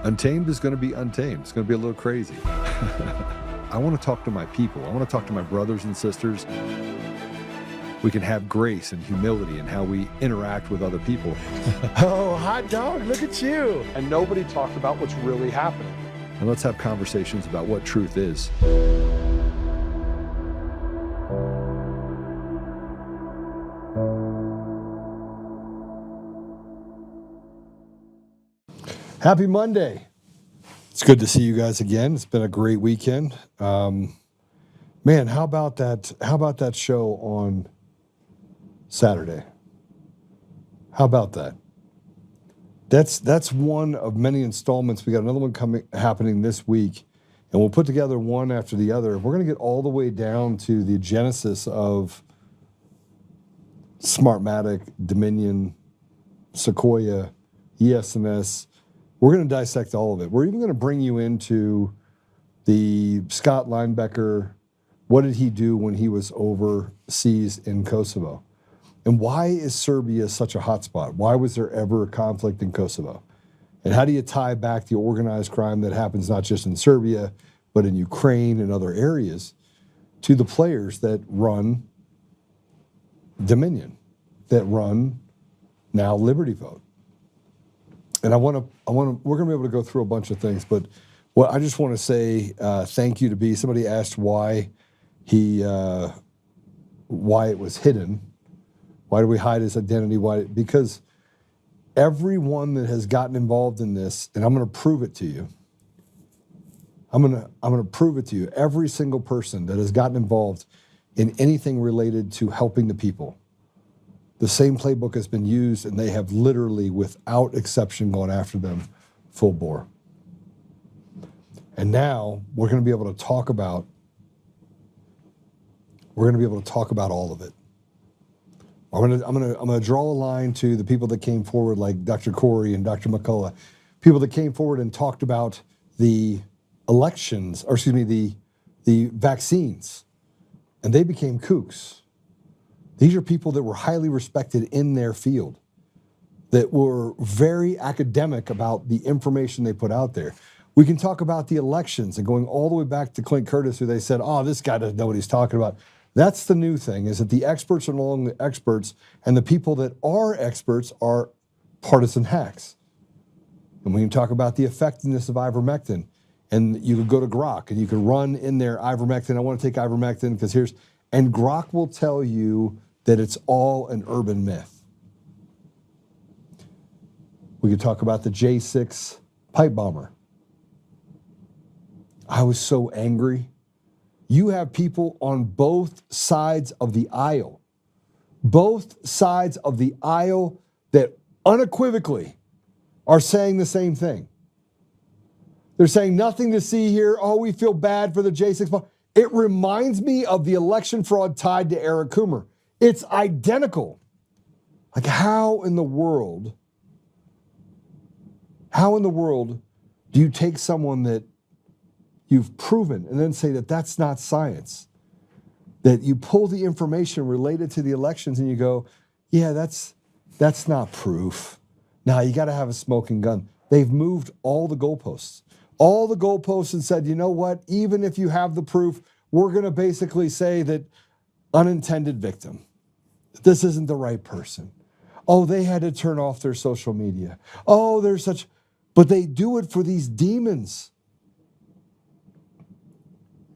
Untamed is going to be untamed. It's going to be a little crazy. I want to talk to my people. I want to talk to my brothers and sisters. We can have grace and humility in how we interact with other people. Oh, hot dog, look at you. And nobody talked about what's really happening. And let's have conversations about what truth is. Happy Monday. It's good to see you guys again. It's been a great weekend. Man, how about that show on Saturday? How about that? That's one of many installments. We got another one happening this week, and we'll put together one after the other. We're going to get all the way down to the genesis of Smartmatic, Dominion, Sequoia, ES&S. We're going to dissect all of it. We're even going to bring you into the Scott Linebecker. What did he do when he was overseas in Kosovo? And why is Serbia such a hotspot? Why was there ever a conflict in Kosovo? And how do you tie back the organized crime that happens not just in Serbia, but in Ukraine and other areas to the players that run Dominion, that run now Liberty Vote? And we're going to be able to go through a bunch of things, but what I just want to say thank you to B. Somebody asked why it was hidden. Why do we hide his identity? Because everyone that has gotten involved in this, and I'm going to prove it to you. I'm going to prove it to you. Every single person that has gotten involved in anything related to helping the people, the same playbook has been used, and they have literally, without exception, gone after them full bore. And now we're going to be able to talk about. We're going to be able to talk about all of it. I'm going to draw a line to the people that came forward, like Dr. Corey and Dr. McCullough, people that came forward and talked about the elections, or excuse me, the vaccines, and they became kooks. These are people that were highly respected in their field, that were very academic about the information they put out there. We can talk about the elections and going all the way back to Clint Curtis, who they said, oh, this guy doesn't know what he's talking about. That's the new thing, is that the experts are no longer experts, and the people that are experts are partisan hacks. And we can talk about the effectiveness of ivermectin, and you could go to Grok, and you could run in there ivermectin. I want to take ivermectin because and Grok will tell you that it's all an urban myth. We could talk about the J6 pipe bomber. I was so angry. You have people on both sides of the aisle that unequivocally are saying the same thing. They're saying nothing to see here. Oh, we feel bad for the J6 bomber. It reminds me of the election fraud tied to Eric Coomer. It's identical. Like, how in the world do you take someone that you've proven and then say that that's not science? That you pull the information related to the elections and you go, yeah, that's not proof. Now you got to have a smoking gun. They've moved all the goalposts. All the goalposts and said, you know what? Even if you have the proof, we're going to basically say that unintended victim. This isn't the right person. Oh, they had to turn off their social media. Oh, but they do it for these demons.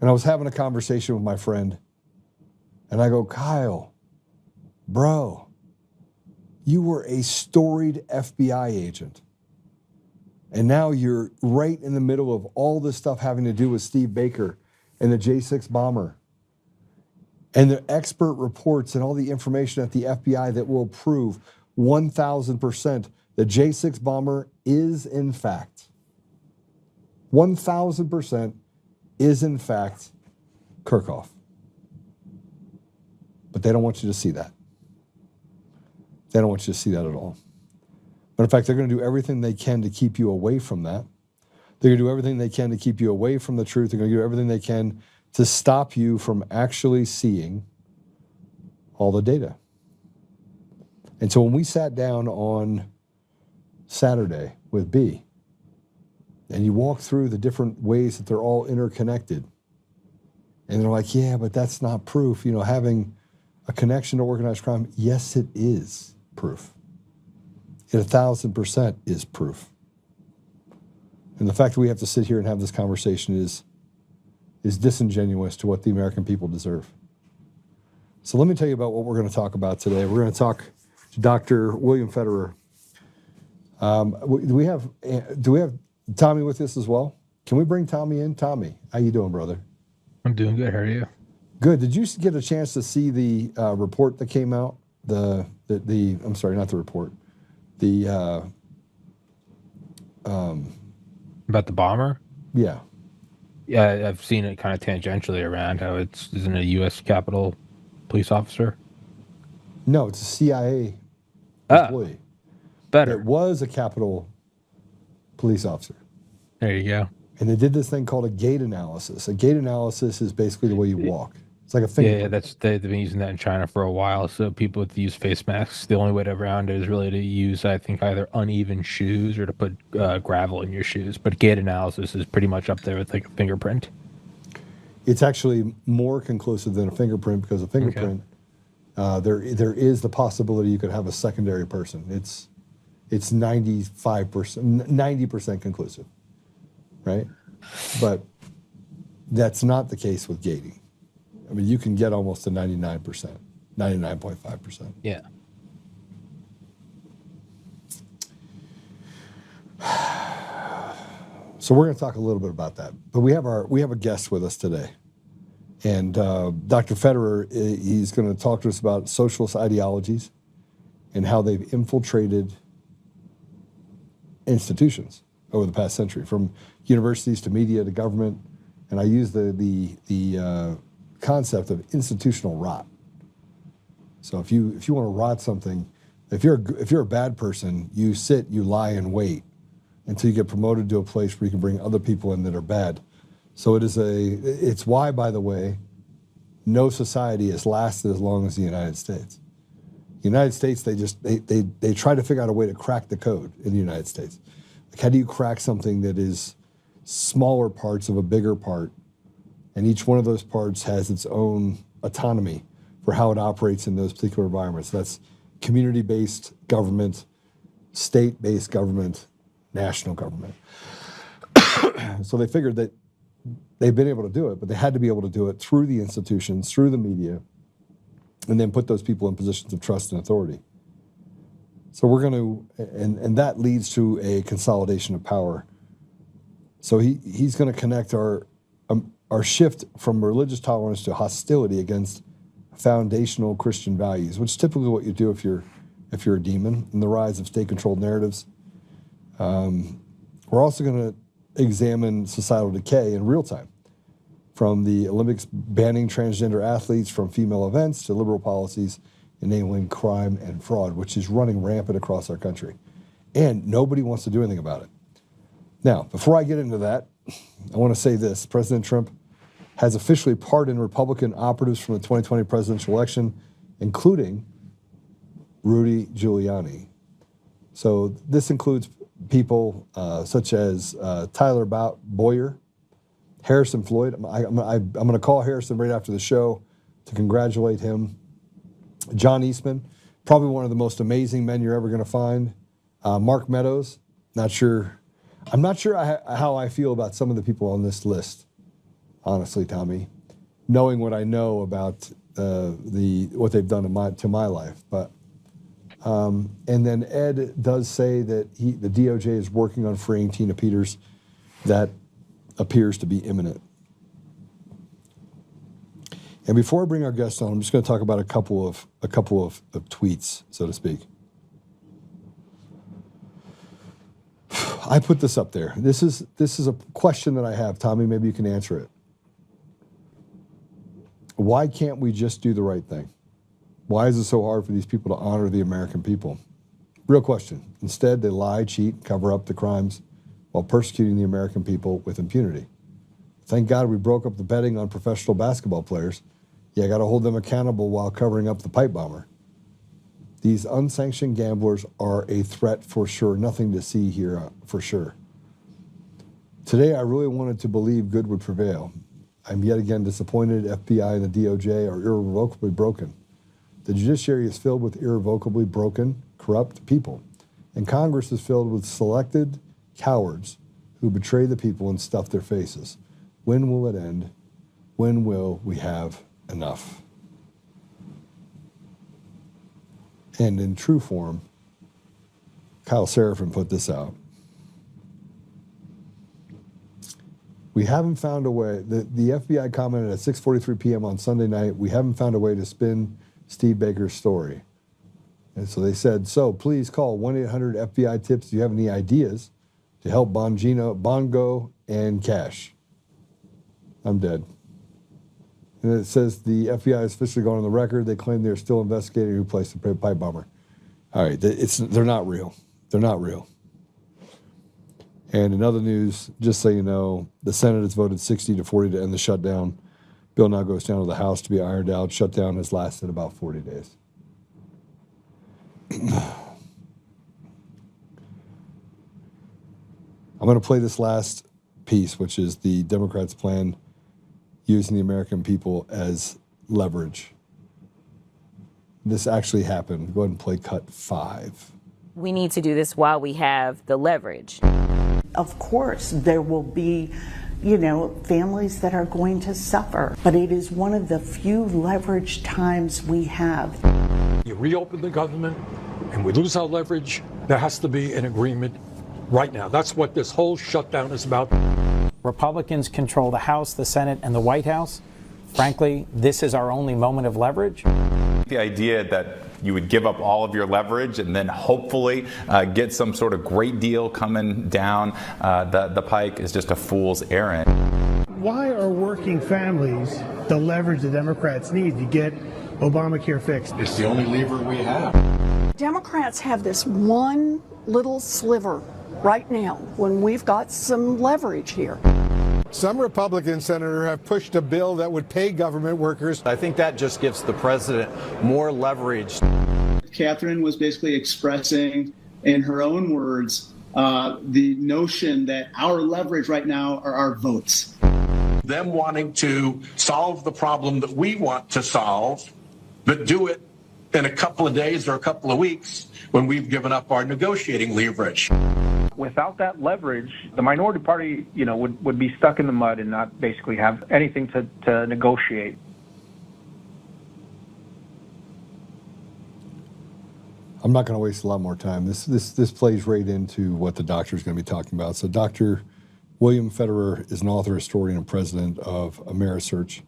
And I was having a conversation with my friend, and I go, Kyle, bro, you were a storied FBI agent. And now you're right in the middle of all this stuff having to do with Steve Baker and the J6 bomber. And the expert reports and all the information at the FBI that will prove 1,000% the J6 bomber is in fact, 1,000% is in fact Kirchhoff. But they don't want you to see that. They don't want you to see that at all. But in fact, they're going to do everything they can to keep you away from that. They're going to do everything they can to keep you away from the truth. They're going to do everything they can to stop you from actually seeing all the data. And so when we sat down on Saturday with B, And you walk through the different ways that they're all interconnected. And they're like, yeah, but that's not proof. You know, having a connection to organized crime, yes, it is proof. It 1,000% is proof. And the fact that we have to sit here and have this conversation is disingenuous to what the American people deserve. So let me tell you about what we're going to talk about today. We're going to talk to Dr. William Federer. Do we have Tommy with us as well? Can we bring Tommy in? Tommy, how you doing, brother? I'm doing good. How are you? Good. Did you get a chance to see the report that came out? I'm sorry, not the report. About the bomber? Yeah. Yeah, I've seen it kind of tangentially around how isn't a U.S. Capitol police officer? No, it's a CIA employee. Better. It was a Capitol police officer. There you go. And they did this thing called a gait analysis. A gait analysis is basically the way you walk. It's like a finger. Yeah, they've been using that in China for a while. So people with use face masks, the only way to around it is really to use, I think, either uneven shoes or to put gravel in your shoes. But gait analysis is pretty much up there with like a fingerprint. It's actually more conclusive than a fingerprint because a fingerprint, there is the possibility you could have a secondary person. It's 95%, 90% conclusive, right? But that's not the case with gating. I mean, you can get almost to 99%, 99.5%. Yeah. So we're going to talk a little bit about that. But we have a guest with us today. And Dr. Federer, he's going to talk to us about socialist ideologies and how they've infiltrated institutions over the past century, from universities to media to government. And I use the concept of institutional rot. So if you want to rot something, if you're a bad person, you sit, you lie and wait until you get promoted to a place where you can bring other people in that are bad. So it's why, by the way, no society has lasted as long as the United States. The United States, they try to figure out a way to crack the code in the United States. Like, how do you crack something that is smaller parts of a bigger part, and each one of those parts has its own autonomy for how it operates in those particular environments? That's community-based government, state-based government, national government. So they figured that they've been able to do it, but they had to be able to do it through the institutions, through the media, and then put those people in positions of trust and authority. So we're going to, and that leads to a consolidation of power. So he's going to connect our shift from religious tolerance to hostility against foundational Christian values, which is typically what you do if you're a demon, and the rise of state-controlled narratives. We're also going to examine societal decay in real time, from the Olympics banning transgender athletes from female events to liberal policies enabling crime and fraud, which is running rampant across our country. And nobody wants to do anything about it. Now, before I get into that, I want to say this. President Trump has officially pardoned Republican operatives from the 2020 presidential election, including Rudy Giuliani. So this includes people such as Tyler Boyer, Harrison Floyd. I'm going to call Harrison right after the show to congratulate him. John Eastman, probably one of the most amazing men you're ever going to find. Mark Meadows, I'm not sure how I feel about some of the people on this list, honestly, Tommy, knowing what I know about what they've done to my life. But and then Ed does say that the DOJ is working on freeing Tina Peters. That appears to be imminent. And before I bring our guest on, I'm just going to talk about a couple of tweets, so to speak. I put this up there. This is a question that I have, Tommy. Maybe you can answer it. Why can't we just do the right thing? Why is it so hard for these people to honor the American people? Real question. Instead, they lie, cheat, cover up the crimes while persecuting the American people with impunity. Thank God we broke up the betting on professional basketball players. Yeah, got to hold them accountable while covering up the pipe bomber. These unsanctioned gamblers are a threat for sure. Nothing to see here for sure. Today, I really wanted to believe good would prevail. I'm yet again disappointed FBI and the DOJ are irrevocably broken. The judiciary is filled with irrevocably broken, corrupt people. And Congress is filled with selected cowards who betray the people and stuff their faces. When will it end? When will we have enough? And in true form, Kyle Seraphin put this out. We haven't found a way, the FBI commented at 6:43 p.m. on Sunday night, we haven't found a way to spin Steve Baker's story. And so they said, so please call 1-800-FBI-TIPS if you have any ideas to help Bongo and Cash. I'm dead. And it says the FBI has officially gone on the record. They claim they're still investigating who placed the pipe bomber. All right, they're not real. They're not real. And in other news, just so you know, the Senate has voted 60-40 to end the shutdown. Bill now goes down to the House to be ironed out. Shutdown has lasted about 40 days. I'm going to play this last piece, which is the Democrats' plan using the American people as leverage. This actually happened. Go ahead and play cut 5. We need to do this while we have the leverage. Of course, there will be, families that are going to suffer, but it is one of the few leverage times we have. You reopen the government and we lose our leverage, there has to be an agreement right now. That's what this whole shutdown is about. Republicans control the House, the Senate, and the White House. Frankly, this is our only moment of leverage. The idea that you would give up all of your leverage and then hopefully get some sort of great deal coming down the pike is just a fool's errand. Why are working families the leverage the Democrats need to get Obamacare fixed? It's the only lever we have. Democrats have this one little sliver right now when we've got some leverage here. Some Republican senators have pushed a bill that would pay government workers. I think that just gives the president more leverage. Catherine was basically expressing, in her own words, the notion that our leverage right now are our votes. Them wanting to solve the problem that we want to solve, but do it in a couple of days or a couple of weeks when we've given up our negotiating leverage. Without that leverage, the minority party, would be stuck in the mud and not basically have anything to negotiate. I'm not going to waste a lot more time. This plays right into what the doctor is going to be talking about. So Dr. William Federer is an author, historian, and president of AmeriSearch.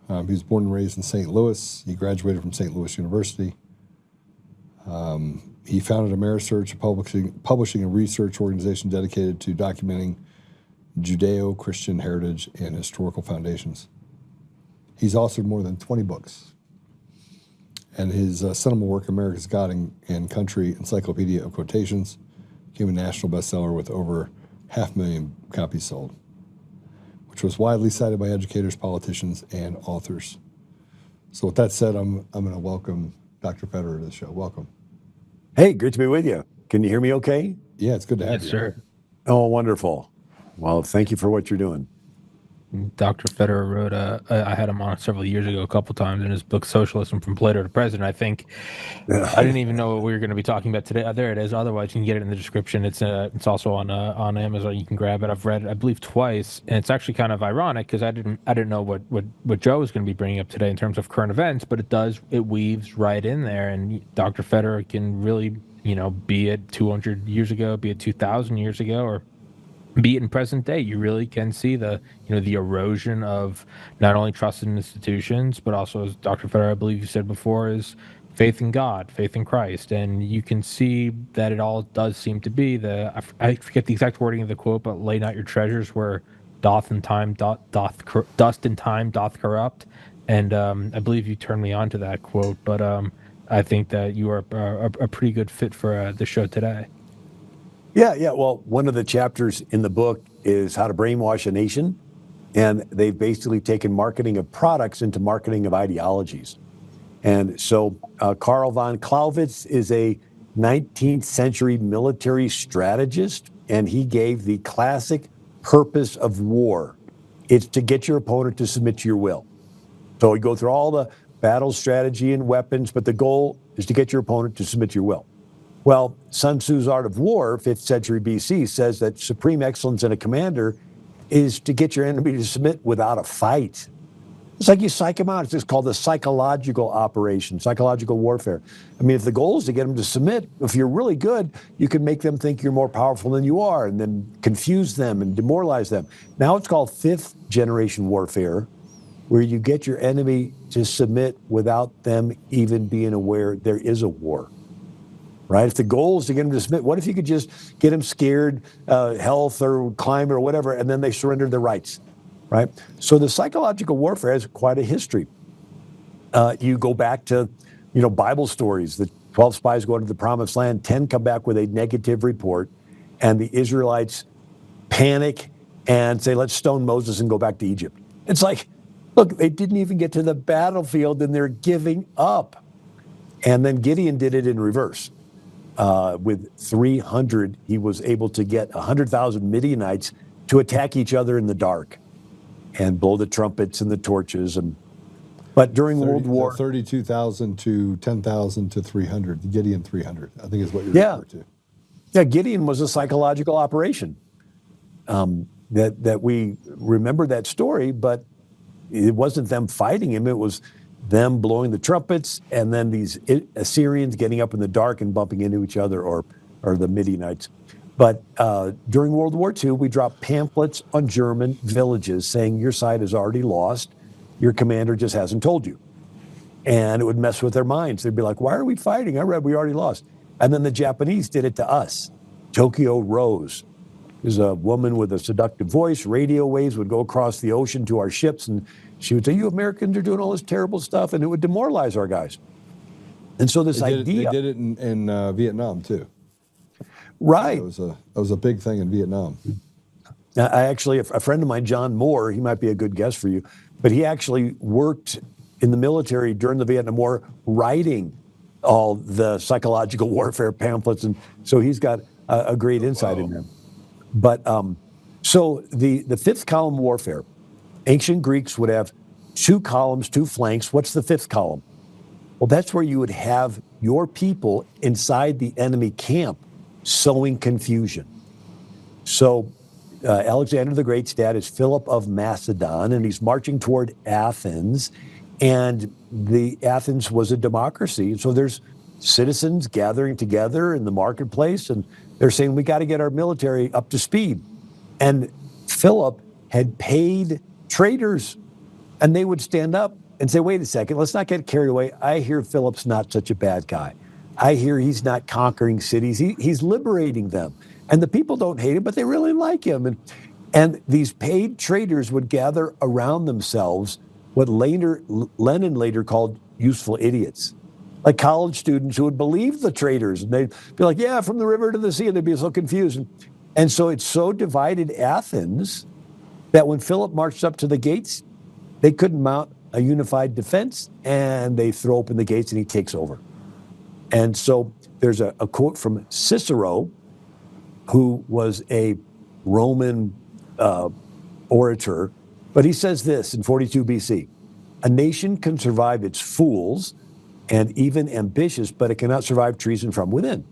He was born and raised in St. Louis. He graduated from St. Louis University. He founded AmeriSearch, a publishing and research organization dedicated to documenting Judeo-Christian heritage and historical foundations. He's authored more than 20 books. And his seminal work, America's God and Country, Encyclopedia of Quotations, became a national bestseller with over 500,000 copies sold, which was widely cited by educators, politicians, and authors. So with that said, I'm going to welcome Dr. Federer to the show. Welcome. Hey, good to be with you. Can you hear me okay? Yeah, it's good to have you. Yes, sir. Oh, wonderful. Well, thank you for what you're doing. Dr. Federer wrote, I had him on several years ago, a couple times in his book, Socialism from Plato to President. I think I didn't even know what we were going to be talking about today. There it is. Otherwise, you can get it in the description. It's also on Amazon. You can grab it. I've read it, I believe, twice, and it's actually kind of ironic because I didn't know what Joe was going to be bringing up today in terms of current events, but it weaves right in there, and Dr. Federer can really, be it 200 years ago, be it 2,000 years ago, or be it in present day, you really can see the erosion of not only trust in institutions, but also, as Dr. Federer, I believe you said before, is faith in God, faith in Christ. And you can see that it all does seem to be I forget the exact wording of the quote, but lay not your treasures where dust and time doth corrupt. And I believe you turned me on to that quote, but I think that you are a pretty good fit for the show today. Yeah. Well, one of the chapters in the book is how to brainwash a nation. And they've basically taken marketing of products into marketing of ideologies. And so Karl von Clausewitz is a 19th century military strategist, and he gave the classic purpose of war. It's to get your opponent to submit to your will. So you go through all the battle strategy and weapons, but the goal is to get your opponent to submit to your will. Well, Sun Tzu's Art of War, 5th century BC, says that supreme excellence in a commander is to get your enemy to submit without a fight. It's like you psych them out. It's just called the psychological operation, psychological warfare. I mean, if the goal is to get them to submit, if you're really good, you can make them think you're more powerful than you are and then confuse them and demoralize them. Now it's called 5th generation warfare, where you get your enemy to submit without them even being aware there is a war. Right? If the goal is to get them to submit, what if you could just get them scared, health or climate or whatever, and then they surrender their rights? Right? So the psychological warfare has quite a history. You go back to, Bible stories. The 12 spies go into the promised land, 10 come back with a negative report, and the Israelites panic and say, let's stone Moses and go back to Egypt. It's like, look, they didn't even get to the battlefield and they're giving up. And then Gideon did it in reverse. With 300, he was able to get 100,000 Midianites to attack each other in the dark and blow the trumpets and the torches. But during World War... 32,000 to 10,000 to 300, Gideon 300, I think is what you're referring to. Yeah, Gideon was a psychological operation. That we remember that story, but it wasn't them fighting him, it was them blowing the trumpets, and then these Assyrians getting up in the dark and bumping into each other, or the Midianites. But during World War II, we dropped pamphlets on German villages saying your side has already lost, your commander just hasn't told you. And it would mess with their minds. They'd be like, why are we fighting? I read we already lost. And then the Japanese did it to us. Tokyo Rose is a woman with a seductive voice. Radio waves would go across the ocean to our ships, and she would say, you Americans are doing all this terrible stuff, and it would demoralize our guys. And so this idea... They did it in Vietnam, too. Right. That was a big thing in Vietnam. I actually, a friend of mine, John Moore, he might be a good guest for you, but he actually worked in the military during the Vietnam War writing all the psychological warfare pamphlets, and so he's got a great insight in them. But so the 5th column warfare, ancient Greeks would have 2 columns, 2 flanks. What's the 5th column? Well, that's where you would have your people inside the enemy camp sowing confusion. So Alexander the Great's dad is Philip of Macedon, and he's marching toward Athens. And Athens was a democracy. So there's citizens gathering together in the marketplace, and they're saying, we got to get our military up to speed. And Philip had paid traitors, and they would stand up and say, wait a second, let's not get carried away. I hear Philip's not such a bad guy. I hear he's not conquering cities. He's liberating them. And the people don't hate him, but they really like him. And these paid traitors would gather around themselves what Lenin later called useful idiots, like college students who would believe the traitors. And they'd be like, yeah, from the river to the sea, and they'd be so confused. And so it so divided Athens that when Philip marched up to the gates, they couldn't mount a unified defense, and they throw open the gates and he takes over. And so there's a quote from Cicero, who was a Roman orator, but he says this in 42 BC, a nation can survive its fools and even ambitious, but it cannot survive treason from within.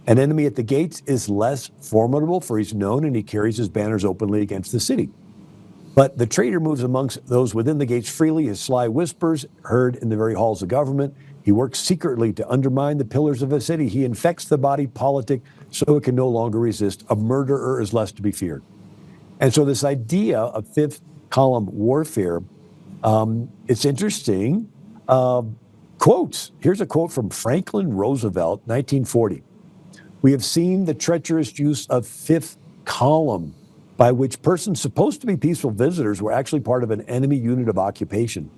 An enemy at the gates is less formidable, for he's known and he carries his banners openly against the city. But the traitor moves amongst those within the gates freely, his sly whispers heard in the very halls of government. He works secretly to undermine the pillars of a city. He infects the body politic so it can no longer resist. A murderer is less to be feared. And so this idea of 5th column warfare, it's interesting. Quotes. Here's a quote from Franklin Roosevelt, 1940. We have seen the treacherous use of 5th column, by which persons supposed to be peaceful visitors were actually part of an enemy unit of occupation.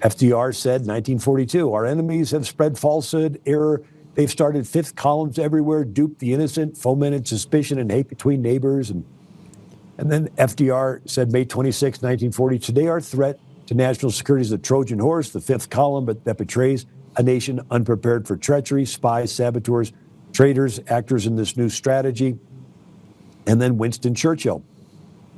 FDR said, 1942, our enemies have spread falsehood, error. They've started 5th columns everywhere, duped the innocent, fomented suspicion and hate between neighbors. And then FDR said, May 26, 1940, today our threat to national security is the Trojan horse, the 5th column, but that betrays a nation unprepared for treachery, spies, saboteurs, traitors, actors in this new strategy. And then Winston Churchill,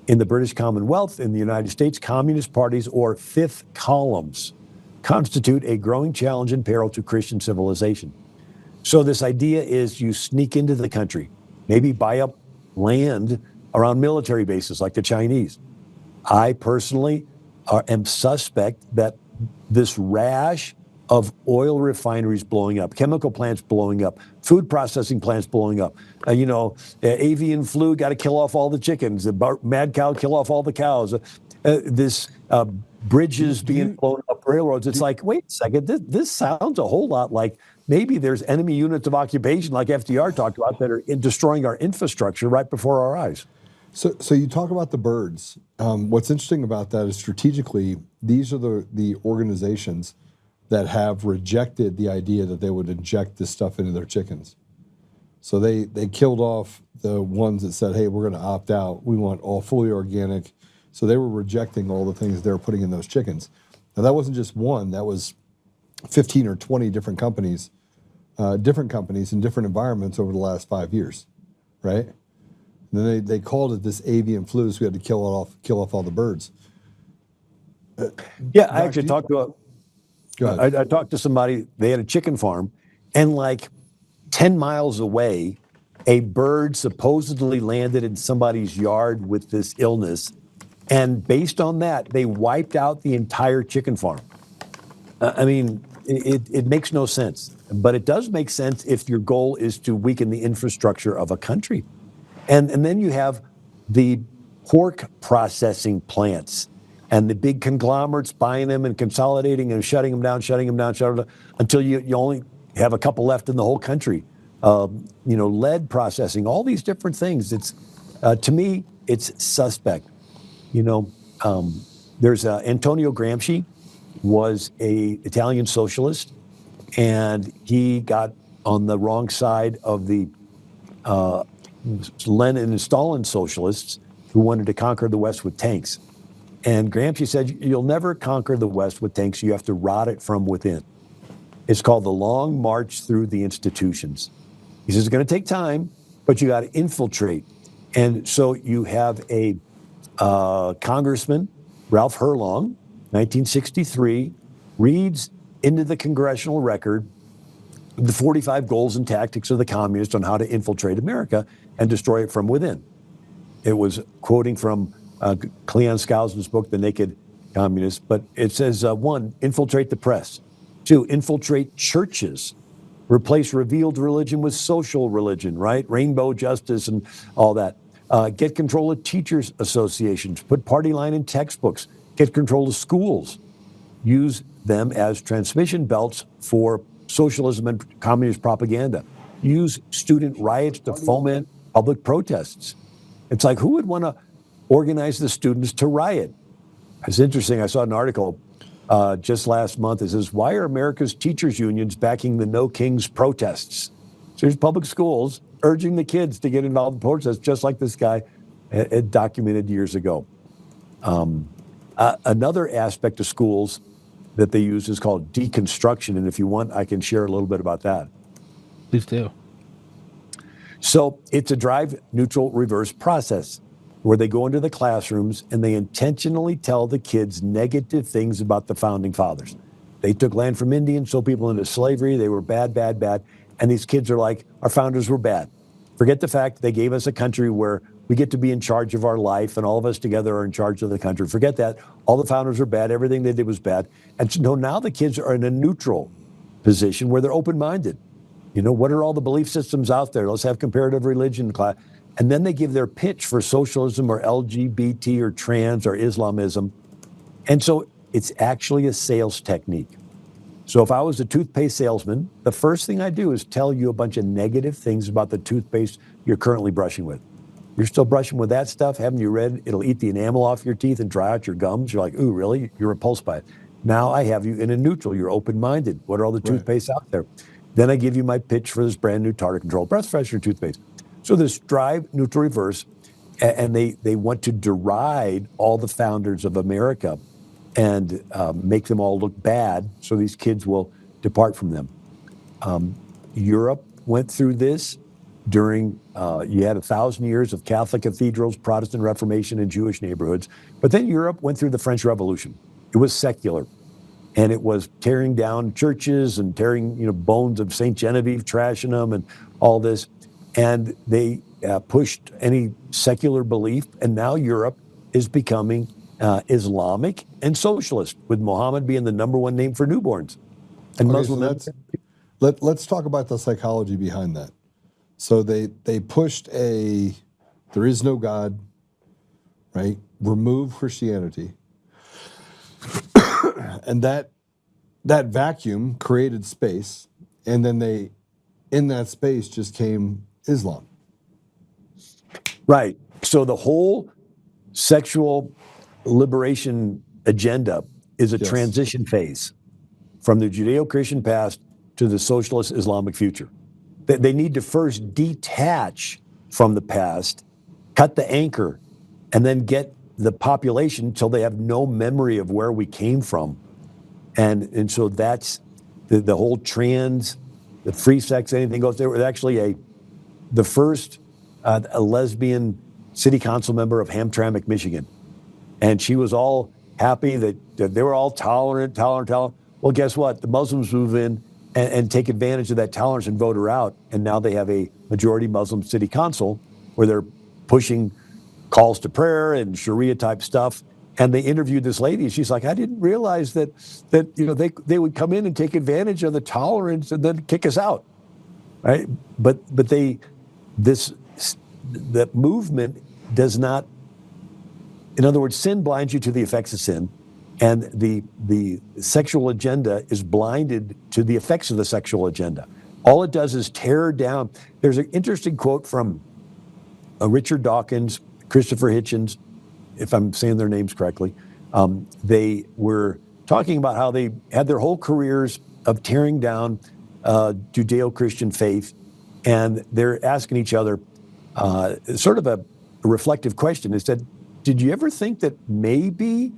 In the British Commonwealth, in the United States, communist parties or fifth columns constitute a growing challenge and peril to Christian civilization. So this idea is you sneak into the country, maybe buy up land around military bases like the Chinese. I personally am suspect that this rash of oil refineries blowing up, chemical plants blowing up, food processing plants blowing up, avian flu, got to kill off all the chickens, the mad cow, kill off all the cows, bridges being blown up, railroads. It's like, wait a second, this sounds a whole lot like maybe there's enemy units of occupation like FDR talked about that are destroying our infrastructure right before our eyes. So you talk about the birds. What's interesting about that is strategically, these are the organizations that have rejected the idea that they would inject this stuff into their chickens. So they killed off the ones that said, hey, we're going to opt out. We want all fully organic. So they were rejecting all the things they were putting in those chickens. Now, that wasn't just one. That was 15 or 20 different companies in different environments over the last 5 years, right? And then they called it this avian flu, so we had to kill off all the birds. Yeah, I actually talked to I talked to somebody, they had a chicken farm, and like 10 miles away, a bird supposedly landed in somebody's yard with this illness, and based on that, they wiped out the entire chicken farm. I mean, it makes no sense, but it does make sense if your goal is to weaken the infrastructure of a country. And then you have the pork processing plants and the big conglomerates buying them and consolidating and shutting them down until you only have a couple left in the whole country. Lead processing, all these different things. It's to me, it's suspect. There's Antonio Gramsci was a Italian socialist, and he got on the wrong side of the Lenin and Stalin socialists who wanted to conquer the West with tanks. And Gramsci said, you'll never conquer the West with tanks. You have to rot it from within. It's called the long march through the institutions. He says it's going to take time, but you got to infiltrate. And so you have a Congressman, Ralph Herlong, 1963, reads into the congressional record the 45 goals and tactics of the communists on how to infiltrate America and destroy it from within. It was quoting from Cleon Skousen's book, The Naked Communist, but it says, 1, infiltrate the press. 2, infiltrate churches. Replace revealed religion with social religion, right? Rainbow justice and all that. Get control of teachers' associations. Put party line in textbooks. Get control of schools. Use them as transmission belts for socialism and communist propaganda. Use student riots to foment public protests. It's like, who would want to organize the students to riot? It's interesting. I saw an article just last month. It says, why are America's teachers' unions backing the No Kings protests? So there's public schools urging the kids to get involved in protests, just like this guy had documented years ago. Another aspect of schools that they use is called deconstruction. And if you want, I can share a little bit about that. Please do. So it's a drive neutral reverse process where they go into the classrooms and they intentionally tell the kids negative things about the founding fathers. They took land from Indians, sold people into slavery. They were bad, bad, bad. And these kids are like, our founders were bad. Forget the fact they gave us a country where we get to be in charge of our life and all of us together are in charge of the country. Forget that. All the founders were bad. Everything they did was bad. And so now the kids are in a neutral position where they're open-minded. What are all the belief systems out there? Let's have comparative religion class. And then they give their pitch for socialism or LGBT or trans or Islamism. And so it's actually a sales technique. So if I was a toothpaste salesman, the first thing I do is tell you a bunch of negative things about the toothpaste you're currently brushing with. You're still brushing with that stuff? Haven't you read it'll eat the enamel off your teeth and dry out your gums? You're like, ooh, really? You're repulsed by it. Now I have you in a neutral. You're open-minded. What are all the toothpastes out there? Then I give you my pitch for this brand new tartar control breath freshener toothpaste. So this drive neutral reverse, and they want to deride all the founders of America and make them all look bad so these kids will depart from them. Europe went through this during You had 1,000 years of Catholic cathedrals, Protestant Reformation, and Jewish neighborhoods. But then Europe went through the French Revolution. It was secular, and it was tearing down churches and tearing, bones of Saint Genevieve, trashing them, and all this. And they pushed any secular belief, and now Europe is becoming Islamic and socialist, with Muhammad being the #1 name for newborns. And Muslim. Let's talk about the psychology behind that. So they pushed there is no God, right? Remove Christianity. And that vacuum created space, and then in that space just came Islam. Right. So the whole sexual liberation agenda is a transition phase from the Judeo-Christian past to the socialist Islamic future. They need to first detach from the past, cut the anchor, and then get the population till they have no memory of where we came from. And so that's the whole the free sex, anything goes. There was actually the first a lesbian city council member of Hamtramck, Michigan. And she was all happy that they were all tolerant. Well, guess what? The Muslims move in and take advantage of that tolerance and vote her out. And now they have a majority Muslim city council where they're pushing calls to prayer and Sharia type stuff. And they interviewed this lady. She's like, I didn't realize that they would come in and take advantage of the tolerance and then kick us out, right? But the movement does not. In other words, sin blinds you to the effects of sin, and the sexual agenda is blinded to the effects of the sexual agenda. All it does is tear down. There's an interesting quote from Richard Dawkins, Christopher Hitchens, if I'm saying their names correctly. They were talking about how they had their whole careers of tearing down Judeo-Christian faith, and they're asking each other sort of a reflective question. They said, did you ever think that maybe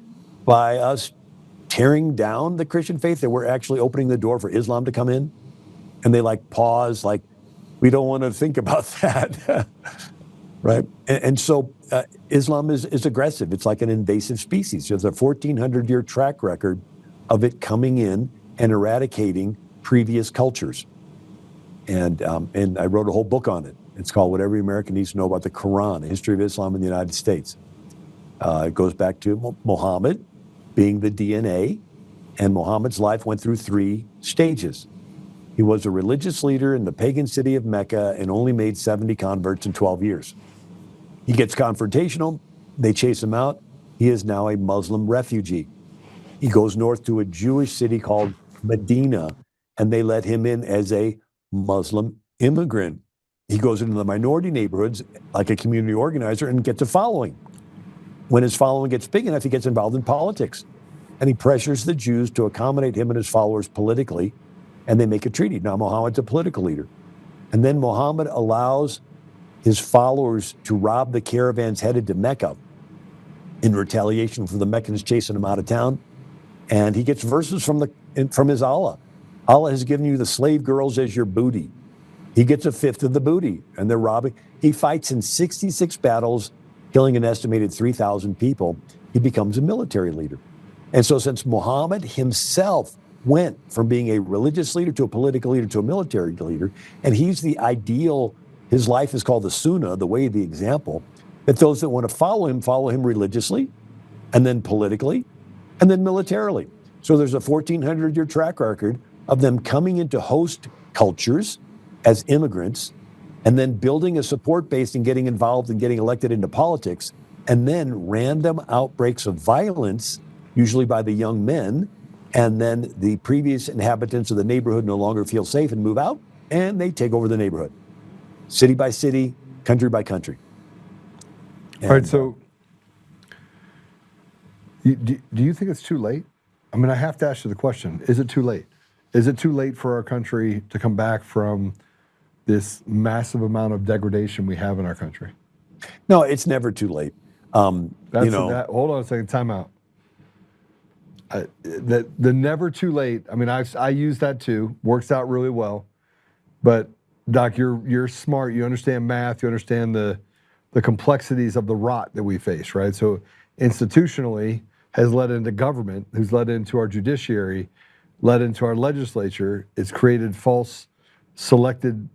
by us tearing down the Christian faith that we're actually opening the door for Islam to come in? And they pause, we don't want to think about that. Right? And so Islam is aggressive. It's like an invasive species. There's a 1,400-year track record of it coming in and eradicating previous cultures. And I wrote a whole book on it. It's called What Every American Needs to Know About the Quran, a History of Islam in the United States. It goes back to Muhammad being the DNA, and Muhammad's life went through 3 stages. He was a religious leader in the pagan city of Mecca and only made 70 converts in 12 years. He gets confrontational. They chase him out. He is now a Muslim refugee. He goes north to a Jewish city called Medina, and they let him in as a Muslim immigrant. He goes into the minority neighborhoods like a community organizer and gets a following. When his following gets big enough, he gets involved in politics. And he pressures the Jews to accommodate him and his followers politically, and they make a treaty. Now Muhammad's a political leader. And then Muhammad allows his followers to rob the caravans headed to Mecca in retaliation for the Meccans chasing him out of town. And he gets verses from his Allah. Allah has given you the slave girls as your booty. He gets a fifth of the booty, and they're robbing. He fights in 66 battles, killing an estimated 3,000 people. He becomes a military leader. And so since Muhammad himself went from being a religious leader to a political leader to a military leader, and he's the ideal, his life is called the Sunnah, the way, the example, that those that want to follow him religiously, and then politically, and then militarily. So there's a 1,400-year track record of them coming into host cultures as immigrants, and then building a support base and getting involved and getting elected into politics, and then random outbreaks of violence, usually by the young men, and then the previous inhabitants of the neighborhood no longer feel safe and move out, and they take over the neighborhood, city by city, country by country. All right, so do you think it's too late? I mean, I have to ask you the question, is it too late? Is it too late for our country to come back from this massive amount of degradation we have in our country? No, it's never too late. Hold on a second, time out. The never too late, I mean, I use that too, works out really well, but Doc, you're smart. You understand math. You understand the complexities of the rot that we face, right? So institutionally has led into government, who's led into our judiciary, led into our legislature. It's created false selected,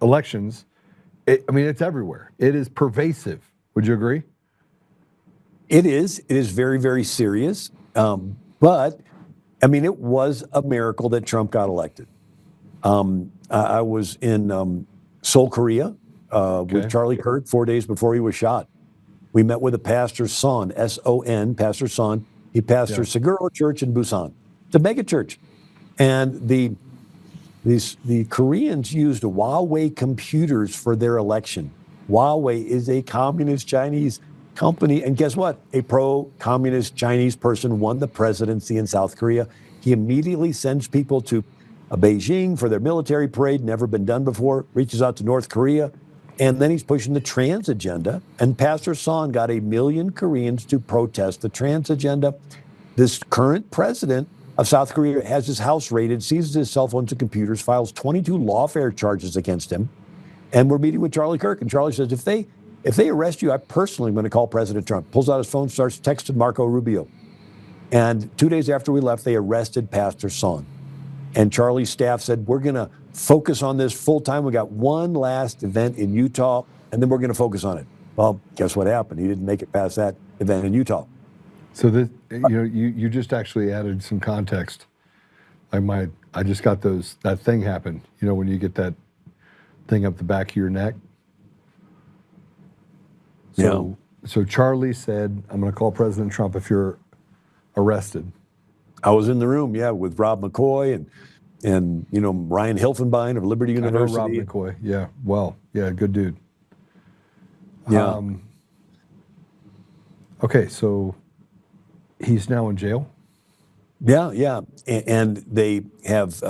elections. It's everywhere. It is pervasive. Would you agree? It is. It is very, very serious. But it was a miracle that Trump got elected. I was in Seoul, Korea, with Charlie Kirk 4 days before he was shot. We met with a pastor's son, S-O-N, Pastor Son. He pastors Seguro Church in Busan. It's a mega church. And the Koreans used Huawei computers for their election. Huawei is a communist Chinese company. And guess what? A pro-communist Chinese person won the presidency in South Korea. He immediately sends people to Beijing for their military parade, never been done before, reaches out to North Korea, and then he's pushing the trans agenda. And Pastor Son got 1 million Koreans to protest the trans agenda. This current president of South Korea has his house raided, seizes his cell phones and computers, files 22 lawfare charges against him. And we're meeting with Charlie Kirk, and Charlie says, if they arrest you, I personally am going to call President Trump. Pulls out his phone, starts texting Marco Rubio. And 2 days after we left, they arrested Pastor Son. And Charlie's staff said, we're going to focus on this full time. We got one last event in Utah, and then we're going to focus on it. Well, guess what happened? He didn't make it past that event in Utah. So this, you just actually added some context. I just got that thing happened. When you get that thing up the back of your neck. So Charlie said, I'm going to call President Trump if you're arrested. I was in the room, with Rob McCoy and Ryan Hilfenbein of Liberty University. I know Rob McCoy. Yeah, well, good dude. Yeah. Okay, so he's now in jail? Yeah. And they have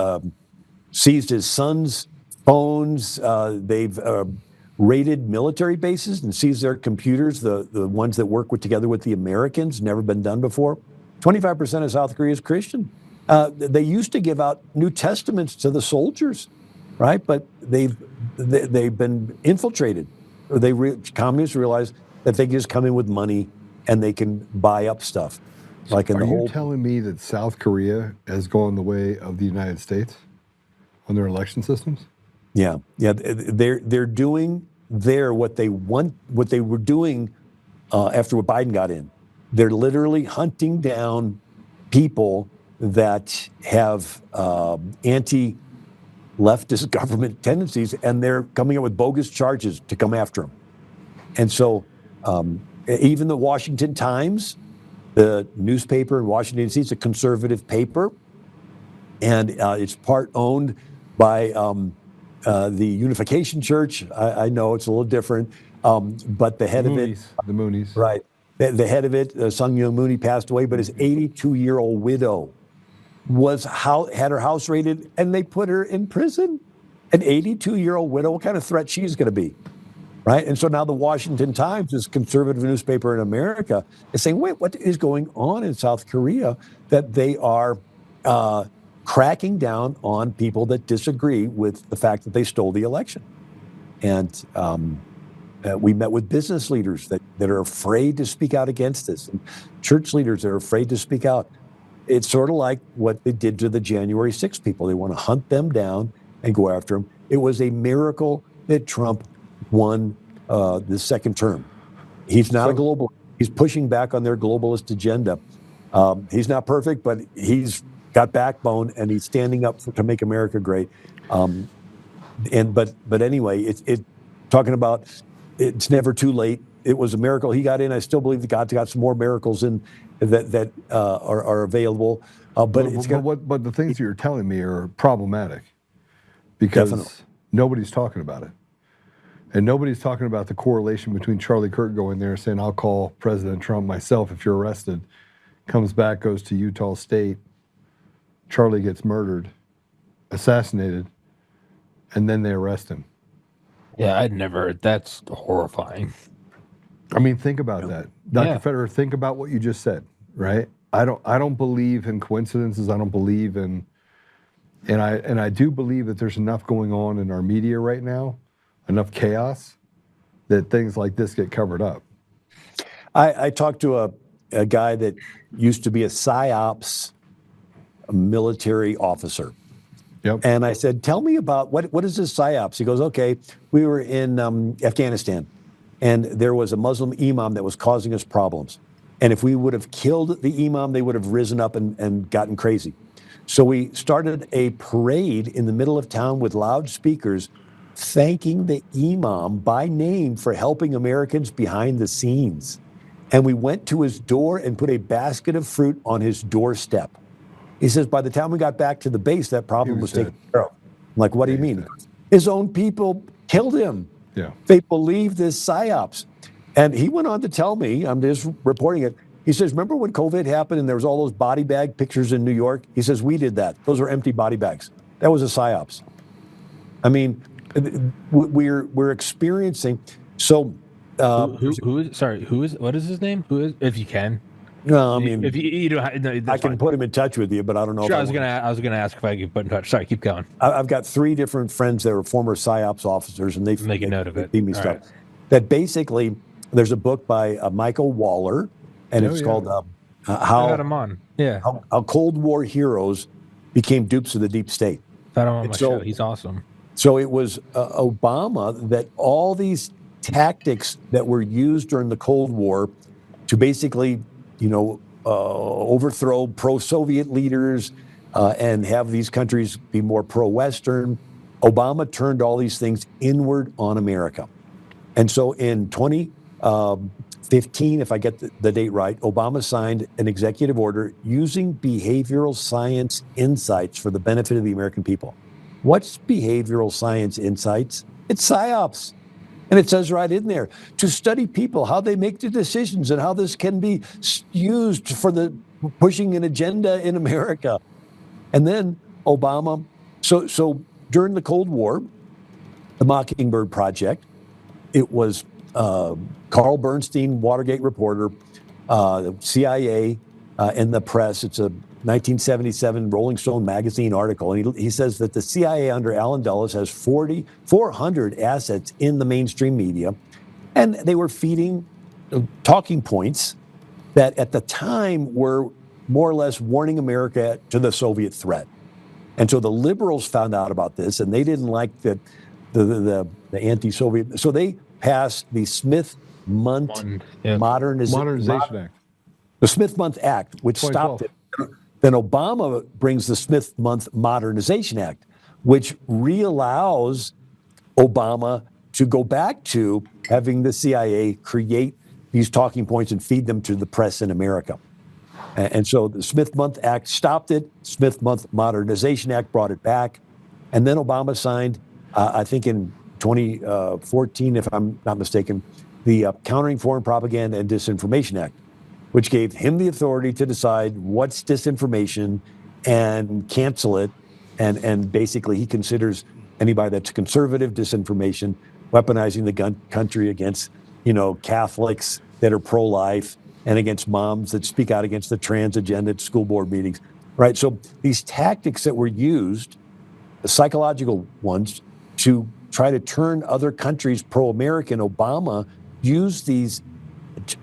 seized his son's phones. They've raided military bases and seized their computers, the ones that work together with the Americans, never been done before. 25% of South Korea is Christian. They used to give out New Testaments to the soldiers, right? But they've been infiltrated. Communists realize that they can just come in with money and they can buy up stuff. Are you telling me that South Korea has gone the way of the United States on their election systems? Yeah. They're doing what they were doing after Biden got in. They're literally hunting down people that have anti-leftist government tendencies, and they're coming up with bogus charges to come after them. And so even the Washington Times, the newspaper in Washington, D.C., it's a conservative paper, and it's part owned by the Unification Church. I know it's a little different, but the head of it... The Moonies. Right. The head of it, Sung Myung Moon, passed away, but his 82-year-old widow had her house raided, and they put her in prison. An 82-year-old widow, what kind of threat she's going to be, right? And so now the Washington Times, this conservative newspaper in America, is saying, wait, what is going on in South Korea that they are cracking down on people that disagree with the fact that they stole the election? And we met with business leaders that are afraid to speak out against this, and church leaders that are afraid to speak out. It's sort of like what they did to the January 6th people. They want to hunt them down and go after them. It was a miracle that Trump won the second term. He's not a globalist. He's pushing back on their globalist agenda. He's not perfect, but he's got backbone, and he's standing up to make America great. But anyway, talking about it's never too late. It was a miracle he got in. I still believe that God's got some more miracles in that are available. But the things that you're telling me are problematic because nobody's talking about it. And nobody's talking about the correlation between Charlie Kirk going there saying, I'll call President Trump myself if you're arrested, comes back, goes to Utah State, Charlie gets murdered, assassinated, and then they arrest him. Yeah, I'd never. That's horrifying. Think about that. Dr. Federer, think about what you just said, right? I don't believe in coincidences. I don't believe in And I do believe that there's enough going on in our media right now, enough chaos, that things like this get covered up. I talked to a guy that used to be a PSYOPs military officer. Yep. And I said, tell me about what is this PSYOPs? He goes, okay, we were in Afghanistan, and there was a Muslim imam that was causing us problems. And if we would have killed the imam, they would have risen up and gotten crazy. So we started a parade in the middle of town with loudspeakers thanking the imam by name for helping Americans behind the scenes. And we went to his door and put a basket of fruit on his doorstep. He says, by the time we got back to the base, that problem was taken care of. I'm like, what do you mean? His own people killed him. Yeah. They believe this PSYOPs. And he went on to tell me, I'm just reporting it, he says, remember when COVID happened and there was all those body bag pictures in New York? He says, we did that. Those were empty body bags. That was a PSYOPs. I mean, we're experiencing, so... who is, what is his name? Who is, if you can? No, I mean, if you don't, no, I can put him in touch with you, but I don't know. Sure, if I was gonna ask if I could put in touch. Sorry, keep going. I've got 3 different friends that are former PSYOPs officers, and they've make a note of it. Me stuff. Right. That basically, there's a book by Michael Waller, and it's called "How I had him on. Yeah, how Cold War heroes became dupes of the deep state." Had him on my show. He's awesome. So it was Obama that all these tactics that were used during the Cold War to basically, overthrow pro-Soviet leaders and have these countries be more pro-Western. Obama turned all these things inward on America. And so in 2015, if I get the date right, Obama signed an executive order using behavioral science insights for the benefit of the American people. What's behavioral science insights? It's PSYOPs. And it says right in there, to study people, how they make the decisions and how this can be used for the pushing an agenda in America. And then Obama, so during the Cold War, the Mockingbird Project, it was Carl Bernstein, Watergate reporter, CIA, and the press. It's a 1977 Rolling Stone magazine article. And he says that the CIA under Allen Dulles has 400 assets in the mainstream media. And they were feeding talking points that at the time were more or less warning America to the Soviet threat. And so the liberals found out about this, and they didn't like the anti-Soviet. So they passed the Smith-Mundt Modernization Act. The Smith-Mundt Act, which stopped it. Then Obama brings the Smith-Mundt Modernization Act, which reallows Obama to go back to having the CIA create these talking points and feed them to the press in America. And so the Smith-Mundt Act stopped it. Smith-Mundt Modernization Act brought it back. And then Obama signed, I think in 2014, if I'm not mistaken, the Countering Foreign Propaganda and Disinformation Act, which gave him the authority to decide what's disinformation and cancel it. And basically he considers anybody that's conservative disinformation, weaponizing the country against, Catholics that are pro-life and against moms that speak out against the trans agenda at school board meetings, right? So these tactics that were used, the psychological ones, to try to turn other countries pro-American, Obama used these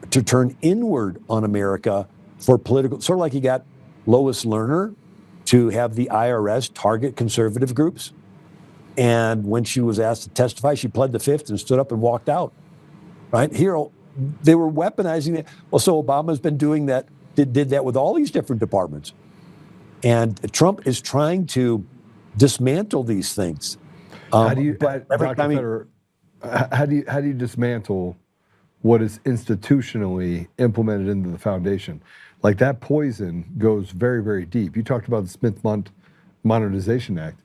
to turn inward on America for political, sort of like he got Lois Lerner to have the IRS target conservative groups. And when she was asked to testify, she pled the fifth and stood up and walked out, right? Here, they were weaponizing it. Well, so Obama's been doing that, did that with all these different departments. And Trump is trying to dismantle these things. How do you, Dr. Federer, how do you dismantle what is institutionally implemented into the foundation? Like that poison goes very, very deep. You talked about the Smith-Mundt Modernization Act.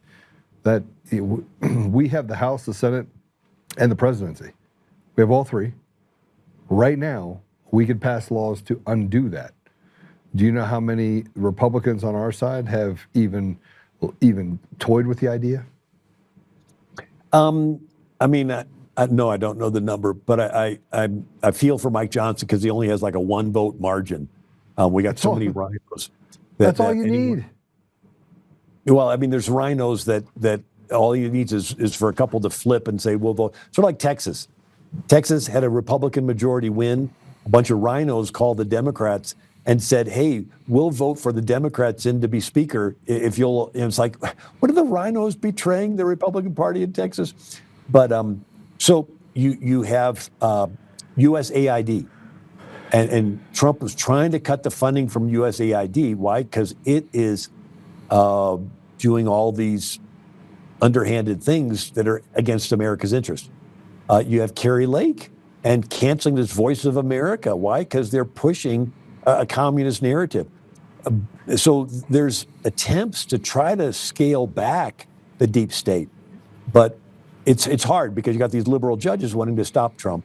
That we have the House, the Senate, and the presidency. We have all 3. Right now, we could pass laws to undo that. Do you know how many Republicans on our side have even toyed with the idea? I mean, no, I don't know the number, but I feel for Mike Johnson because he only has like a 1-vote margin. We got so many rhinos. That's all you need. Well, I mean, there's rhinos that all he needs is for a couple to flip and say, we'll vote. Sort of like Texas. Texas had a Republican majority win. A bunch of rhinos called the Democrats and said, hey, we'll vote for the Democrats in to be speaker if you'll. And it's like, what are the rhinos betraying the Republican Party in Texas? But so you have USAID. And Trump was trying to cut the funding from USAID. Why? Because it is doing all these underhanded things that are against America's interest. You have Kerry Lake and canceling this Voice of America. Why? Because they're pushing a communist narrative. So there's attempts to try to scale back the deep state, but it's hard because you got these liberal judges wanting to stop Trump.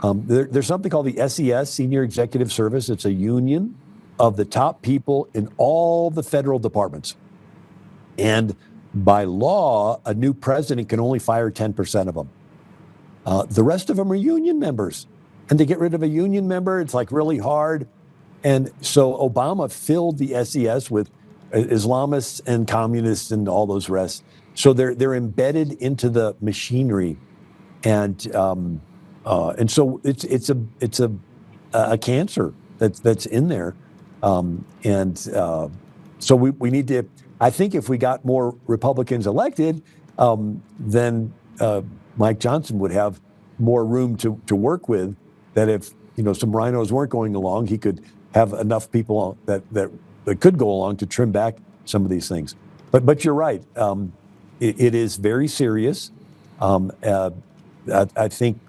There's something called the SES, Senior Executive Service. It's a union of the top people in all the federal departments. And by law, a new president can only fire 10% of them. The rest of them are union members. And to get rid of a union member, it's like really hard. And so Obama filled the SES with Islamists and communists and all those rest. So they're embedded into the machinery. And so it's a cancer that's in there. So we need to, I think if we got more Republicans elected, then Mike Johnson would have more room to work with, that if, some rhinos weren't going along, he could have enough people that could go along to trim back some of these things. But you're right. It is very serious. I think,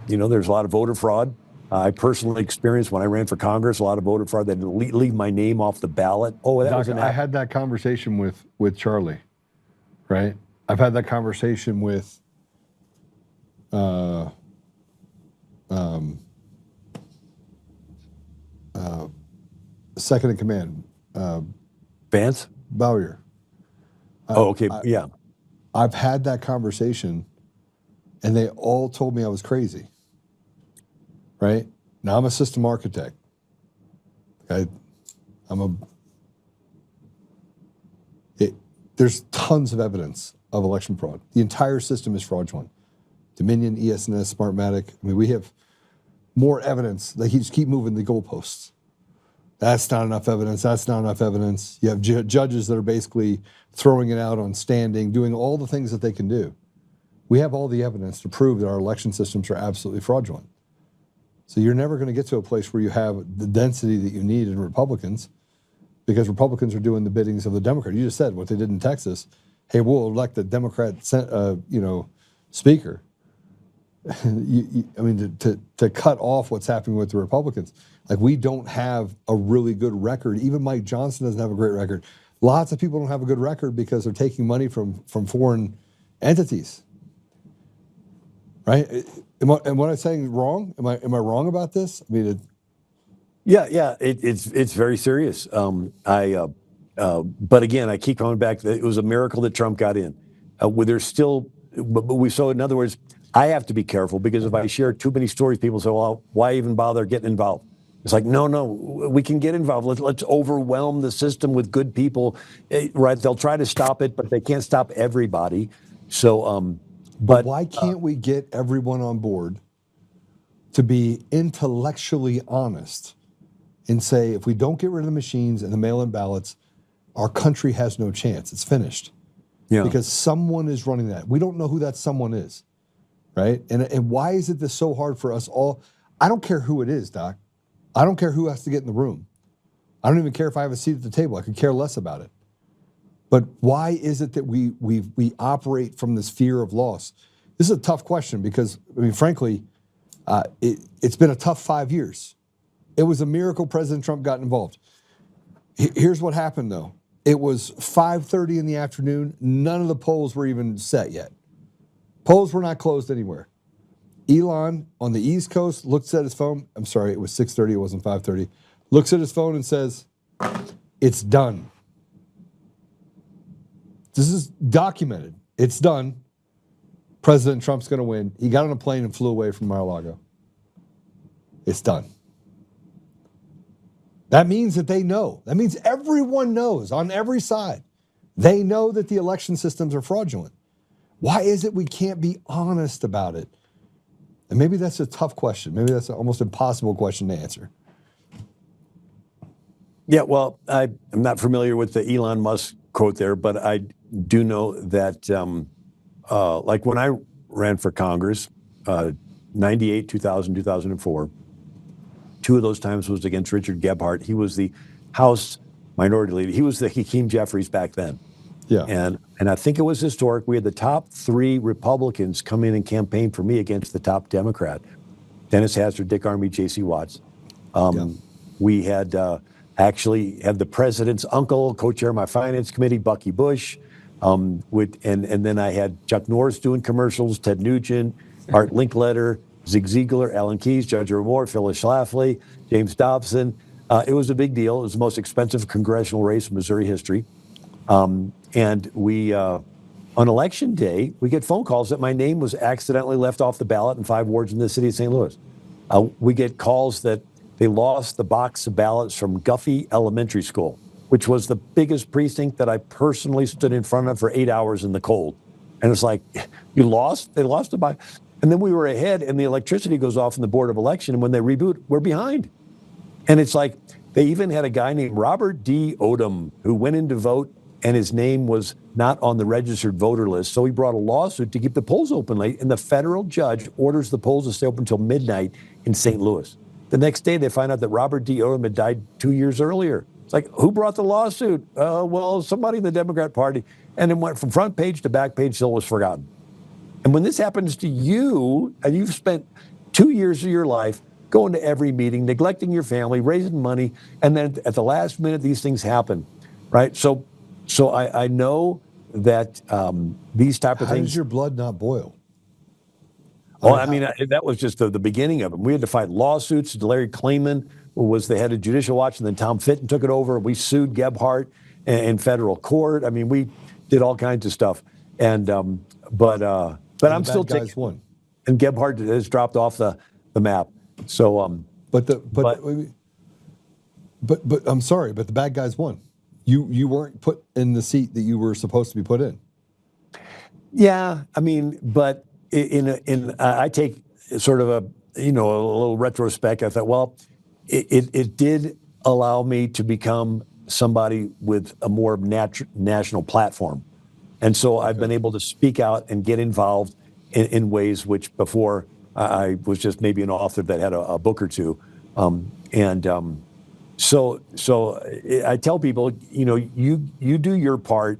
there's a lot of voter fraud. I personally experienced when I ran for Congress, a lot of voter fraud. They didn't leave my name off the ballot. Oh, that was I had that conversation with Charlie, right? I've had that conversation with second in command, Vance Bowyer. Okay, yeah. I've had that conversation, and they all told me I was crazy. Right? Now I'm a system architect. There's tons of evidence of election fraud. The entire system is fraudulent. Dominion, ESNS, Smartmatic. I mean, we have more evidence. They just keep moving the goalposts. That's not enough evidence. That's not enough evidence. You have judges that are basically throwing it out on standing, doing all the things that they can do. We have all the evidence to prove that our election systems are absolutely fraudulent. So you're never going to get to a place where you have the density that you need in Republicans, because Republicans are doing the biddings of the Democrat. You just said what they did in Texas. Hey, we'll elect the Democrat, speaker. To cut off what's happening with the Republicans. Like, we don't have a really good record. Even Mike Johnson doesn't have a great record. Lots of people don't have a good record because they're taking money from foreign entities. Right? Am I saying wrong? Am I wrong about this? I mean, it's very serious. But again, I keep coming back. It was a miracle that Trump got in. So in other words, I have to be careful, because if I share too many stories, people say, well, why even bother getting involved? It's like, no, we can get involved. Let's overwhelm the system with good people. Right? They'll try to stop it, but they can't stop everybody. So, but why can't we get everyone on board to be intellectually honest and say, if we don't get rid of the machines and the mail-in ballots, our country has no chance. It's finished. Yeah. Because someone is running that. We don't know who that someone is, right? And why is it this so hard for us all? I don't care who it is, Doc. I don't care who has to get in the room. I don't even care if I have a seat at the table. I could care less about it. But why is it that we operate from this fear of loss? This is a tough question because, frankly, it's been a tough 5 years. It was a miracle President Trump got involved. Here's what happened, though. It was 5:30 in the afternoon. None of the polls were even set yet. Polls were not closed anywhere. Elon on the East Coast looks at his phone. I'm sorry, it was 6:30. It wasn't 5:30. Looks at his phone and says, "It's done." This is documented. It's done. President Trump's going to win. He got on a plane and flew away from Mar-a-Lago. It's done. That means that they know. That means everyone knows on every side They know that the election systems are fraudulent. Why is it we can't be honest about it? And maybe that's a tough question. Maybe that's an almost impossible question to answer. Yeah, well, I'm not familiar with the Elon Musk quote there, but I do know that, like when I ran for Congress, 98, 2000, 2004, two of those times was against Richard Gebhardt. He was the House Minority Leader. He was the Hakeem Jeffries back then. Yeah. And I think it was historic. We had the top 3 Republicans come in and campaign for me against the top Democrat, Dennis Hastert, Dick Armey, J.C. Watts. We had actually had the president's uncle, co-chair of my finance committee, Bucky Bush. And then I had Chuck Norris doing commercials, Ted Nugent, Art Linkletter, Zig Ziglar, Alan Keyes, Judge Moore, Phyllis Schlafly, James Dobson. It was a big deal. It was the most expensive congressional race in Missouri history. And we, on election day, we get phone calls that my name was accidentally left off the ballot in 5 wards in the city of St. Louis. We get calls that they lost the box of ballots from Guffey Elementary School, which was the biggest precinct that I personally stood in front of for 8 hours in the cold. And it's like, you lost? They lost the box. And then we were ahead, and the electricity goes off in the Board of Election, and when they reboot, we're behind. And it's like, they even had a guy named Robert D. Odom who went in to vote, and his name was not on the registered voter list. So he brought a lawsuit to keep the polls open late, and the federal judge orders the polls to stay open until midnight in St. Louis. The next day, they find out that Robert D. Odom had died 2 years earlier. It's like, who brought the lawsuit? Well, somebody in the Democrat Party. And it went from front page to back page till it was forgotten. And when this happens to you, and you've spent 2 years of your life going to every meeting, neglecting your family, raising money, and then at the last minute, these things happen, right? So I know that these type of How things. does your blood not boil? Well, I mean, that was just the beginning of it. We had to fight lawsuits. Larry Klayman was the head of Judicial Watch, and then Tom Fitton took it over. We sued Gebhardt in federal court. I mean, we did all kinds of stuff. And but I'm still taking. Won. And Gebhardt has dropped off the map. So but I'm sorry, but the bad guys won. You weren't put in the seat that you were supposed to be put in. Yeah, I mean, but I take sort of a little retrospect. I thought, well, it did allow me to become somebody with a more national platform, and so I've been able to speak out and get involved in ways which before I was just maybe an author that had a book or two, So I tell people, you do your part,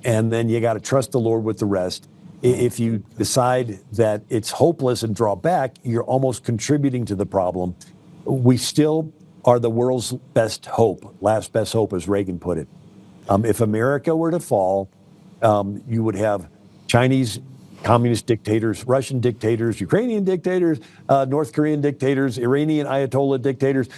and then you got to trust the Lord with the rest. If you decide that it's hopeless and draw back, you're almost contributing to the problem. We still are the world's best hope, last best hope, as Reagan put it. If America were to fall, you would have Chinese communist dictators, Russian dictators, Ukrainian dictators, North Korean dictators, Iranian Ayatollah dictators.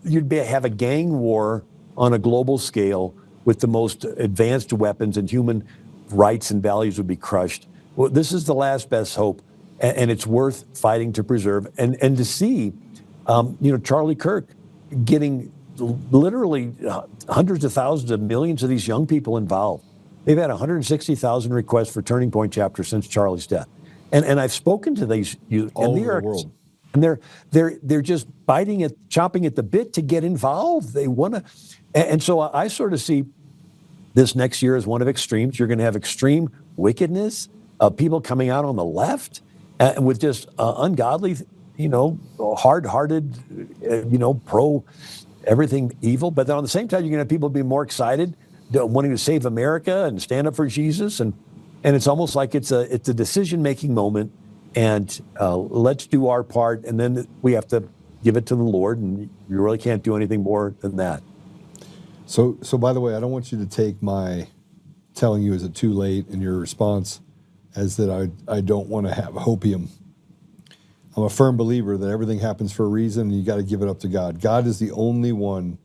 You'd have a gang war on a global scale with the most advanced weapons, and human rights and values would be crushed. Well, this is the last best hope, and it's worth fighting to preserve. And to see, Charlie Kirk getting literally hundreds of thousands of millions of these young people involved. They've had 160,000 requests for Turning Point chapters since Charlie's death, and I've spoken to these youth, all over the world, and they're just chomping at the bit to get involved. They want to, and so I sort of see this next year as one of extremes. You're going to have extreme wickedness, people coming out on the left with just ungodly, hard-hearted, pro everything evil. But then on the same time, you're going to have people be more excited, wanting to save America and stand up for Jesus, and it's almost like it's a decision-making moment, and let's do our part, and then we have to give it to the Lord, and you really can't do anything more than that. So by the way, I don't want you to take my telling you is it too late in your response as that I don't want to have hopium. I'm a firm believer that everything happens for a reason, and you got to give it up to God. God is the only one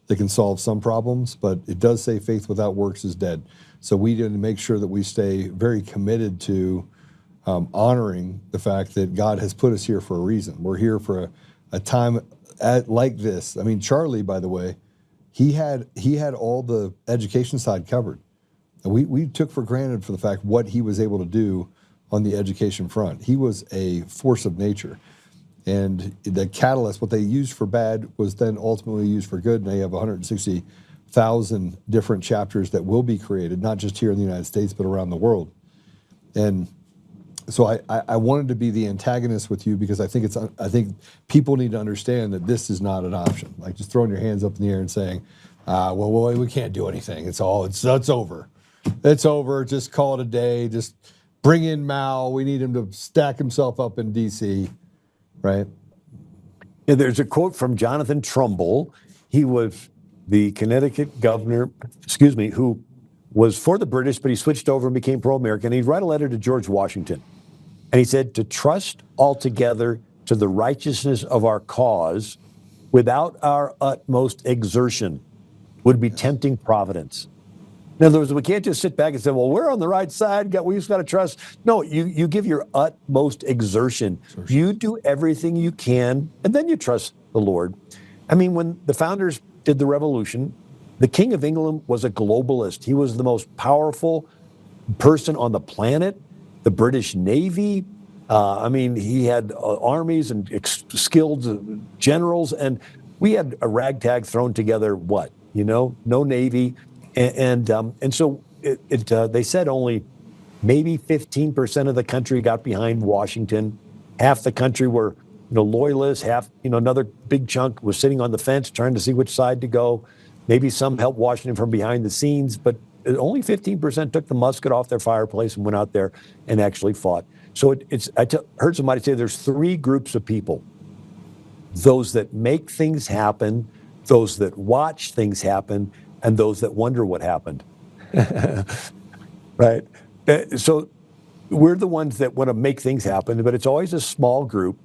that can solve some problems, but it does say faith without works is dead. So we need to make sure that we stay very committed to honoring the fact that God has put us here for a reason. We're here for a time like this. I mean, Charlie, by the way, he had all the education side covered. And we took for granted for the fact what he was able to do on the education front. He was a force of nature. And the catalyst, what they used for bad was then ultimately used for good. And they have 160,000 different chapters that will be created, not just here in the United States, but around the world. And so I wanted to be the antagonist with you because I think people need to understand that this is not an option. Like just throwing your hands up in the air and saying, well, we can't do anything. It's over. It's over. Just call it a day. Just bring in Mao. We need him to stack himself up in D.C., right? Yeah, there's a quote from Jonathan Trumbull. He was the Connecticut governor, who was for the British, but he switched over and became pro-American. He'd write a letter to George Washington. And he said, to trust altogether to the righteousness of our cause without our utmost exertion would be tempting Providence. In other words, we can't just sit back and say, well, we're on the right side. We just got to trust. No, you give your utmost exertion. You do everything you can, and then you trust the Lord. I mean, when the founders did the revolution, the King of England was a globalist. He was the most powerful person on the planet. The British Navy, he had armies and skilled generals, and we had a ragtag thrown together, no Navy. And so they said only maybe 15% of the country got behind Washington. Half the country were, loyalists. Half, another big chunk was sitting on the fence trying to see which side to go. Maybe some helped Washington from behind the scenes, but only 15% took the musket off their fireplace and went out there and actually fought. So I heard somebody say there's three groups of people: those that make things happen, those that watch things happen, and those that wonder what happened. Right? So we're the ones that want to make things happen, but it's always a small group.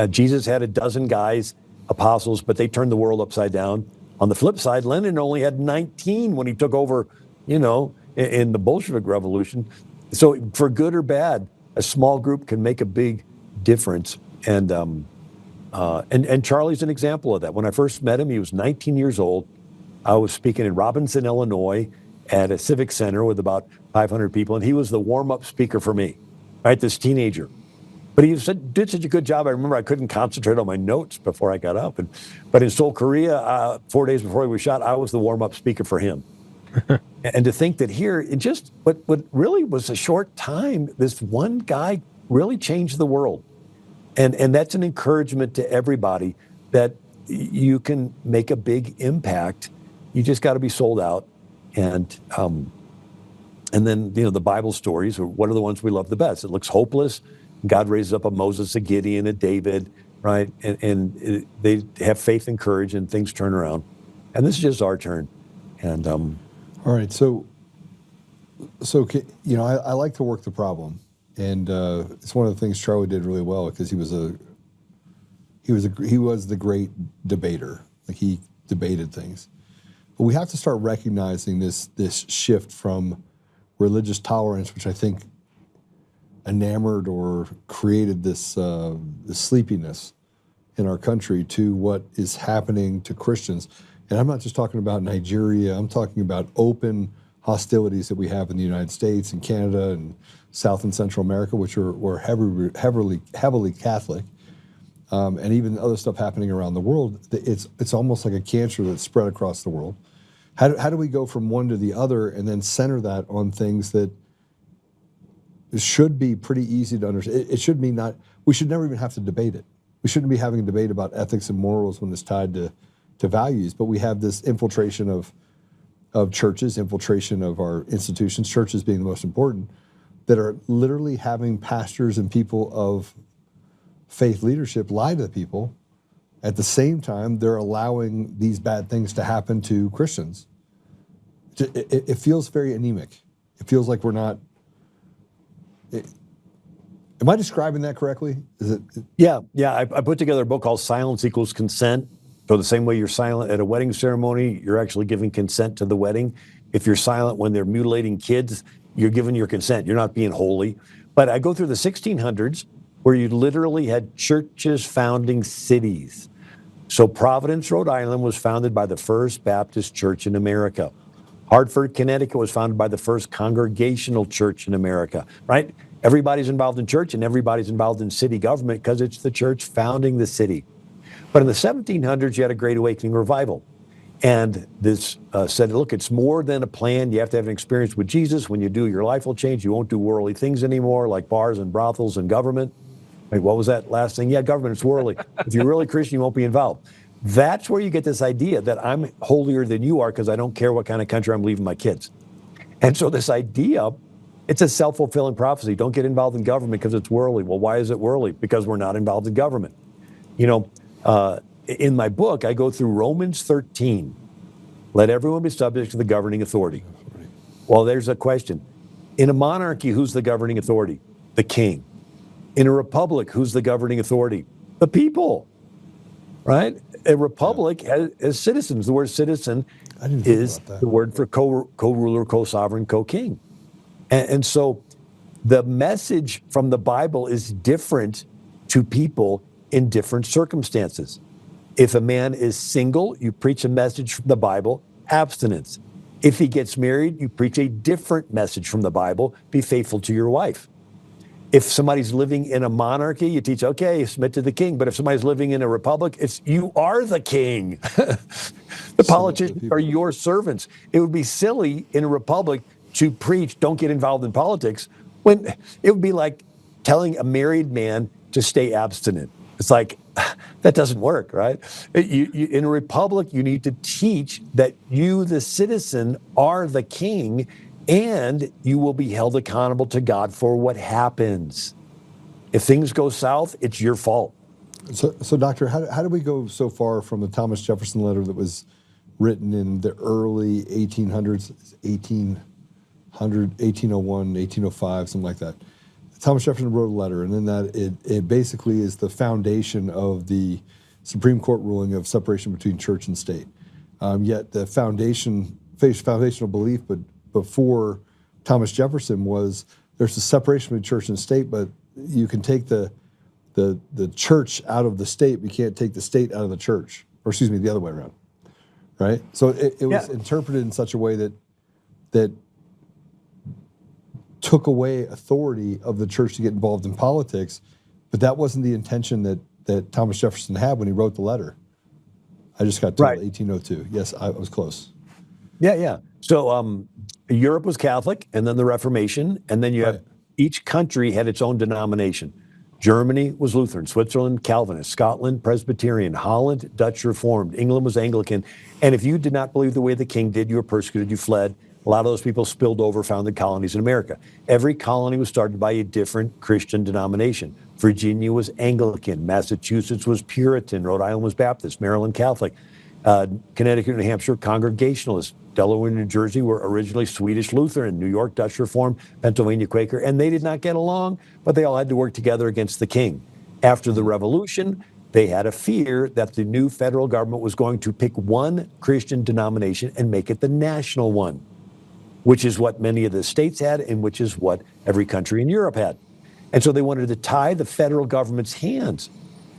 Jesus had a dozen guys, apostles, but they turned the world upside down. On the flip side, Lenin only had 19 when he took over, in the Bolshevik Revolution. So for good or bad, a small group can make a big difference. And Charlie's an example of that. When I first met him, he was 19 years old. I was speaking in Robinson, Illinois, at a civic center with about 500 people, and he was the warm-up speaker for me, right? This teenager. But he did such a good job. I remember I couldn't concentrate on my notes before I got up. But in Seoul, Korea, 4 days before he was shot, I was the warm-up speaker for him. And to think that here, it just, what really was a short time, this one guy really changed the world. And that's an encouragement to everybody that you can make a big impact. You just got to be sold out. And then, the Bible stories, what are the ones we love the best? It looks hopeless. God raises up a Moses, a Gideon, a David, right? And they have faith and courage, and things turn around. And this is just our turn. And all right, so I like to work the problem, and it's one of the things Charlie did really well because he was the great debater. Like he debated things. But we have to start recognizing this shift from religious tolerance, which I think enamored or created this sleepiness in our country, to what is happening to Christians. And I'm not just talking about Nigeria. I'm talking about open hostilities that we have in the United States and Canada and South and Central America, which were heavily Catholic, and even other stuff happening around the world. It's almost like a cancer that's spread across the world. How do we go from one to the other and then center that on things that should be pretty easy to understand? It should mean we should never even have to debate it. We shouldn't be having a debate about ethics and morals when it's tied to values, but we have this infiltration of churches, infiltration of our institutions, churches being the most important, that are literally having pastors and people of faith leadership lie to the people. At the same time, they're allowing these bad things to happen to Christians. It feels very anemic. It feels like we're not. Am I describing that correctly? Is it? Yeah. I put together a book called Silence Equals Consent. So the same way you're silent at a wedding ceremony, you're actually giving consent to the wedding. If you're silent when they're mutilating kids, you're giving your consent. You're not being holy. But I go through the 1600s where you literally had churches founding cities. So Providence, Rhode Island was founded by the First Baptist Church in America. Hartford, Connecticut was founded by the first Congregational church in America, right? Everybody's involved in church and everybody's involved in city government because it's the church founding the city. But in the 1700s, you had a Great Awakening revival. And this said, look, it's more than a plan. You have to have an experience with Jesus. When you do, your life will change. You won't do worldly things anymore, like bars and brothels and government. Like, what was that last thing? Yeah, government, it's worldly. If you're really Christian, you won't be involved. That's where you get this idea that I'm holier than you are because I don't care what kind of country I'm leaving my kids. And so this idea, it's a self-fulfilling prophecy. Don't get involved in government because it's worldly. Well, why is it worldly? Because we're not involved in government. You know, in my book, I go through Romans 13. Let everyone be subject to the governing authority. Well, there's a question. In a monarchy, who's the governing authority? The king. In a republic, who's the governing authority? The people, right? A republic has citizens. The word citizen is the word for co-ruler, co-sovereign, co-king. And so the message from the Bible is different to people in different circumstances. If a man is single, you preach a message from the Bible, abstinence. If he gets married, you preach a different message from the Bible, be faithful to your wife. If somebody's living in a monarchy, you teach, okay, submit to the king. But if somebody's living in a republic, it's you are the king. The politicians are your servants. It would be silly in a republic to preach, don't get involved in politics, when it would be like telling a married man to stay abstinent. It's like, that doesn't work, right? In a republic, you need to teach that you, the citizen, are the king, and you will be held accountable to God for what happens. If things go south, it's your fault. So Doctor, how do we go so far from the Thomas Jefferson letter that was written in the early 1800s, 1801, 1805, something like that? Thomas Jefferson wrote a letter, and then it basically is the foundation of the Supreme Court ruling of separation between church and state. Yet the foundational belief, but before Thomas Jefferson, was there's a separation between church and state, but you can take the church out of the state, but you can't take the state out of the church. Or excuse me, the other way around, right? So it was interpreted in such a way that took away authority of the church to get involved in politics, but that wasn't the intention that Thomas Jefferson had when he wrote the letter. I just got told 1802. Yes, I was close. Yeah. So Europe was Catholic, and then the Reformation, and then you have each country had its own denomination. Germany was Lutheran, Switzerland, Calvinist, Scotland, Presbyterian, Holland, Dutch Reformed, England was Anglican. And if you did not believe the way the king did, you were persecuted, you fled. A lot of those people spilled over, founded colonies in America. Every colony was started by a different Christian denomination. Virginia was Anglican, Massachusetts was Puritan, Rhode Island was Baptist, Maryland Catholic, Connecticut and New Hampshire Congregationalist, Delaware and New Jersey were originally Swedish Lutheran, New York Dutch Reformed, Pennsylvania Quaker, and they did not get along, but they all had to work together against the king. After the Revolution, they had a fear that the new federal government was going to pick one Christian denomination and make it the national one, which is what many of the states had and which is what every country in Europe had. And so they wanted to tie the federal government's hands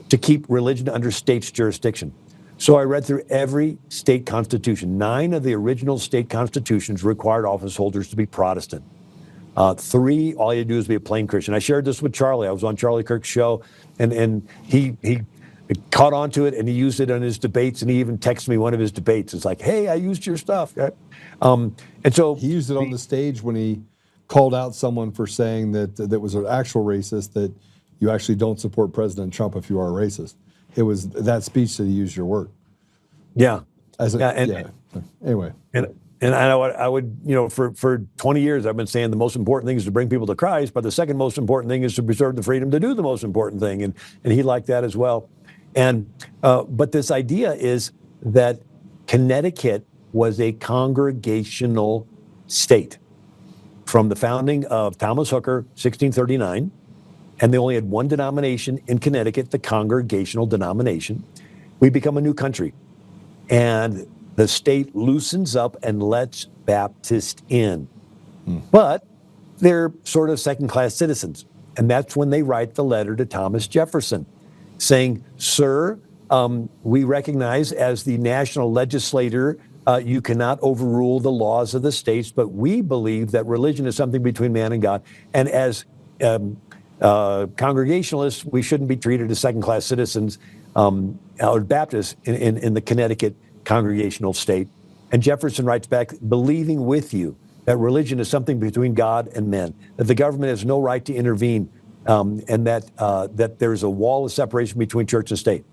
to keep religion under state's jurisdiction. So I read through every state constitution. 9 of the original state constitutions required office holders to be Protestant. 3, all you had to do is be a plain Christian. I shared this with Charlie. I was on Charlie Kirk's show, and he caught on to it, and he used it in his debates, and he even texted me one of his debates. It's like, hey, I used your stuff. Right? And so he used it on the stage when he called out someone for saying that was an actual racist, that you actually don't support President Trump if you are a racist. It was that speech that he used your work. Yeah. Anyway. And I would, for 20 years, I've been saying the most important thing is to bring people to Christ, but the second most important thing is to preserve the freedom to do the most important thing. And he liked that as well. And but this idea is that Connecticut was a congregational state from the founding of Thomas Hooker, 1639. And they only had one denomination in Connecticut, the Congregational denomination. We become a new country. And the state loosens up and lets Baptists in. But they're sort of second-class citizens. And that's when they write the letter to Thomas Jefferson saying, sir, we recognize as the national legislator you cannot overrule the laws of the states, but we believe that religion is something between man and God. And as Congregationalists, we shouldn't be treated as second-class citizens, or Baptists in the Connecticut Congregational state. And Jefferson writes back, believing with you that religion is something between God and men, that the government has no right to intervene, and that there's a wall of separation between church and state.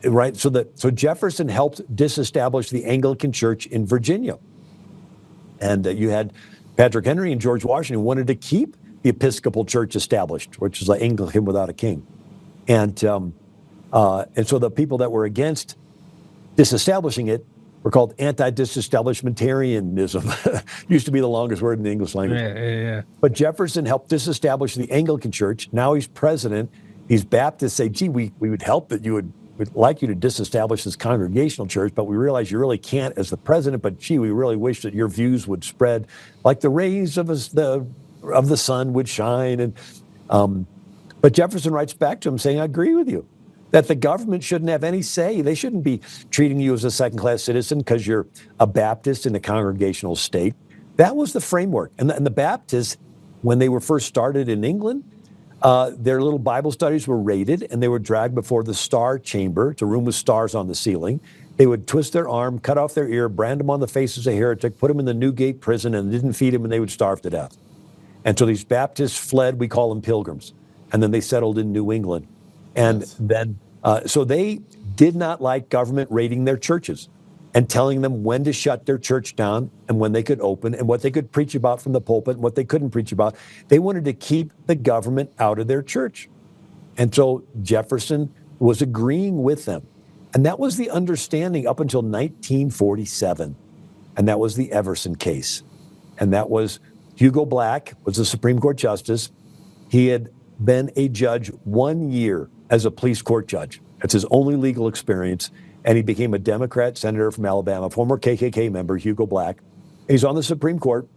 Right? So Jefferson helped disestablish the Anglican Church in Virginia. And you had Patrick Henry and George Washington wanted to keep the Episcopal Church established, which is like Anglican without a king. And so the people that were against disestablishing it were called anti-disestablishmentarianism. Used to be the longest word in the English language. Yeah. But Jefferson helped disestablish the Anglican Church. Now he's president. These Baptists say, gee, we would help that we'd like you to disestablish this Congregational Church, but we realize you really can't as the president, but gee, we really wish that your views would spread like the rays of the sun would shine. And but Jefferson writes back to him saying, I agree with you, that the government shouldn't have any say. They shouldn't be treating you as a second-class citizen because you're a Baptist in a Congregational state. That was the framework. And the Baptists, when they were first started in England, their little Bible studies were raided, and they were dragged before the Star Chamber. It's a room with stars on the ceiling. They would twist their arm, cut off their ear, brand them on the face as a heretic, put them in the Newgate prison, and didn't feed them, and they would starve to death. And so these Baptists fled. We call them pilgrims. And then they settled in New England. And then, so they did not like government raiding their churches and telling them when to shut their church down and when they could open and what they could preach about from the pulpit and what they couldn't preach about. They wanted to keep the government out of their church. And so Jefferson was agreeing with them. And that was the understanding up until 1947. And that was the Everson case. And that was Hugo Black was the Supreme Court justice. He had been a judge 1 year as a police court judge. That's his only legal experience. And he became a Democrat senator from Alabama, former KKK member, Hugo Black. He's on the Supreme Court.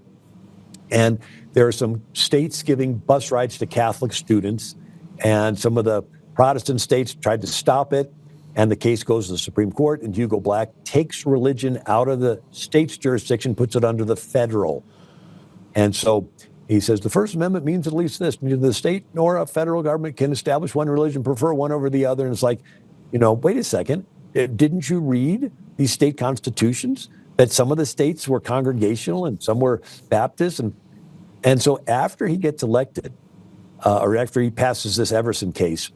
And there are some states giving bus rides to Catholic students. And some of the Protestant states tried to stop it. And the case goes to the Supreme Court. And Hugo Black takes religion out of the state's jurisdiction, puts it under the federal. And so he says the First Amendment means at least this: neither the state nor a federal government can establish one religion, prefer one over the other. And it's like, wait a second. Didn't you read these state constitutions that some of the states were congregational and some were Baptist? And so after he gets elected, or after he passes this Everson case,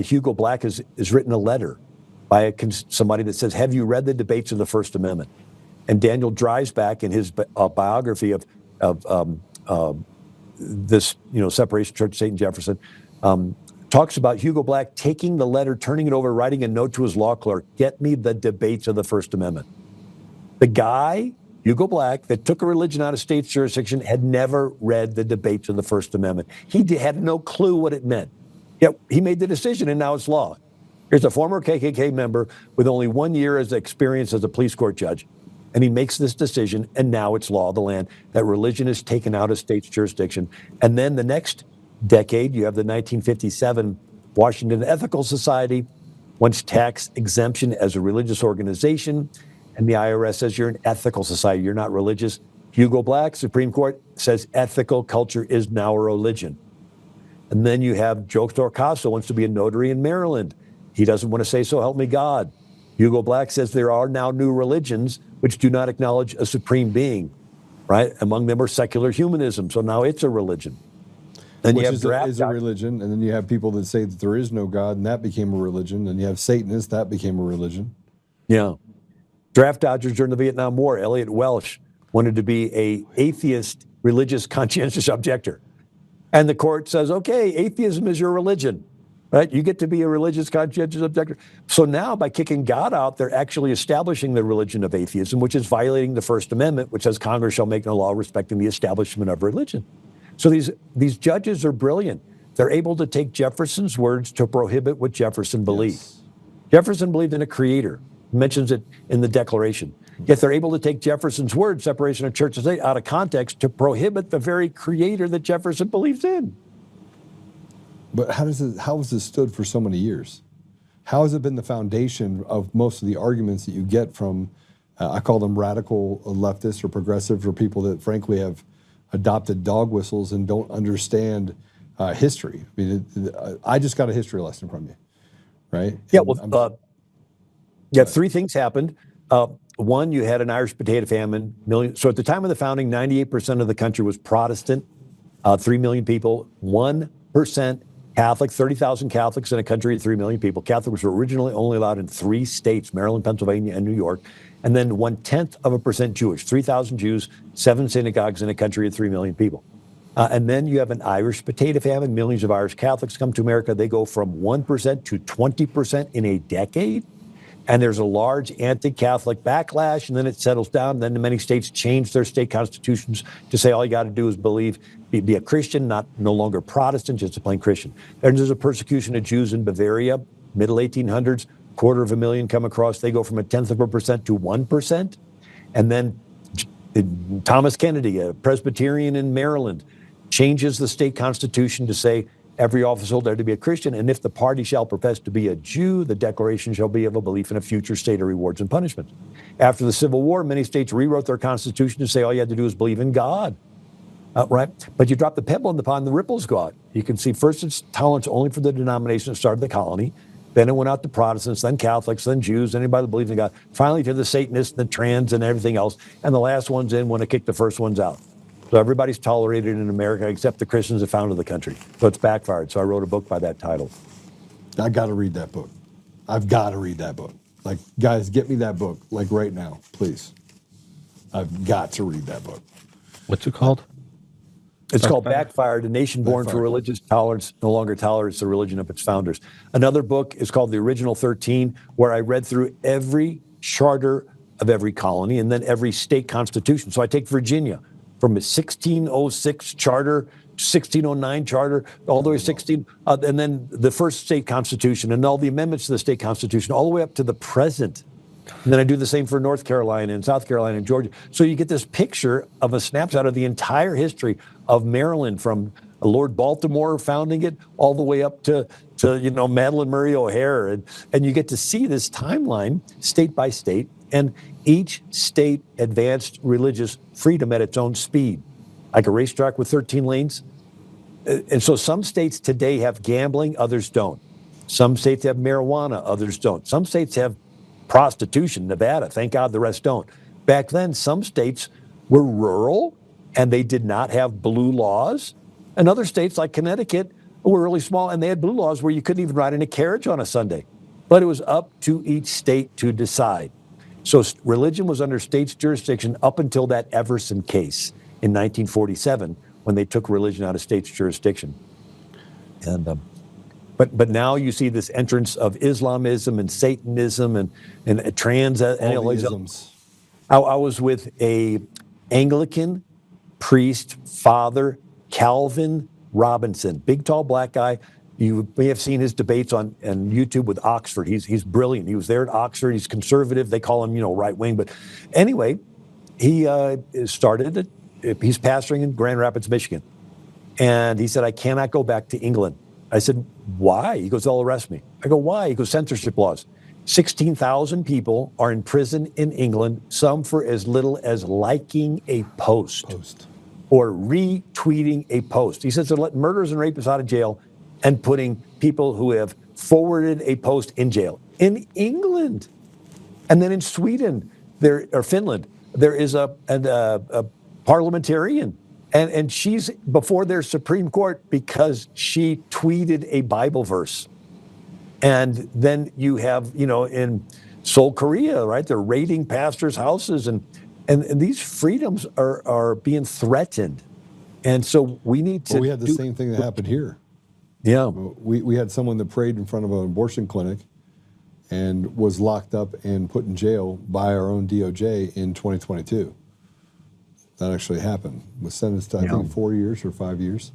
Hugo Black has written a letter by somebody that says, have you read the debates of the First Amendment? And Daniel Dreisbach, in his biography of this, separation of church, state, and Jefferson, talks about Hugo Black taking the letter, turning it over, writing a note to his law clerk, get me the debates of the First Amendment. The guy, Hugo Black, that took a religion out of state's jurisdiction had never read the debates of the First Amendment. He had no clue what it meant. Yet he made the decision, and now it's law. Here's a former KKK member with only 1 year as experience as a police court judge. And he makes this decision, and now it's law of the land, that religion is taken out of state's jurisdiction. And then the next decade, you have the 1957 Washington Ethical Society wants tax exemption as a religious organization, and the IRS says you're an ethical society, you're not religious. Hugo Black, Supreme Court, says ethical culture is now a religion. And then you have Joe Torcaso wants to be a notary in Maryland. He doesn't want to say, so help me God. Hugo Black says there are now new religions which do not acknowledge a supreme being, right? Among them are secular humanism, so now it's a religion. And Which is a religion, and then you have people that say that there is no God, and that became a religion. And you have Satanists, that became a religion. Yeah. Draft dodgers during the Vietnam War. Elliot Welsh wanted to be a atheist, religious, conscientious objector. And the court says, okay, atheism is your religion, right? You get to be a religious, conscientious objector. So now by kicking God out, they're actually establishing the religion of atheism, which is violating the First Amendment, which says Congress shall make no law respecting the establishment of religion. So these judges are brilliant. They're able to take Jefferson's words to prohibit what Jefferson believed. Yes. Jefferson believed in a creator. He mentions it in the Declaration. Yet they're able to take Jefferson's words, separation of church and state, out of context to prohibit the very creator that Jefferson believes in. But how has this stood for so many years? How has it been the foundation of most of the arguments that you get from I call them radical leftists or progressives, or people that frankly have adopted dog whistles and don't understand history. I mean, I just got a history lesson from you, right? Yeah, well, three things happened. One, you had an Irish potato famine. So at the time of the founding, 98% of the country was Protestant, 3 million people, 1% Catholic, 30,000 Catholics in a country of 3 million people. Catholics were originally only allowed in 3 states, Maryland, Pennsylvania, and New York. And then 0.1% Jewish, 3,000 Jews, 7 synagogues in a country of 3 million people. And then you have an Irish potato famine. Millions of Irish Catholics come to America. They go from 1% to 20% in a decade. And there's a large anti-Catholic backlash, and then it settles down. Then many states change their state constitutions to say all you got to do is be a Christian, no longer Protestant, just a plain Christian. Then there's a persecution of Jews in Bavaria, middle 1800s, 250,000 come across. They go from 0.1% to 1%. And then Thomas Kennedy, a Presbyterian in Maryland, changes the state constitution to say every office holder to be a Christian, and if the party shall profess to be a Jew, the declaration shall be of a belief in a future state of rewards and punishment. After the Civil War, many states rewrote their constitution to say all you had to do is believe in God, right? But you drop the pebble in the pond, the ripples go out. You can see first it's tolerance only for the denomination that started the colony. Then it went out to Protestants, then Catholics, then Jews, anybody that believes in God. Finally to the Satanists, the trans, and everything else. And the last one's in when it kicked the first ones out. So everybody's tolerated in America except the Christians that founded the country. So it's backfired. So I wrote a book by that title. I got to read that book. I've got to read that book. Like, guys, get me that book, like right now, please. I've got to read that book. What's it called? It's called Backfired, A Nation Born for Religious Tolerance No Longer Tolerates the Religion of Its Founders. Another book is called The Original 13, where I read through every charter of every colony and then every state constitution. So I take Virginia, from a 1606 charter, 1609 charter, all the way to 16, and then the first state constitution and all the amendments to the state constitution, all the way up to the present. And then I do the same for North Carolina and South Carolina and Georgia. So you get this picture of a snapshot of the entire history of Maryland, from Lord Baltimore founding it all the way up to Madeline Murray O'Hare. And you get to see this timeline state by state. And each state advanced religious freedom at its own speed, like a racetrack with 13 lanes. And so some states today have gambling, others don't. Some states have marijuana, others don't. Some states have prostitution, Nevada, thank God the rest don't. Back then, some states were rural and they did not have blue laws. And other states like Connecticut were really small and they had blue laws where you couldn't even ride in a carriage on a Sunday. But it was up to each state to decide. So religion was under state's jurisdiction up until that Everson case in 1947, when they took religion out of state's jurisdiction. And but now you see this entrance of Islamism and Satanism and trans. I was with a Anglican priest, Father Calvin Robinson, big tall black guy. You may have seen his debates on YouTube with Oxford. He's brilliant. He was there at Oxford. He's conservative. They call him, right wing. But anyway, he he's pastoring in Grand Rapids, Michigan. And he said, I cannot go back to England. I said, why? He goes, they'll arrest me. I go, why? He goes, censorship laws. 16,000 people are in prison in England, some for as little as liking a post. Or retweeting a post. He says they're letting murderers and rapists out of jail and putting people who have forwarded a post in jail in England. And then in Sweden, or Finland, there is a parliamentarian, and she's before their Supreme Court because she tweeted a Bible verse. And then you have, in Seoul, Korea, right? They're raiding pastors' houses, and these freedoms are being threatened. And so we need to. Well, we had the same thing that happened here. Yeah. We had someone that prayed in front of an abortion clinic and was locked up and put in jail by our own DOJ in 2022. That actually happened. Was sentenced to, I think, 4 years or 5 years.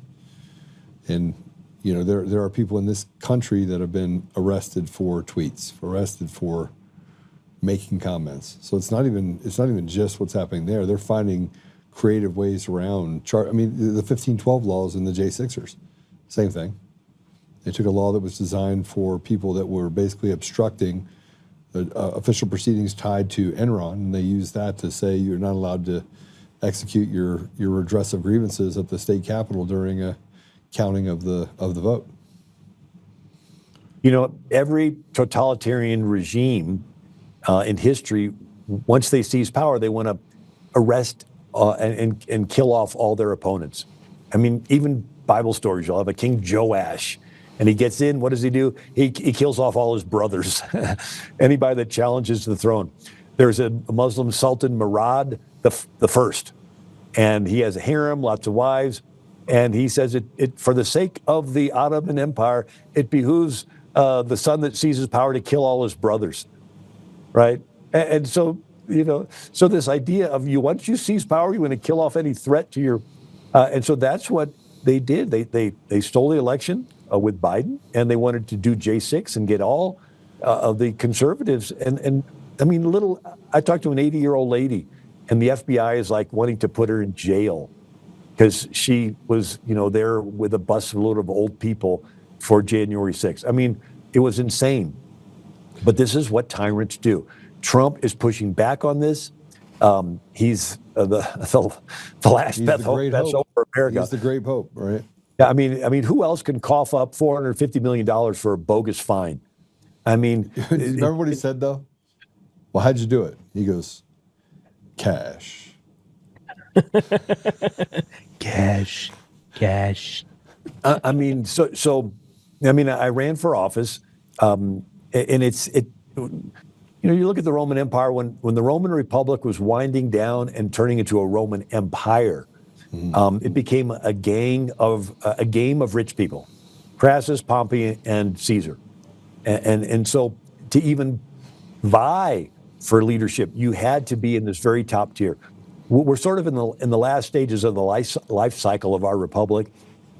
And, there are people in this country that have been arrested for tweets, arrested for making comments. So it's not even just what's happening there. They're finding creative ways around. The 1512 laws in the J6ers, same thing. They took a law that was designed for people that were basically obstructing official proceedings tied to Enron, and they use that to say you're not allowed to execute your redress of grievances at the state capitol during a counting of the vote. You know, every totalitarian regime in history, once they seize power, they want to arrest and kill off all their opponents. I mean, even Bible stories, you'll have a King Joash, and he gets in, what does he do? He kills off all his brothers, anybody that challenges the throne. There's a Muslim Sultan, Murad the First, and he has a harem, lots of wives, and he says it for the sake of the Ottoman Empire, it behooves the son that seizes power to kill all his brothers, right? And so, you know, so this idea of once you seize power, you want to kill off any threat to your, and so that's what they did. They stole the election with Biden, and they wanted to do J6 and get all of the conservatives. And I mean, I talked to an 80-year-old lady, and the FBI is like wanting to put her in jail because she was, you know, there with a bus load of old people for January 6th. I mean, it was insane. But this is what tyrants do. Trump is pushing back on this. He's the last best hope that's over America. He's the great pope, right? Yeah, I mean, who else can cough up $450 million for a bogus fine? I mean, remember what he said though? Well, how'd you do it? He goes, cash. Cash. I mean, I mean, I ran for office, and you know, you look at the Roman Empire when the Roman Republic was winding down and turning into a Roman Empire. It became a game of rich people, Crassus, Pompey, and Caesar, and so to even vie for leadership, you had to be in this very top tier. We're sort of in the last stages of the life cycle of our republic,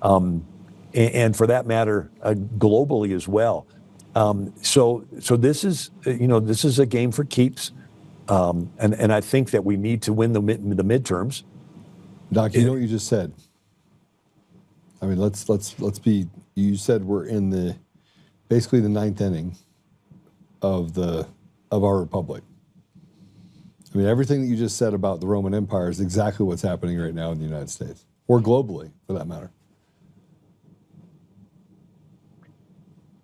and for that matter, globally as well. So this is this is a game for keeps, and I think that we need to win the midterms. Doc, you know what you just said. I mean, let's be. You said we're in basically the ninth inning of our republic. I mean, everything that you just said about the Roman Empire is exactly what's happening right now in the United States, or globally, for that matter.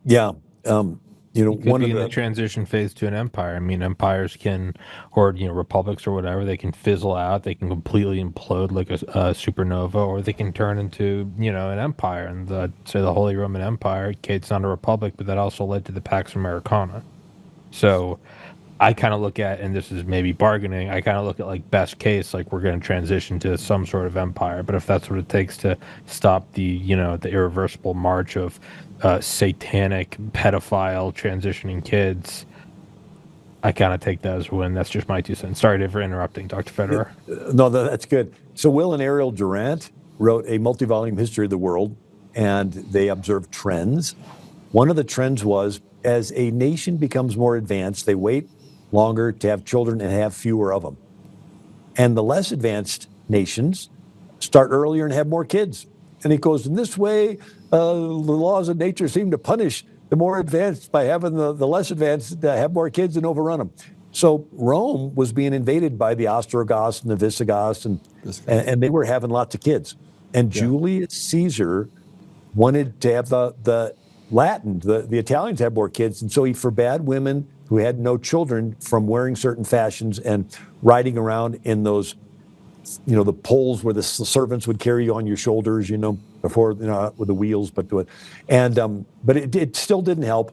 Yeah. You know, You could be in the transition phase to an empire. I mean, empires can, or republics or whatever, they can fizzle out. They can completely implode like a supernova, or they can turn into an empire. And say the Holy Roman Empire, okay, it's not a republic, but that also led to the Pax Americana. So I kind of look at, and this is maybe bargaining, I kind of look at like best case, like we're going to transition to some sort of empire. But if that's what it takes to stop the the irreversible march of satanic pedophile transitioning kids, I kind of take that as a win. That's just my 2 cents. Sorry for interrupting, Dr. Federer. No, that's good. So Will and Ariel Durant wrote a multi-volume history of the world, and they observed trends. One of the trends was, as a nation becomes more advanced, they wait longer to have children and have fewer of them. And the less advanced nations start earlier and have more kids. And he goes, in this way, the laws of nature seem to punish the more advanced by having the less advanced have more kids and overrun them. So Rome was being invaded by the Ostrogoths and the Visigoths, and they were having lots of kids. And Julius Caesar wanted to have the Latin, the Italians had more kids, and so he forbade women who had no children from wearing certain fashions and riding around in those, the poles where the servants would carry you on your shoulders, before, with the wheels, but it still didn't help,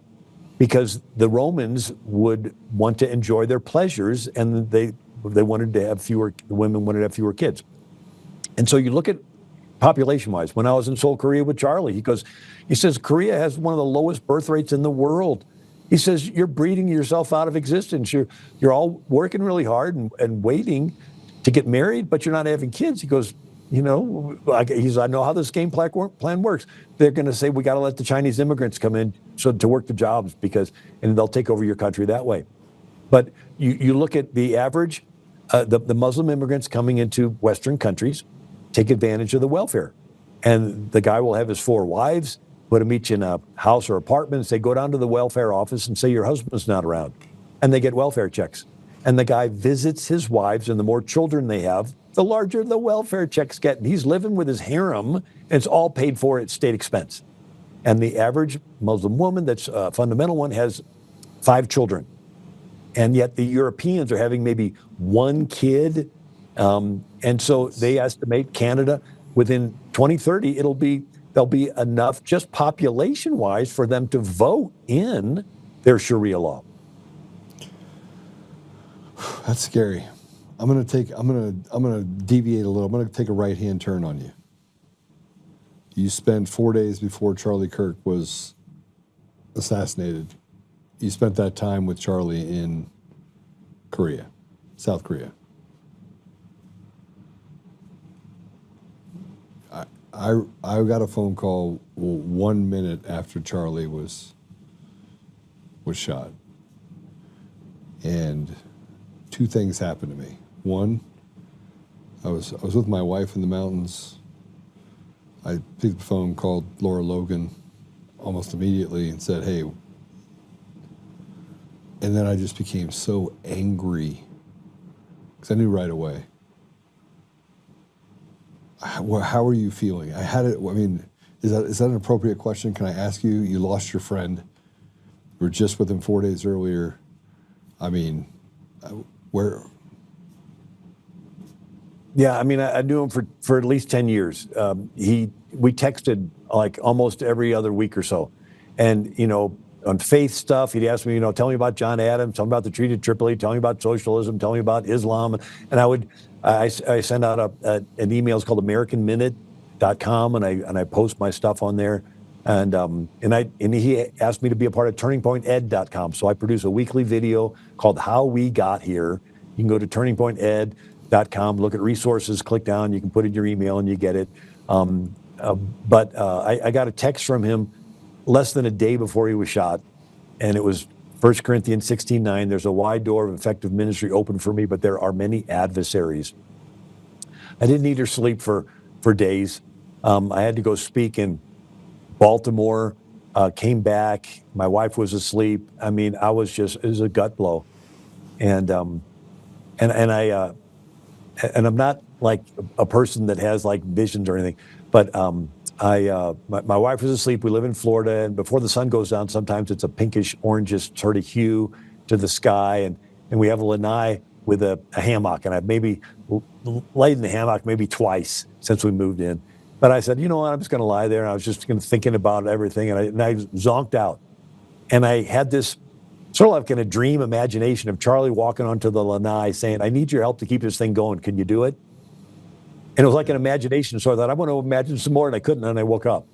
because the Romans would want to enjoy their pleasures, and they wanted to have fewer, the women wanted to have fewer kids. And so you look at population-wise, when I was in Seoul, Korea with Charlie, he says, Korea has one of the lowest birth rates in the world. He says, you're breeding yourself out of existence. You're all working really hard and waiting to get married, but you're not having kids. He goes, I know how this game plan works. They're going to say, we got to let the Chinese immigrants come in to work the jobs, and they'll take over your country that way. But you look at the average, the Muslim immigrants coming into Western countries take advantage of the welfare. And the guy will have his 4 wives, put them each in a house or apartment, and say, go down to the welfare office and say your husband's not around. and they get welfare checks. And the guy visits his wives, and the more children they have, the larger the welfare checks get. And he's living with his harem, and it's all paid for at state expense. And the average Muslim woman, that's a fundamental one, has 5 children. And yet the Europeans are having maybe 1 kid. And so they estimate Canada, within 2030, there'll be enough just population-wise for them to vote in their Sharia law. That's scary. I'm gonna deviate a little. I'm gonna take a right-hand turn on you. You spent 4 days before Charlie Kirk was assassinated. You spent that time with Charlie in Korea, South Korea. I got a phone call 1 minute after Charlie was shot, and 2 things happened to me. One, I was with my wife in the mountains. I picked up the phone, called Laura Logan almost immediately, and said, "Hey." And then I just became so angry because I knew right away. How are you feeling? I had it. I mean, is that an appropriate question? Can I ask you? You lost your friend. You were just with him 4 days earlier. I mean, where? Yeah, I mean, I knew him for at least 10 years. We texted like almost every other week or so, and on faith stuff, he'd ask me, tell me about John Adams, tell me about the Treaty of Tripoli, tell me about socialism, tell me about Islam, and I send out an email. It's called AmericanMinute.com, and I post my stuff on there, and he asked me to be a part of TurningPointEd.com. So I produce a weekly video called How We Got Here. You can go to TurningPointEd.com, look at resources, click down, you can put in your email, and you get it. But I got a text from him less than a day before he was shot, and it was 1 Corinthians 16:9. There's a wide door of effective ministry open for me, but there are many adversaries. I didn't eat or sleep for days. I had to go speak in Baltimore, came back. My wife was asleep. I mean, it was a gut blow. And I'm not like a person that has like visions or anything, but my wife was asleep. We live in Florida, and before the sun goes down, sometimes it's a pinkish, orangish sort of hue to the sky, and we have a lanai with a hammock, and I've maybe laid in the hammock maybe twice since we moved in. But I said, you know what, I'm just going to lie there, and I was just thinking about everything, and I zonked out, and I had this sort of like in a dream imagination of Charlie walking onto the lanai saying, "I need your help to keep this thing going. Can you do it?" And it was like an imagination. So I thought, I want to imagine some more, and I couldn't, and I woke up.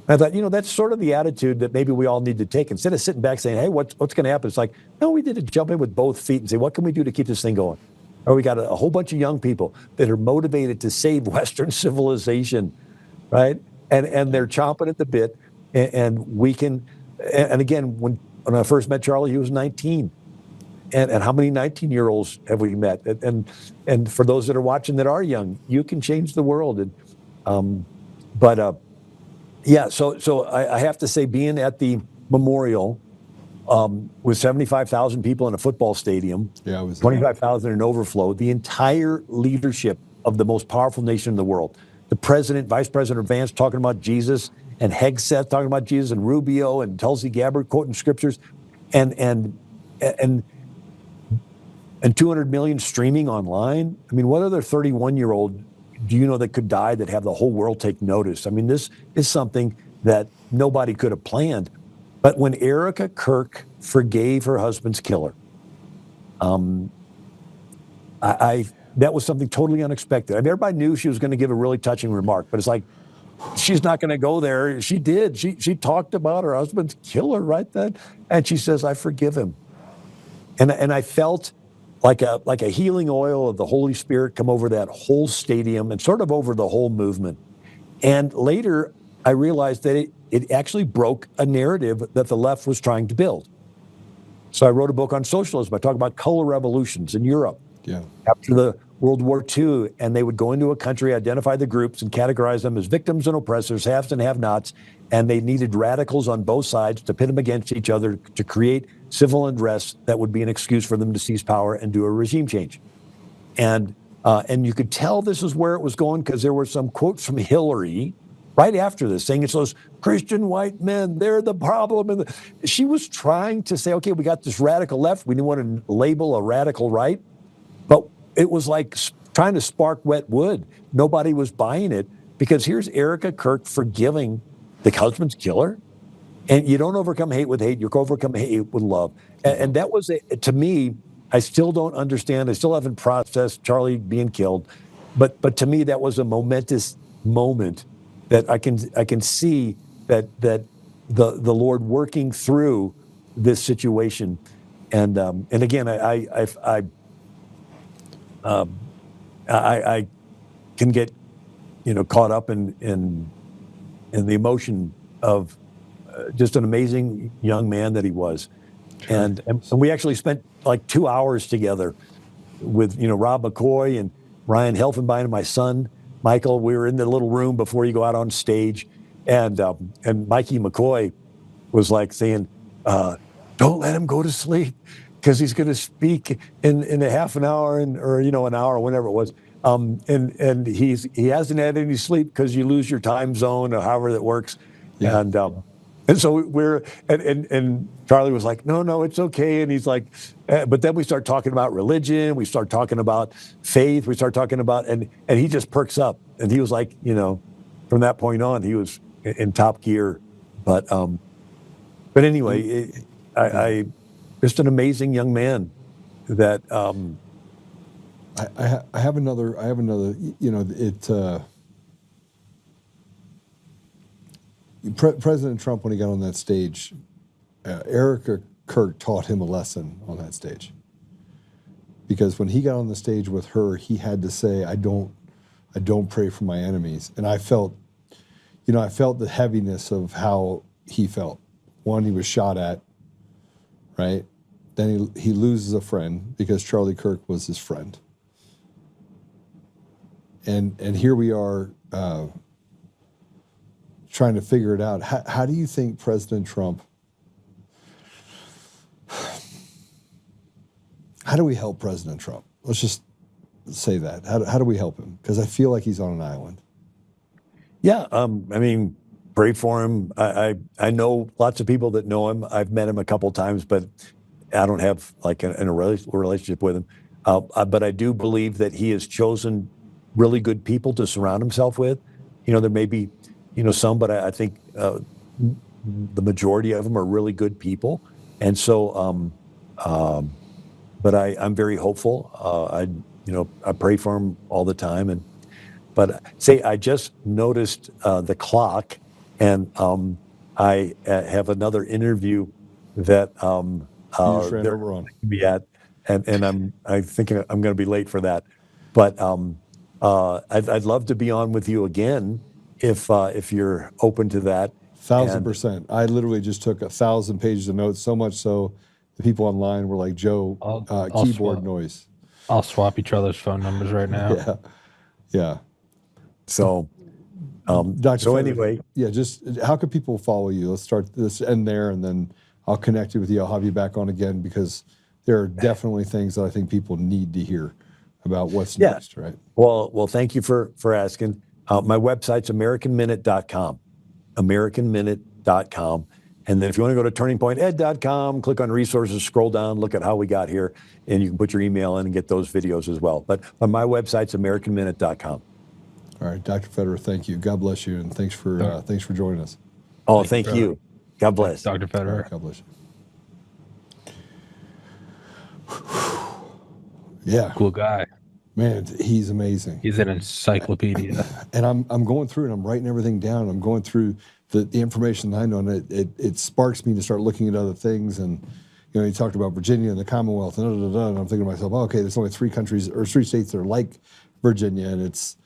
And I thought, that's sort of the attitude that maybe we all need to take. Instead of sitting back saying, hey, what's going to happen? It's like, no, we need to jump in with both feet and say, what can we do to keep this thing going? Or we got a whole bunch of young people that are motivated to save Western civilization, right? And they're chomping at the bit, and we can, and again, when I first met Charlie, he was 19. And how many 19-year-olds have we met? And for those that are watching that are young, you can change the world. So I have to say, being at the memorial with 75,000 people in a football stadium, 25,000 in overflow, the entire leadership of the most powerful nation in the world, the president, Vice President Vance talking about Jesus, and Hegseth talking about Jesus, and Rubio and Tulsi Gabbard quoting scriptures, and 200 million streaming online. I mean, what other 31-year-old do you know that could die that have the whole world take notice? I mean, this is something that nobody could have planned. But when Erica Kirk forgave her husband's killer, that was something totally unexpected. I mean, everybody knew she was going to give a really touching remark, but it's like, she's not going to go there. She did. She talked about her husband's killer right then, and she says, "I forgive him." And I felt like a healing oil of the Holy Spirit come over that whole stadium and sort of over the whole movement. And later, I realized that it actually broke a narrative that the left was trying to build. So I wrote a book on socialism. I talk about color revolutions in Europe. Yeah. After the World War II, and they would go into a country, identify the groups, and categorize them as victims and oppressors, haves and have-nots, and they needed radicals on both sides to pit them against each other to create civil unrest that would be an excuse for them to seize power and do a regime change. And you could tell this is where it was going because there were some quotes from Hillary right after this saying it's those Christian white men, they're the problem. And she was trying to say, okay, we got this radical left. We didn't want to label a radical right. But it was like trying to spark wet wood. Nobody was buying it because here's Erica Kirk forgiving the husband's killer. And you don't overcome hate with hate. You overcome hate with love. And that was, to me, I still don't understand. I still haven't processed Charlie being killed. But to me, that was a momentous moment that I can see that the Lord working through this situation. And again, I can get caught up in the emotion of just an amazing young man that he was. And we actually spent like 2 hours together with Rob McCoy and Ryan Helfenbein and my son Michael. We were in the little room before you go out on stage, and Mikey McCoy was like saying, "Don't let him go to sleep because he's going to speak in a half an hour or an hour, whenever it was." And he hasn't had any sleep because you lose your time zone or however that works. Yeah. And so and Charlie was like, no, it's okay. And he's like, but then we start talking about religion. We start talking about faith. We start talking about, and he just perks up. And he was like, from that point on, he was in top gear. But anyway, I just an amazing young man that, I have another, President Trump, when he got on that stage, Erica Kirk taught him a lesson on that stage. Because when he got on the stage with her, he had to say, I don't pray for my enemies. And I felt the heaviness of how he felt. One, he was shot at, right? Then he loses a friend because Charlie Kirk was his friend. And here we are, trying to figure it out. How do you think President Trump, how do we help President Trump? Let's just say that. How do we help him? Because I feel like he's on an island. Yeah, pray for him. I know lots of people that know him. I've met him a couple times, but I don't have like a relationship with him. But I do believe that he has chosen really good people to surround himself with. There may be some, but I think the majority of them are really good people. And so, but I'm very hopeful. I pray for him all the time. But I just noticed the clock, and I have another interview that they're going to be at, and I'm thinking I'm going to be late for that. But I'd love to be on with you again if you're open to that. 1,000%. I literally just took 1,000 pages of notes, so much so the people online were like, Joe, keyboard noise. I'll swap each other's phone numbers right now. Yeah. So, Dr. Federer, anyway. Yeah, just how can people follow you? Let's start this end there, and then I'll connect you with you. I'll have you back on again because there are definitely things that I think people need to hear about what's next, right? Well, thank you for asking. My website's AmericanMinute.com, AmericanMinute.com. And then if you want to go to turningpointed.com, click on resources, scroll down, look at how we got here, and you can put your email in and get those videos as well. But my website's AmericanMinute.com. All right, Dr. Federer, thank you. God bless you, and thanks for joining us. Oh, thank you. God bless. Dr. Federer. Right, God bless you. Yeah. Cool guy. Man, he's amazing. He's an encyclopedia. And I'm going through and I'm writing everything down. I'm going through the information that I know, and it sparks me to start looking at other things. And he talked about Virginia and the Commonwealth, and and I'm thinking to myself, okay, there's only 3 countries or 3 states that are like Virginia, and it's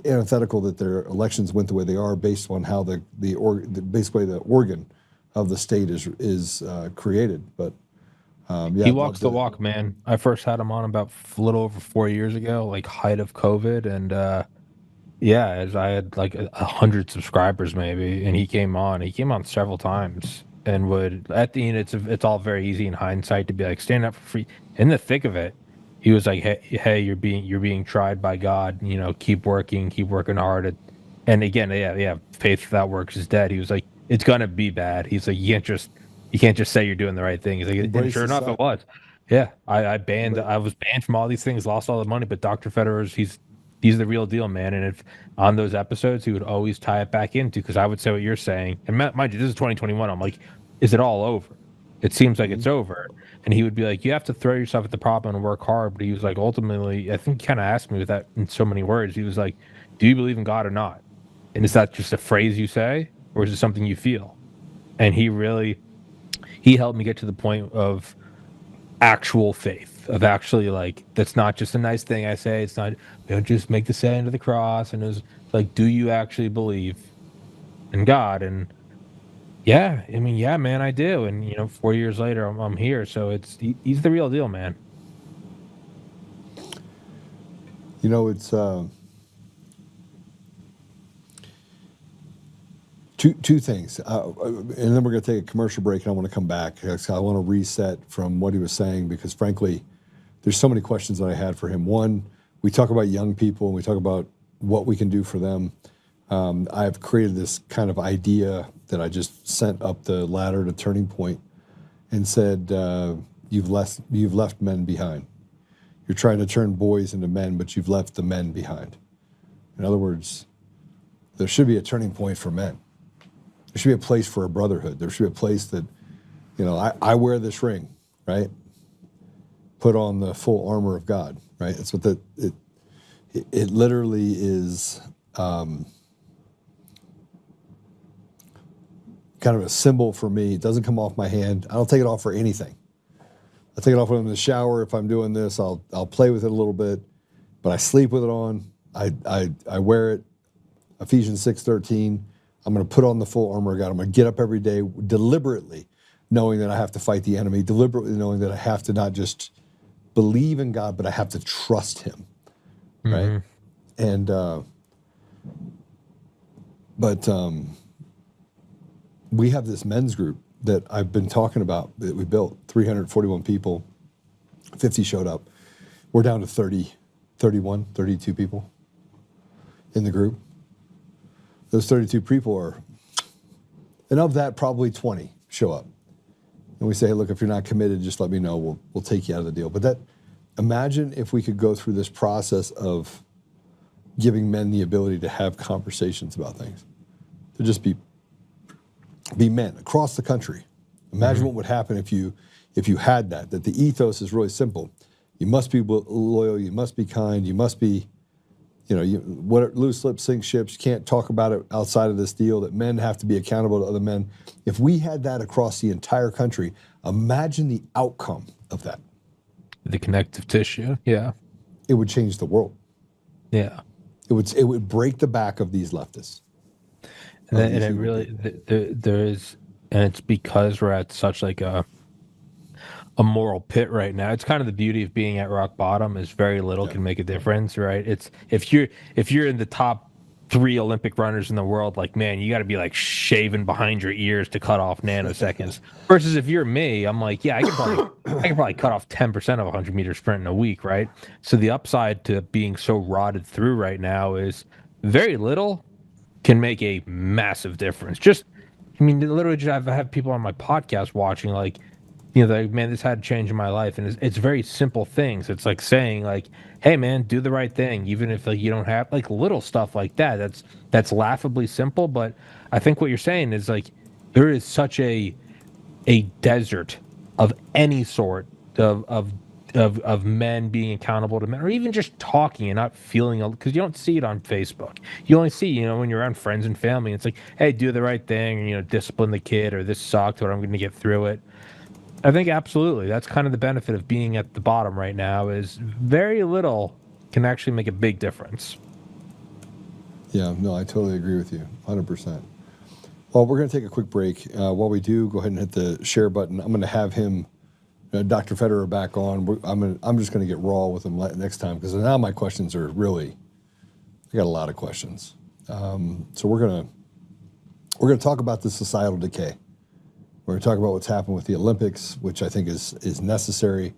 antithetical that their elections went the way they are based on how basically the organ of the state is created. But he walks the walk, man. I first had him on about a little over 4 years ago, like height of COVID, and as I had like 100 subscribers maybe, and he came on several times, and would at the end it's all very easy in hindsight to be like stand up for free. In the thick of it, he was like, hey, you're being tried by God. You know, keep working hard. And again, yeah, faith without works is dead. He was like, it's gonna be bad. He's like, you can't just say you're doing the right thing. He's like, and sure enough, it was. Yeah, I was banned from all these things, lost all the money, but Dr. Federer's he's the real deal, man. And if on those episodes, he would always tie it back into, because I would say what you're saying. And mind you, this is 2021. I'm like, is it all over? It seems like it's over. And he would be like, you have to throw yourself at the problem and work hard. But he was like, ultimately, I think he kind of asked me with that in so many words. He was like, do you believe in God or not? And is that just a phrase you say, or is it something you feel? And he helped me get to the point of actual faith, of actually like, that's not just a nice thing I say. It's not, just make the sign of the cross. And it was like, do you actually believe in God? And yeah, I mean, yeah, man, I do. And 4 years later, I'm here. So he's the real deal, man. It's two things, and then we're going to take a commercial break, and I want to come back. I want to reset from what he was saying, because frankly, there's so many questions that I had for him. One, we talk about young people, and we talk about what we can do for them. I've created this kind of idea that I just sent up the ladder to Turning Point and said, you've left men behind. You're trying to turn boys into men, but you've left the men behind. In other words, there should be a turning point for men. There should be a place for a brotherhood. There should be a place that, I wear this ring, right? Put on the full armor of God, right? That's what it literally is, kind of a symbol for me. It doesn't come off my hand. I don't take it off for anything. I take it off when I'm in the shower. If I'm doing this, I'll play with it a little bit, but I sleep with it on. I wear it. Ephesians 6:13. I'm going to put on the full armor of God. I'm going to get up every day deliberately knowing that I have to fight the enemy, deliberately knowing that I have to not just believe in God, but I have to trust him, right? And, we have this men's group that I've been talking about that we built, 341 people, 50 showed up. We're down to 30, 31, 32 people in the group. Those 32 people and of that, probably 20 show up. And we say, hey, look, if you're not committed, just let me know. We'll take you out of the deal. But imagine if we could go through this process of giving men the ability to have conversations about things, to just be men across the country. Imagine what would happen if you had that the ethos is really simple. You must be loyal, you must be kind, you must be, loose lips sink ships, you can't talk about it outside of this deal, that men have to be accountable to other men. If we had that across the entire country, imagine the outcome of that. The connective tissue, yeah. It would change the world. Yeah. It would break the back of these leftists. And it really, there is, and it's because we're at such like a moral pit right now. It's kind of the beauty of being at rock bottom, is very little can make a difference, right? It's if you're in the top 3 Olympic runners in the world, like, man, you got to be like shaving behind your ears to cut off nanoseconds. Versus if you're me, I'm like, yeah, I can probably cut off 10% of a 100-meter sprint in a week, right? So the upside to being so rotted through right now is very little can make a massive difference. Literally, I've had people on my podcast watching, like, like, man, this had to change in my life. And it's very simple things. It's like saying, like, hey, man, do the right thing, even if, like, you don't have, like, little stuff like that. That's laughably simple. But I think what you're saying is, like, there is such a desert of any sort of men being accountable to men, or even just talking and not feeling, because you don't see it on Facebook. You only see, when you're around friends and family, it's like, hey, do the right thing, or, discipline the kid, or this sucked, but I'm going to get through it. I think absolutely that's kind of the benefit of being at the bottom right now, is very little can actually make a big difference. Yeah, no, I totally agree with you, 100%. Well, we're going to take a quick break. While we do, go ahead and hit the share button. I'm going to have him, Dr. Federer, back on. I'm just going to get raw with him next time, because now my questions are really, I got a lot of questions. So we're going to talk about the societal decay. We're going to talk about what's happened with the Olympics, which I think is necessary.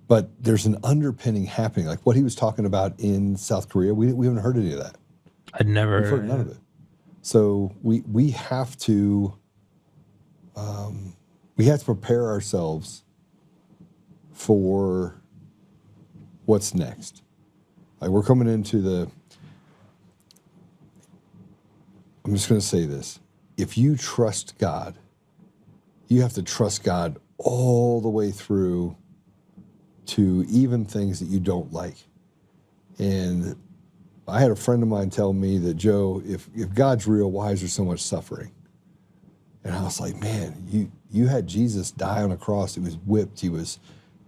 But there's an underpinning happening, like what he was talking about in South Korea. We haven't heard any of that. I'd never We've heard none of it. So we have to prepare ourselves for what's next. Like we're coming into the. I'm just going to say this: if you trust God, you have to trust God all the way through to even things that you don't like. And I had a friend of mine tell me that, Joe, if God's real, why is there so much suffering? And I was like, man, you had Jesus die on a cross. He was whipped. He was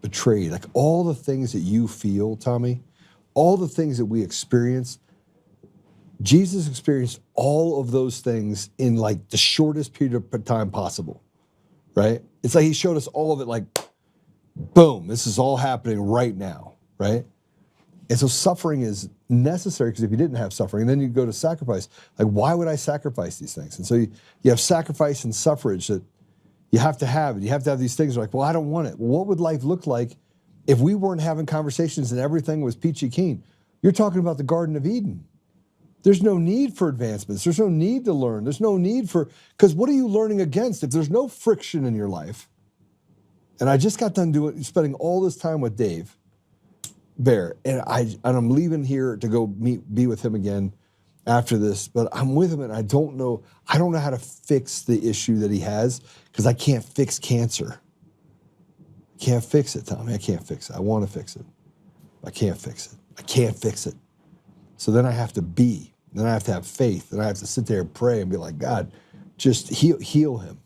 betrayed. Like all the things that you feel, Tommy, all the things that we experience, Jesus experienced all of those things in like the shortest period of time possible, right? It's like he showed us all of it like, boom, this is all happening right now, right? And so suffering is necessary, because if you didn't have suffering, and then you go to sacrifice, like why would I sacrifice these things? And so you have sacrifice and suffrage that you have to have. You have to have these things like, well, I don't want it. Well, what would life look like if we weren't having conversations and everything was peachy keen? You're talking about the Garden of Eden. There's no need for advancements. There's no need to learn. There's no need for, because what are you learning against if there's no friction in your life? And I just got done spending all this time with Dave Bear, and I'm leaving here to go be with him again after this. But I'm with him, and I don't know how to fix the issue that he has, because I can't fix cancer. I can't fix it, Tommy. I can't fix it. I want to fix it. I can't fix it. I can't fix it. So then I have to be. Then I have to have faith. Then I have to sit there and pray and be like, God, just heal him.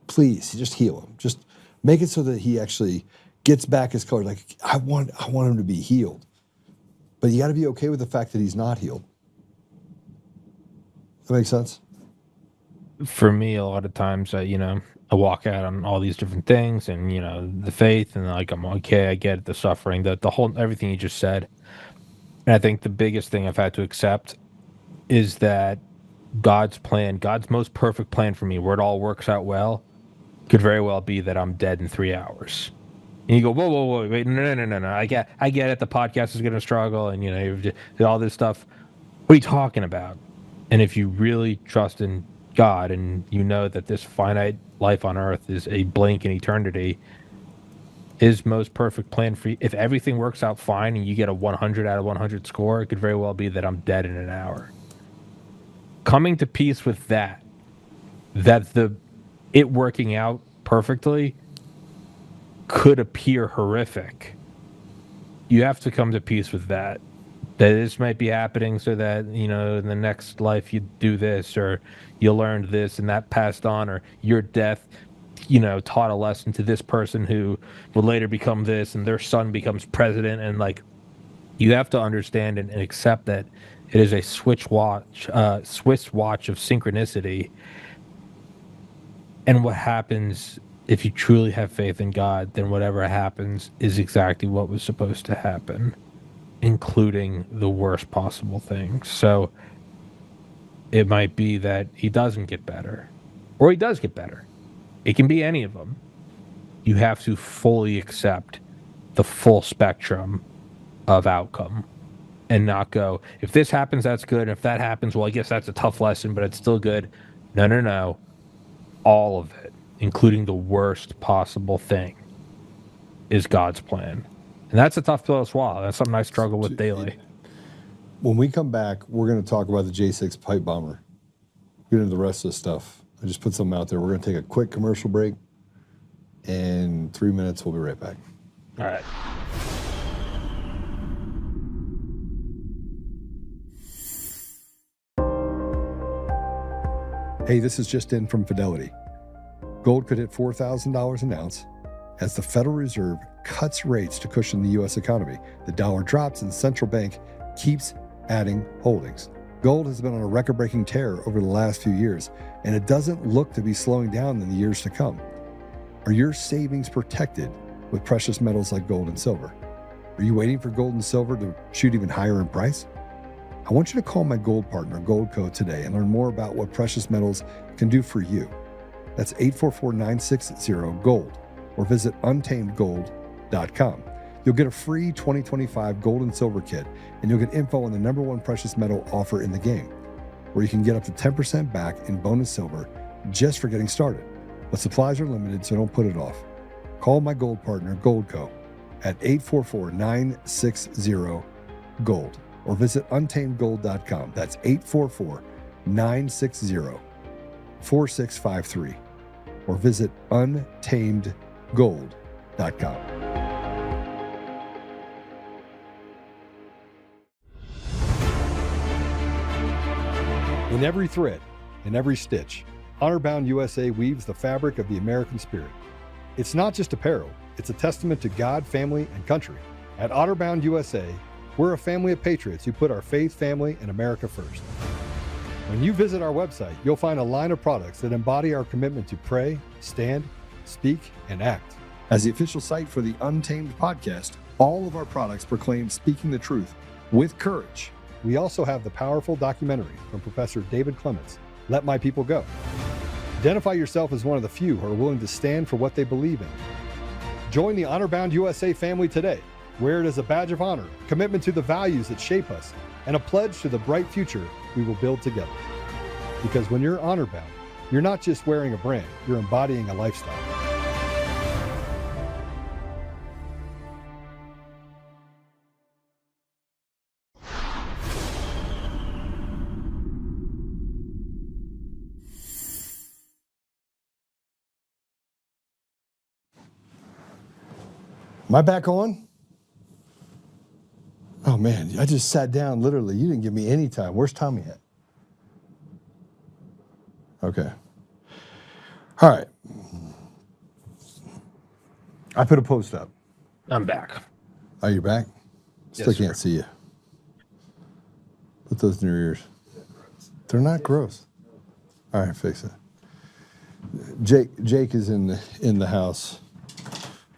Please, just heal him. Just make it so that he actually gets back his color. Like, I want him to be healed. But you got to be okay with the fact that he's not healed. That makes sense? For me, a lot of times, I walk out on all these different things, and, the faith, and like, I'm okay, I get it, the suffering, the whole, everything you just said. And I think the biggest thing I've had to accept is that God's plan, God's most perfect plan for me, where it all works out well, could very well be that I'm dead in 3 hours. And you go, whoa, wait, no. I get it. The podcast is going to struggle, and all this stuff. What are you talking about? And if you really trust in God, and you know that this finite life on Earth is a blink in eternity, His most perfect plan for you, if everything works out fine and you get a 100 out of 100 score, it could very well be that I'm dead in an hour. Coming to peace with that it working out perfectly could appear horrific. You have to come to peace with that this might be happening so that, in the next life you do this, or you learned this and that passed on, or your death, taught a lesson to this person who will later become this, and their son becomes president. And like, you have to understand and accept that it is a Swiss watch of synchronicity. And what happens if you truly have faith in God, then whatever happens is exactly what was supposed to happen, including the worst possible things. So it might be that he doesn't get better, or he does get better. It can be any of them. You have to fully accept the full spectrum of outcome and not go, if this happens, that's good. And if that happens, well, I guess that's a tough lesson, but it's still good. No. All of it, including the worst possible thing, is God's plan. And that's a tough pill to swallow. That's something I struggle with daily. When we come back, we're going to talk about the J6 pipe bomber. Get into the rest of the stuff. I just put something out there. We're going to take a quick commercial break. In 3 minutes, we'll be right back. All right. Hey, this is just in from Fidelity. Gold could hit $4,000 an ounce as the Federal Reserve cuts rates to cushion the U.S. economy. The dollar drops and the central bank keeps adding holdings. Gold has been on a record-breaking tear over the last few years, and it doesn't look to be slowing down in the years to come. Are your savings protected with precious metals like gold and silver? Are you waiting for gold and silver to shoot even higher in price? I want you to call my gold partner, Gold Co. today, and learn more about what precious metals can do for you. That's 844-960-GOLD, or visit untamedgold.com. You'll get a free 2025 gold and silver kit, and you'll get info on the #1 precious metal offer in the game, where you can get up to 10% back in bonus silver just for getting started. But supplies are limited, so don't put it off. Call my gold partner, Goldco, at 844-960-GOLD, or visit untamedgold.com. That's 844-960-4653, or visit untamedgold.com. In every thread, in every stitch, Honor-Bound USA weaves the fabric of the American spirit. It's not just apparel, it's a testament to God, family, and country. At Honor-Bound USA, we're a family of patriots who put our faith, family, and America first. When you visit our website, you'll find a line of products that embody our commitment to pray, stand, speak, and act. As the official site for the Untamed podcast, all of our products proclaim speaking the truth with courage. We also have the powerful documentary from Professor David Clements, Let My People Go. Identify yourself as one of the few who are willing to stand for what they believe in. Join the Honor-Bound USA family today. Wear it as a badge of honor, a commitment to the values that shape us, and a pledge to the bright future we will build together. Because when you're honor-bound, you're not just wearing a brand, you're embodying a lifestyle. Am I back on? Oh man, I just sat down literally. You didn't give me any time. Where's Tommy at? Okay. All right. I put a post up. I'm back. Are you back? Still Yes, can't sir. see you. Put those in your ears. They're not gross. All right, fix it. Jake is in the house.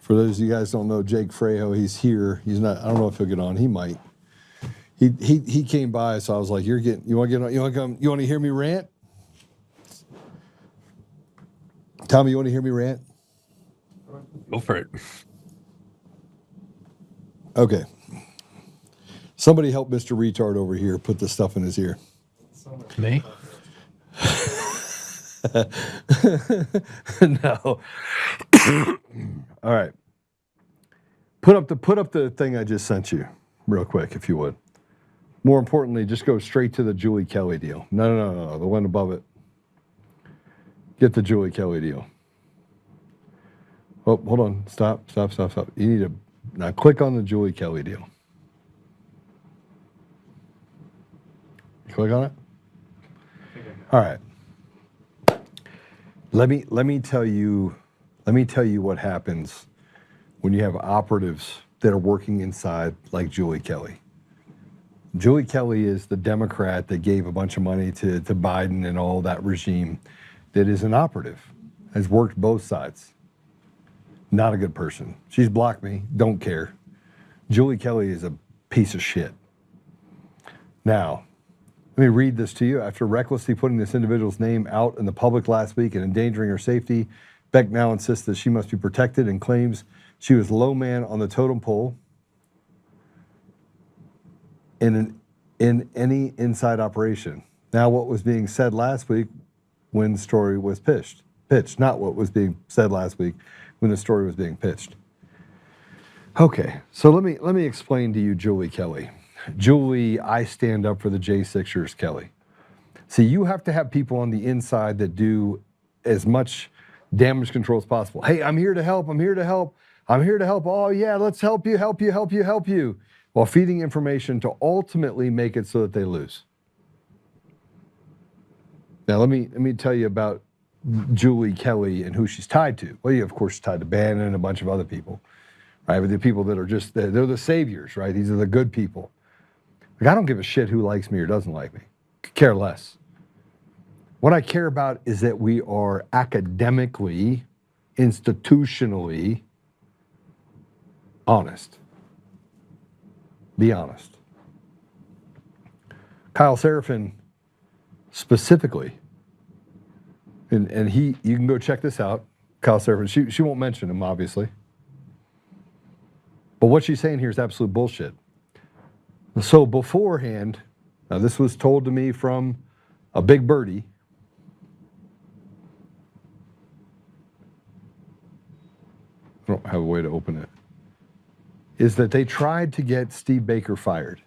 For those of you guys who don't know, Jake Frejo, he's here. He's not. I don't know if he'll get on. He might. He came by, so I was like, "You want to get on? You want to come? You want to hear me rant?" Tommy, you want to hear me rant? Go for it. Okay. Somebody help Mr. Retard over here put the stuff in his ear. Me? No. All right. Put up the thing I just sent you real quick, if you would. More importantly, just go straight to the Julie Kelly deal. No, the one above it. Get the Julie Kelly deal. Oh, hold on. Stop. You need to now click on the Julie Kelly deal. Click on it. All right. Let me tell you what happens when you have operatives that are working inside like Julie Kelly. Julie Kelly is the Democrat that gave a bunch of money to Biden and all that regime that is an operative, has worked both sides. Not a good person. She's blocked me, don't care. Julie Kelly is a piece of shit. Now, let me read this to you. After recklessly putting this individual's name out in the public last week and endangering her safety, Beck now insists that she must be protected and claims she was low man on the totem pole in any inside operation. Now, what was being said last week when the story was pitched, not what was being said last week when the story was being pitched. Okay, so let me explain to you Julie Kelly. Julie, I stand up for the J6ers, Kelly. See, you have to have people on the inside that do as much damage control as possible. Hey, I'm here to help. Oh yeah, let's help you. While feeding information to ultimately make it so that they lose. Now, let me tell you about Julie Kelly and who she's tied to. Well, of course, she's tied to Bannon and a bunch of other people, right? But the people that are just, they're the saviors, right? These are the good people. Like, I don't give a shit who likes me or doesn't like me. Could care less. What I care about is that we are academically, institutionally honest. Be honest. Kyle Seraphin specifically and you can go check this out, Kyle Seraphin. She won't mention him, obviously. But what she's saying here is absolute bullshit. So beforehand, now this was told to me from a big birdie. I don't have a way to open it. Is that they tried to get Steve Baker fired.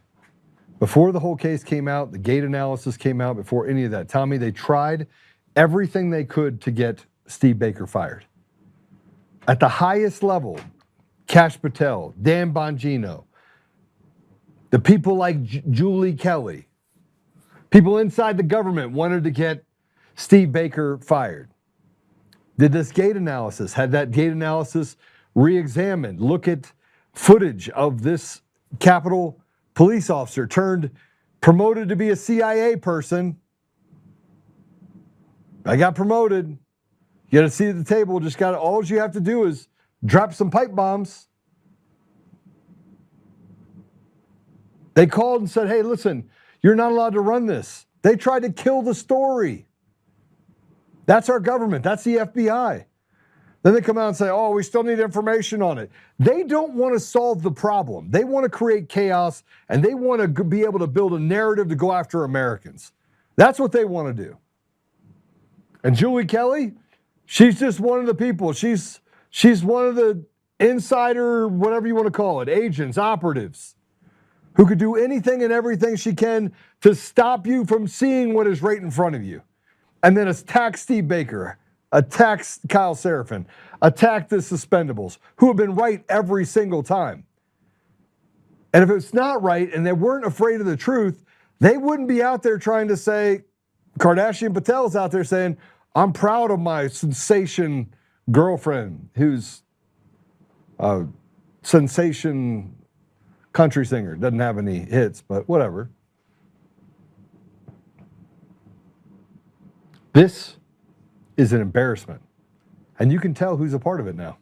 Before the whole case came out, the gate analysis came out, before any of that. Tommy, they tried everything they could to get Steve Baker fired. At the highest level, Kash Patel, Dan Bongino, the people like Julie Kelly, people inside the government wanted to get Steve Baker fired. Did this gate analysis, had that gate analysis re-examined, look at footage of this Capitol police officer turned promoted to be a CIA person. I got promoted. You got a seat at the table. Just got all you have to do is drop some pipe bombs. They called and said, hey, listen, you're not allowed to run this. They tried to kill the story. That's our government. That's the FBI. Then they come out and say, oh, we still need information on it. They don't want to solve the problem. They want to create chaos, and they want to be able to build a narrative to go after Americans. That's what they want to do. And Julie Kelly, she's just one of the people. She's one of the insider, whatever you want to call it, agents, operatives, who could do anything and everything she can to stop you from seeing what is right in front of you. And then attack Steve Baker, attack Kyle Seraphin, attack the suspendables, who have been right every single time. And if it's not right and they weren't afraid of the truth, they wouldn't be out there trying to say, Kardashian Patel's out there saying, I'm proud of my sensation girlfriend who's a sensation country singer. Doesn't have any hits, but whatever. This is an embarrassment. And you can tell who's a part of it now.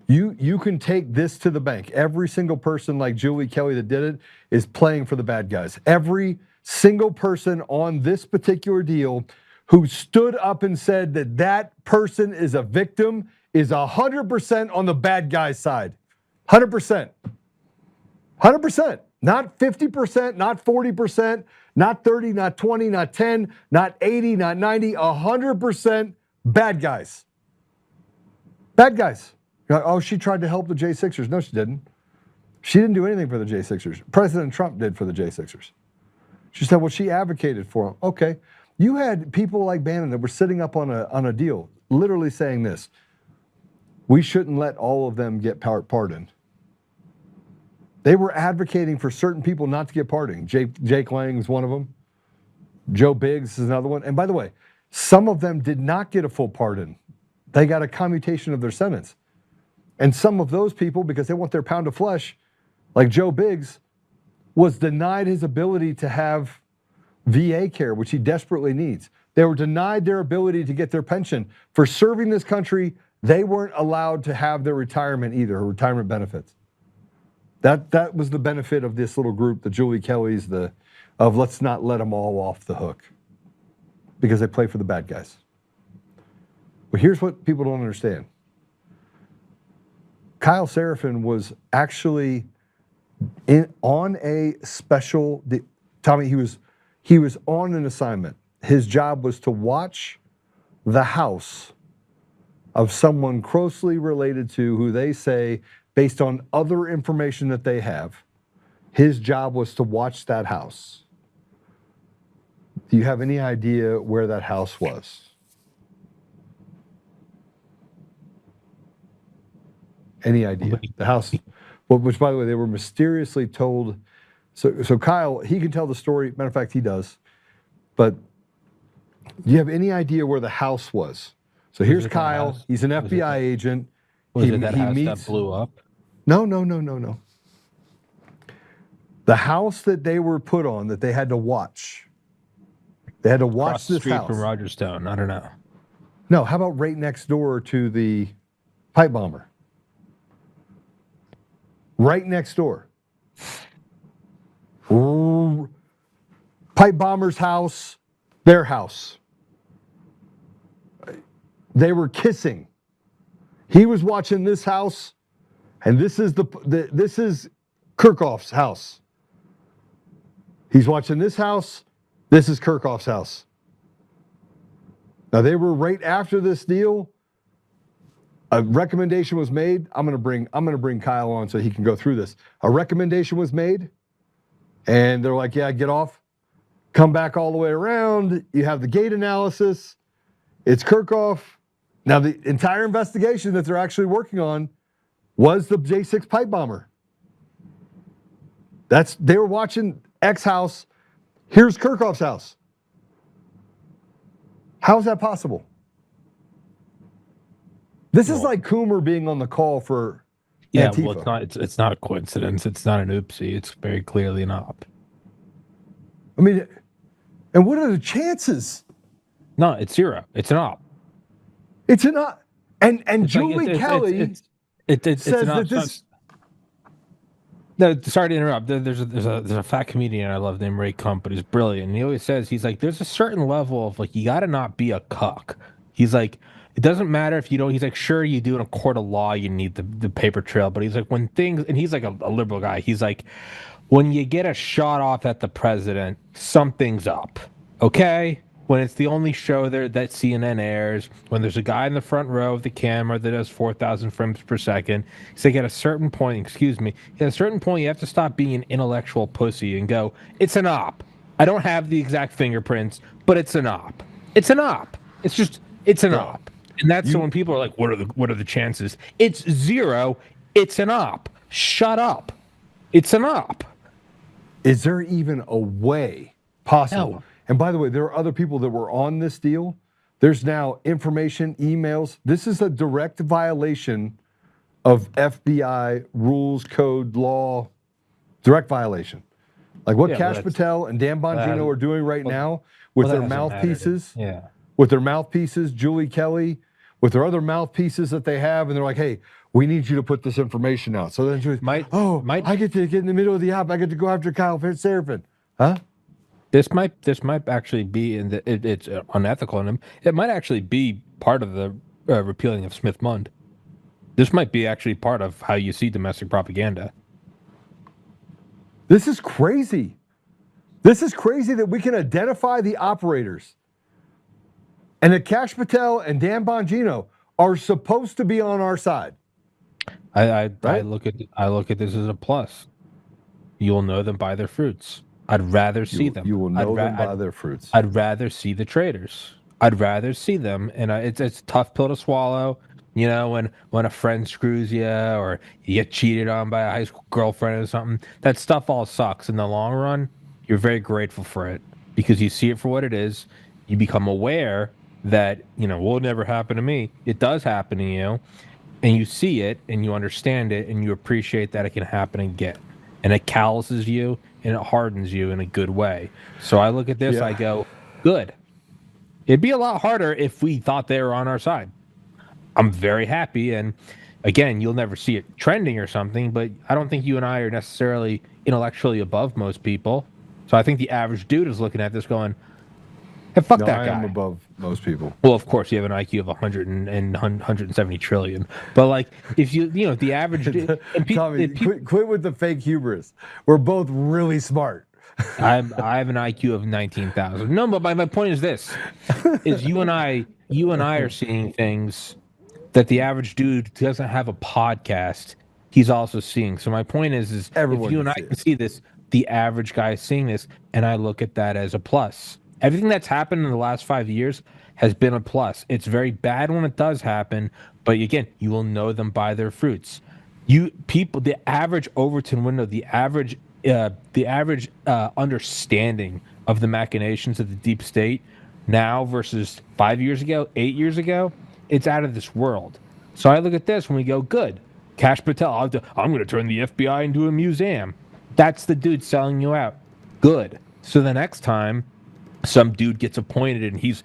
You can take this to the bank. Every single person like Julie Kelly that did it is playing for the bad guys. Every single person on this particular deal who stood up and said that that person is a victim is 100% on the bad guy's side. 100%. 100%. Not 50%, not 40%, not 30, not 20, not 10, not 80, not 90, 100% bad guys. Bad guys. Oh, she tried to help the J6ers. No, she didn't. She didn't do anything for the J6ers. President Trump did for the J6ers. She said, well, she advocated for them. Okay. You had people like Bannon that were sitting up on a deal, literally saying this: we shouldn't let all of them get pardoned. They were advocating for certain people not to get pardoned. Jake Lang is one of them. Joe Biggs is another one. And by the way, some of them did not get a full pardon. They got a commutation of their sentence. And some of those people, because they want their pound of flesh, like Joe Biggs, was denied his ability to have VA care, which he desperately needs. They were denied their ability to get their pension. For serving this country, they weren't allowed to have their retirement either, or retirement benefits. That was the benefit of this little group, the Julie Kellys, of let's not let them all off the hook, because they play for the bad guys. But here's what people don't understand. Kyle Seraphin was actually on a special, Tommy, he was on an assignment. His job was to watch the house of someone closely related to who they say, based on other information that they have, his job was to watch that house. Do you have any idea where that house was? Any idea? The house, which by the way, they were mysteriously told. So Kyle, he can tell the story. Matter of fact, he does. But do you have any idea where the house was? So here's Kyle. He's an FBI agent. Was it that house that blew up? No. The house that they were put on, that they had to watch. They had to watch Across the this street house. from Rogerstown. I don't know. No, how about right next door to the pipe bomber? Right next door. Pipe bomber's house, their house. they were kissing. He was watching this house, and this is this is Kirchhoff's house. He's watching this house. This is Kirchhoff's house. Now they were right after this deal. A recommendation was made. I'm gonna bring Kyle on so he can go through this. A recommendation was made, and they're like, "Yeah, get off. Come back all the way around. You have the gate analysis. It's Kirchhoff." Now the entire investigation that they're actually working on was the J6 pipe bomber. They were watching X house. Here's Kirchhoff's house. How is that possible? This is like Coomer being on the call for Antifa. Well, it's not a coincidence. It's not an oopsie. It's very clearly an op. I mean, and what are the chances? No, it's zero. It's an op. It's an op. And Julie Kelly says an that op. this. No, sorry to interrupt. There's a fat comedian I love named Ray Kump, but he's brilliant. And he always says, he's like, there's a certain level of like, you got to not be a cuck. He's like, it doesn't matter if you don't. He's like, sure, you do in a court of law, you need the paper trail. But he's like, when things, and he's like a liberal guy. He's like, when you get a shot off at the president, something's up. Okay? When it's the only show there that CNN airs, when there's a guy in the front row of the camera that does 4,000 frames per second, he's like, at a certain point, at a certain point, you have to stop being an intellectual pussy and go, it's an op. I don't have the exact fingerprints, but it's an op. It's an op. It's an op. And that's so when people are like, what are the chances? It's zero. It's an op. Shut up. It's an op. Is there even a way possible? No. And by the way, there are other people that were on this deal. There's now information, emails. This is a direct violation of FBI rules, code, law. Direct violation. Like what Kash Patel and Dan Bongino are doing right now with their mouthpieces. Yeah. With their mouthpieces, Julie Kelly, with their other mouthpieces that they have, and they're like, hey, we need you to put this information out. So then Julie's, I get to get in the middle of the op. I get to go after Kyle Seraphin. Huh? This might actually be it's unethical in him. It might actually be part of the repealing of Smith-Mund. This might be actually part of how you see domestic propaganda. This is crazy. This is crazy that we can identify the operators. And that Kash Patel and Dan Bongino are supposed to be on our side. I look at this as a plus. You'll know them by their fruits. I'd rather see them. You will know them by their fruits. I'd rather see the traitors. I'd rather see them, and it's a tough pill to swallow. You know, when a friend screws you or you get cheated on by a high school girlfriend or something, that stuff all sucks. In the long run, you're very grateful for it because you see it for what it is. You become aware that, will never happen to me. It does happen to you, and you see it and you understand it and you appreciate that it can happen again. And it calluses you and it hardens you in a good way. So I look at this, I go, good. It'd be a lot harder if we thought they were on our side. I'm very happy. And again, you'll never see it trending or something, but I don't think you and I are necessarily intellectually above most people. So I think the average dude is looking at this going, hey, fuck that guy. I am above most people. Well, of course, you have an IQ of 170 trillion. But like, if the average dude, Tommy, quit with the fake hubris. We're both really smart. I have an IQ of 19,000. No, but my point is this: is you and I are seeing things that the average dude who doesn't have a podcast, he's also seeing. So my point is everyone if you and I can see this, the average guy is seeing this, and I look at that as a plus. Everything that's happened in the last 5 years has been a plus. It's very bad when it does happen, but again, you will know them by their fruits. The average Overton window, the average understanding of the machinations of the deep state now versus 5 years ago, 8 years ago, it's out of this world. So I look at this when we go, good. Kash Patel, I'm going to turn the FBI into a museum. That's the dude selling you out. Good. So the next time some dude gets appointed and he's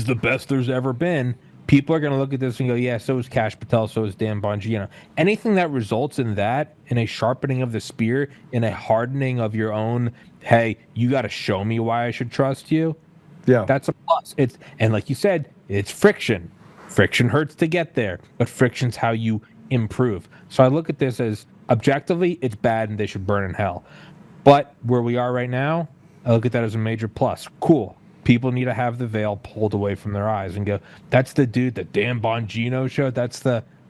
the best there's ever been, people are going to look at this and go, yeah, so is Kash Patel, so is Dan Bongino. Anything that results in that, in a sharpening of the spear, in a hardening of your own, hey, you got to show me why I should trust you. Yeah, that's a plus. And like you said, it's friction. Friction hurts to get there, but friction's how you improve. So I look at this as objectively, it's bad and they should burn in hell. But where we are right now, I look at that as a major plus. Cool. People need to have the veil pulled away from their eyes and go, that's the dude that Dan Bongino showed.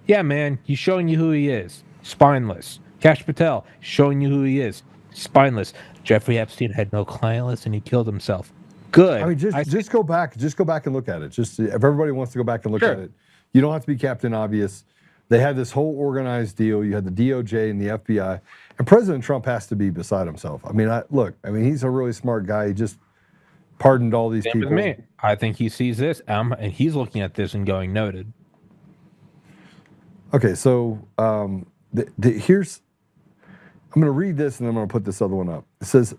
Yeah, man, he's showing you who he is. Spineless. Kash Patel, showing you who he is. Spineless. Jeffrey Epstein had no client list and he killed himself. Good. I mean, just go back and look at it. Just if everybody wants to go back and look at it, you don't have to be Captain Obvious. They had this whole organized deal. You had the DOJ and the FBI, and President Trump has to be beside himself. I mean, he's a really smart guy. He just pardoned all these people. With me. I think he sees this, and he's looking at this and going, noted. Okay, so here's. I'm going to read this, and then I'm going to put this other one up. It says,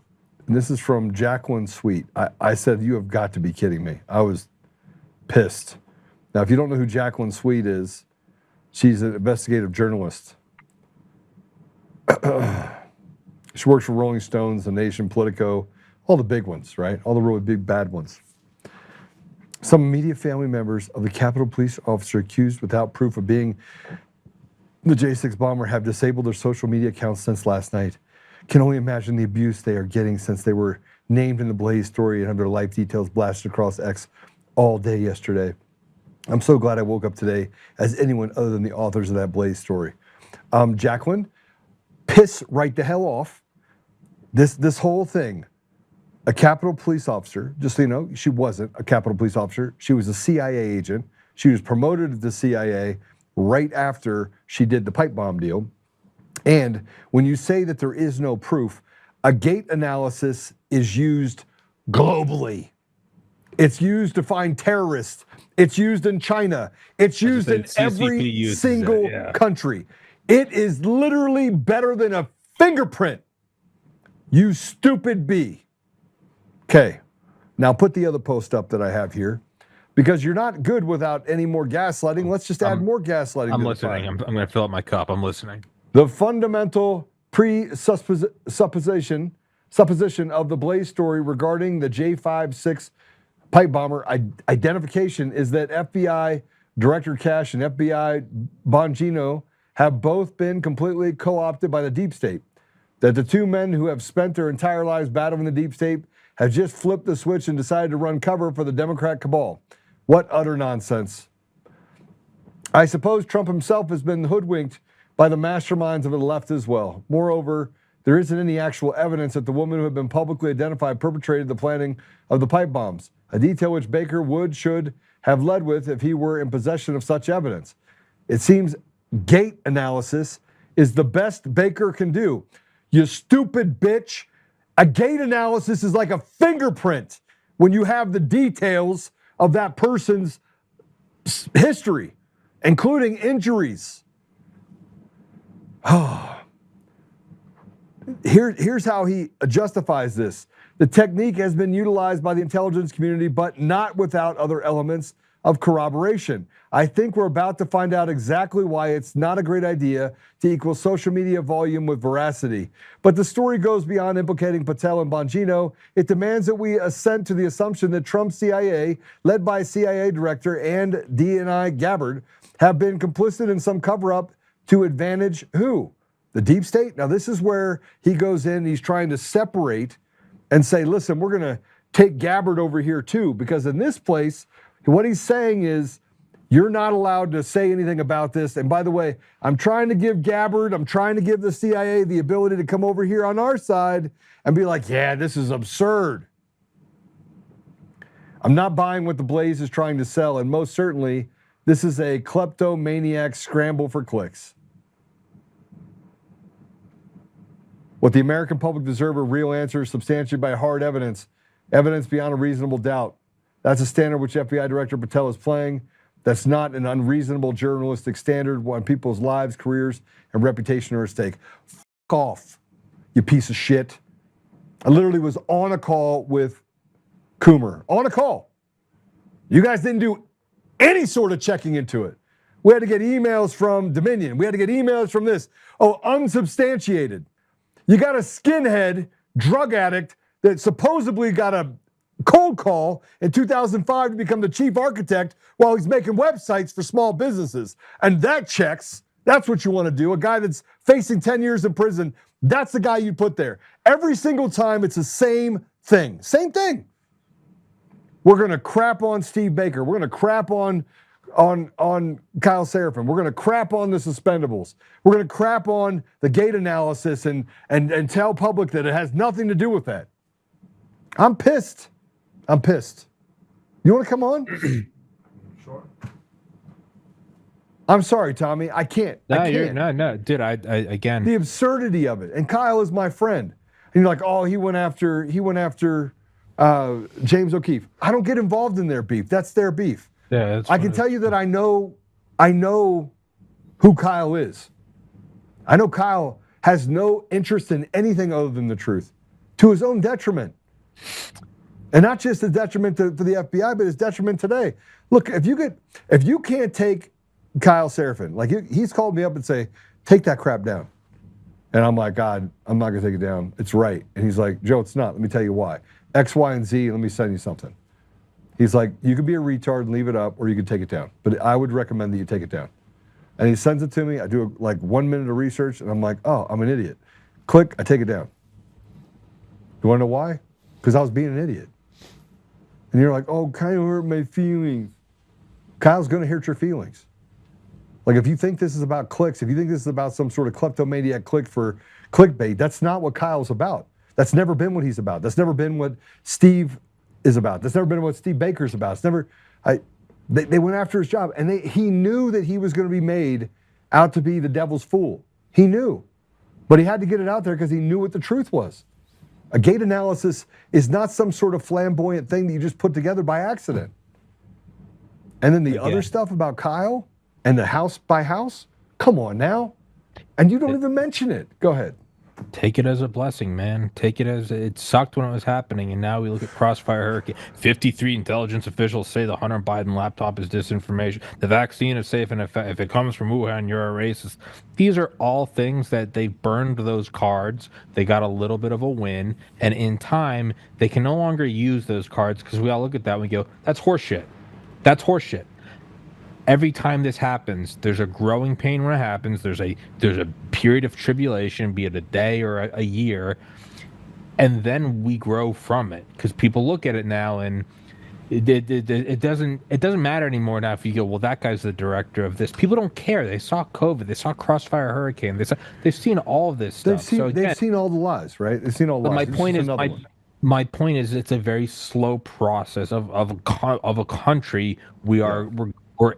and this is from Jacqueline Sweet. I said, you have got to be kidding me. I was pissed. Now, if you don't know who Jacqueline Sweet is, she's an investigative journalist. She works for Rolling Stones, The Nation, Politico, all the big ones, right? All the really big bad ones. Some immediate family members of the Capitol Police officer accused without proof of being the J6 bomber have disabled their social media accounts since last night. Can only imagine the abuse they are getting since they were named in the Blaze story and have their life details blasted across X all day yesterday. I'm so glad I woke up today as anyone other than the authors of that Blaze story. Jacqueline, piss right the hell off. This whole thing, a Capitol Police officer, just so you know, she wasn't a Capitol Police officer. She was a CIA agent. She was promoted to the CIA right after she did the pipe bomb deal. And when you say that there is no proof, a gate analysis is used globally. It's used to find terrorists. It's used in China. It's used in every single country. It is literally better than a fingerprint. You stupid bee. Okay, now put the other post up that I have here. Because you're not good without any more gaslighting. Let's just add more gaslighting. I'm listening. I'm going to fill up my cup. I'm listening. The fundamental supposition of the Blaze story regarding the J56 pipe bomber identification is that FBI Director Kash and FBI Bongino have both been completely co-opted by the deep state. That the two men who have spent their entire lives battling the deep state have just flipped the switch and decided to run cover for the Democrat cabal. What utter nonsense. I suppose Trump himself has been hoodwinked by the masterminds of the left as well. Moreover, there isn't any actual evidence that the woman who had been publicly identified perpetrated the planning of the pipe bombs, a detail which Baker should have led with if he were in possession of such evidence. It seems gate analysis is the best Baker can do. You stupid bitch. A gate analysis is like a fingerprint when you have the details of that person's history, including injuries. Here's how he justifies this. The technique has been utilized by the intelligence community, but not without other elements of corroboration. I think we're about to find out exactly why it's not a great idea to equal social media volume with veracity. But the story goes beyond implicating Patel and Bongino. It demands that we assent to the assumption that Trump's CIA, led by CIA Director and DNI Gabbard, have been complicit in some cover-up to advantage who? The deep state? Now this is where he goes in, he's trying to separate and say, listen, we're going to take Gabbard over here too, because in this place, what he's saying is, you're not allowed to say anything about this. And by the way, I'm trying to give Gabbard, I'm trying to give the CIA the ability to come over here on our side and be like, yeah, this is absurd. I'm not buying what the Blaze is trying to sell. And most certainly, this is a kleptomaniac scramble for clicks. What the American public deserve a real answer substantiated by hard evidence, evidence beyond a reasonable doubt. That's a standard which FBI Director Patel is playing. That's not an unreasonable journalistic standard when people's lives, careers, and reputation are at stake. F*** off, you piece of shit. I literally was on a call with Coomer. On a call. You guys didn't do any sort of checking into it. We had to get emails from Dominion. We had to get emails from this. Oh, unsubstantiated. You got a skinhead drug addict that supposedly got a cold call in 2005 to become the chief architect while he's making websites for small businesses. And that checks. That's what you want to do. A guy that's facing 10 years in prison, that's the guy you put there. Every single time it's the same thing. Same thing. We're going to crap on Steve Baker. We're going to crap on Kyle Seraphin. We're going to crap on the suspendables. We're going to crap on the gate analysis and tell public that it has nothing to do with that. I'm pissed. I'm pissed. You want to come on? Sure. I'm sorry, Tommy. I can't. No, I can't. no, dude. I again. The absurdity of it. And Kyle is my friend. And you're like, oh, he went after James O'Keefe. I don't get involved in their beef. That's their beef. Yeah, I can tell you that I know who Kyle is. I know Kyle has no interest in anything other than the truth, to his own detriment. And not just his detriment for the FBI, but his detriment today. Look, if you can't take Kyle Seraphin, like he's called me up and say, take that crap down. And I'm like, God, I'm not gonna take it down. It's right. And he's like, Joe, it's not. Let me tell you why. X, Y, and Z, let me send you something. He's like, you could be a retard and leave it up, or you could take it down. But I would recommend that you take it down. And he sends it to me. I do like 1 minute of research, and I'm like, oh, I'm an idiot. Click, I take it down. You wanna know why? Because I was being an idiot. And you're like, oh, Kyle hurt my feelings. Kyle's gonna hurt your feelings. Like if you think this is about clicks, if you think this is about some sort of kleptomaniac click for clickbait, that's not what Kyle's about. That's never been what he's about. That's never been what Steve is about. That's never been what Steve Baker's about. It's never. They went after his job, and he knew that he was going to be made out to be the devil's fool. He knew, but he had to get it out there because he knew what the truth was. A gate analysis is not some sort of flamboyant thing that you just put together by accident. And then the other stuff about Kyle and the house by house, come on now. And you don't even mention it. Go ahead. Take it as a blessing, man. Take it as it sucked when it was happening, and now we look at Crossfire Hurricane. 53 intelligence officials say the Hunter Biden laptop is disinformation. The vaccine is safe and if it comes from Wuhan, you're a racist. These are all things that they burned those cards. They got a little bit of a win, and in time, they can no longer use those cards because we all look at that and we go, that's horseshit. That's horseshit. Every time this happens, there's a growing pain when it happens. There's a period of tribulation, be it a day or a year, and then we grow from it because people look at it now and it doesn't matter anymore now if you go, well, that guy's the director of this. People don't care. They saw COVID. They saw Crossfire Hurricane. They've seen all of this stuff. They've seen all the lies, right? They've seen all the lies. My point is, it's a very slow process of a country. We're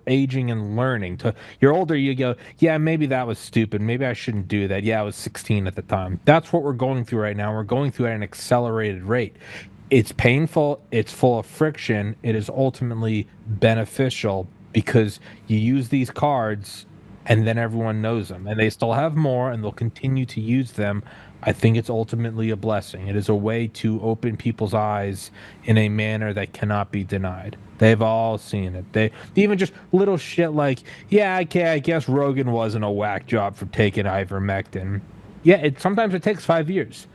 aging and learning. You're older, you go, yeah, maybe that was stupid. Maybe I shouldn't do that. Yeah, I was 16 at the time. That's what we're going through right now. We're going through at an accelerated rate. It's painful. It's full of friction. It is ultimately beneficial because you use these cards and then everyone knows them. And they still have more and they'll continue to use them. I think it's ultimately a blessing. It is a way to open people's eyes in a manner that cannot be denied. They've all seen it. They even just little shit like, yeah, okay, I guess Rogan wasn't a whack job for taking ivermectin. Yeah, sometimes it takes 5 years.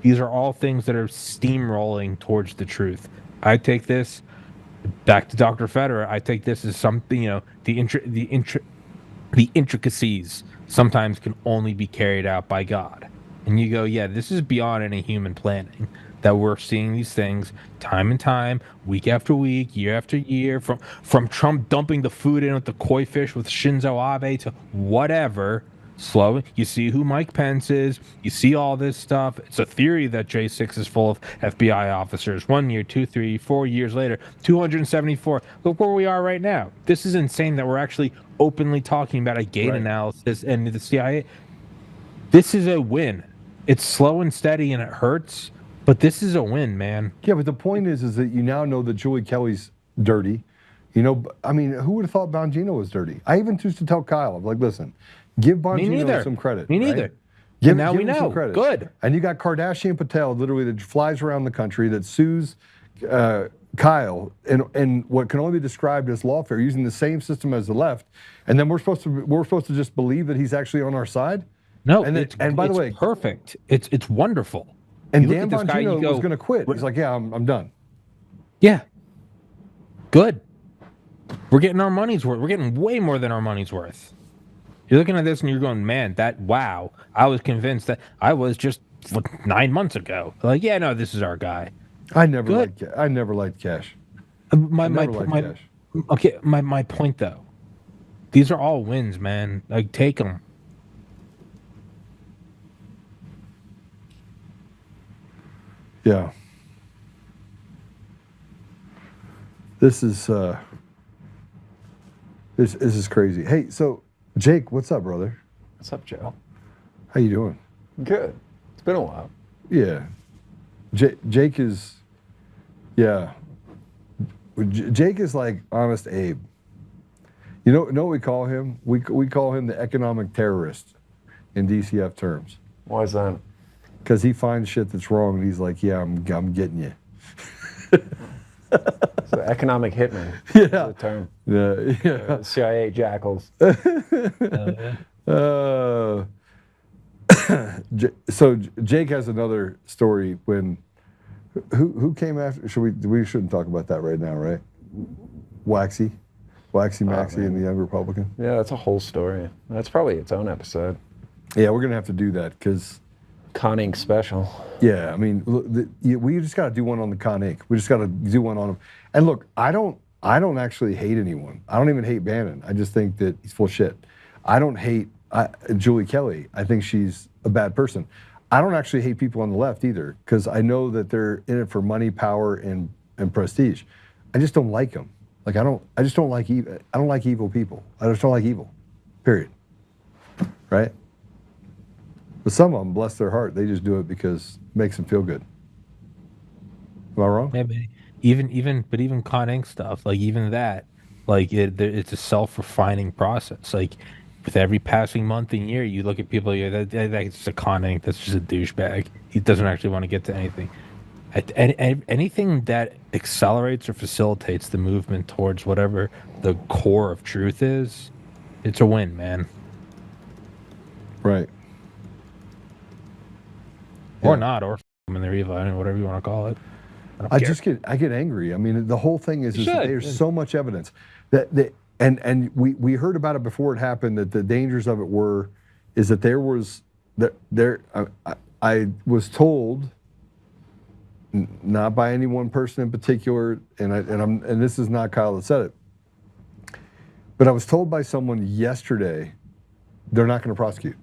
These are all things that are steamrolling towards the truth. I take this back to Dr. Federer. I take this as something, the intricacies sometimes can only be carried out by God. And you go, yeah, this is beyond any human planning, that we're seeing these things time and time, week after week, year after year, from Trump dumping the food in with the koi fish with Shinzo Abe to whatever. Slow. You see who Mike Pence is. You see all this stuff. It's a theory that J6 is full of FBI officers. 1 year, 2, 3, 4 years later, 274. Look where we are right now. This is insane that we're actually openly talking about a gate analysis and the CIA. This is a win. It's slow and steady and it hurts, but this is a win, man. Yeah, but the point is that you now know that Julie Kelly's dirty. I mean, who would have thought Bongino was dirty? I even used to tell Kyle, like, listen, give Bongino some credit. Me neither. Right? Give we him know. Some credit. Good. And you got Kardashian Patel, literally, that flies around the country, that sues Kyle in what can only be described as lawfare, using the same system as the left. And then we're supposed to just believe that he's actually on our side. No, and by the way, perfect. It's wonderful. And Dan Bongino was going to quit. He's like, yeah, I'm done. Yeah. Good. We're getting our money's worth. We're getting way more than our money's worth. You're looking at this and you're going, man, wow. I was convinced that I was just 9 months ago. Like, yeah, no, this is our guy. I never liked Cash. My point though. These are all wins, man. Like, take them. Yeah. This is this is crazy. Hey, so Jake, what's up, brother? What's up, Joe? How you doing? Good. It's been a while. Yeah. Jake is, yeah. Jake is like Honest Abe. You know what we call him? We call him the economic terrorist in DCF terms. Why is that? Because he finds shit that's wrong and he's like, yeah, I'm getting you. So economic hitman. Yeah. Is the term. Yeah. CIA jackals. So Jake has another story when who came after? We shouldn't talk about that right now, right? Waxy Maxey and the Young Republican. Yeah, that's a whole story. That's probably its own episode. Yeah, we're gonna have to do that because Con Inc. special. Yeah, I mean, we just got to do one on the Con Inc. We just got to do one on him. And look, I don't actually hate anyone. I don't even hate Bannon. I just think that he's full of shit. I don't hate Julie Kelly. I think she's a bad person. I don't actually hate people on the left either because I know that they're in it for money, power, and prestige. I just don't like them. Like I just don't like evil. I don't like evil people. I just don't like evil. Period. Right? But some of them, bless their heart, they just do it because it makes them feel good. Am I wrong? Yeah, but even Con Inc. stuff, like even that, like it's a self-refining process. Like with every passing month and year, you look at people, that's just a Con Inc. That's just a douchebag. He doesn't actually want to get to anything. Anything that accelerates or facilitates the movement towards whatever the core of truth is, it's a win, man. Right. Or not, or in their evil, I mean, whatever you want to call it. I get angry. I mean, the whole thing is that there's so much evidence that we heard about it before it happened, that the dangers of it is that there was I was told, not by any one person in particular, and this is not Kyle that said it, but I was told by someone yesterday they're not going to prosecute.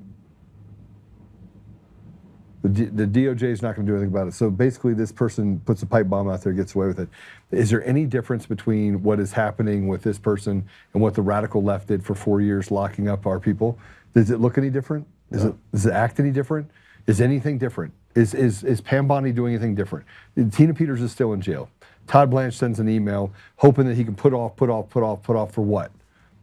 The DOJ is not going to do anything about it. So basically, this person puts a pipe bomb out there, gets away with it. Is there any difference between what is happening with this person and what the radical left did for 4 years, locking up our people? Does it look any different? Does it act any different? Is anything different? Is Pam Bondi doing anything different? Tina Peters is still in jail. Todd Blanche sends an email hoping that he can put off for what?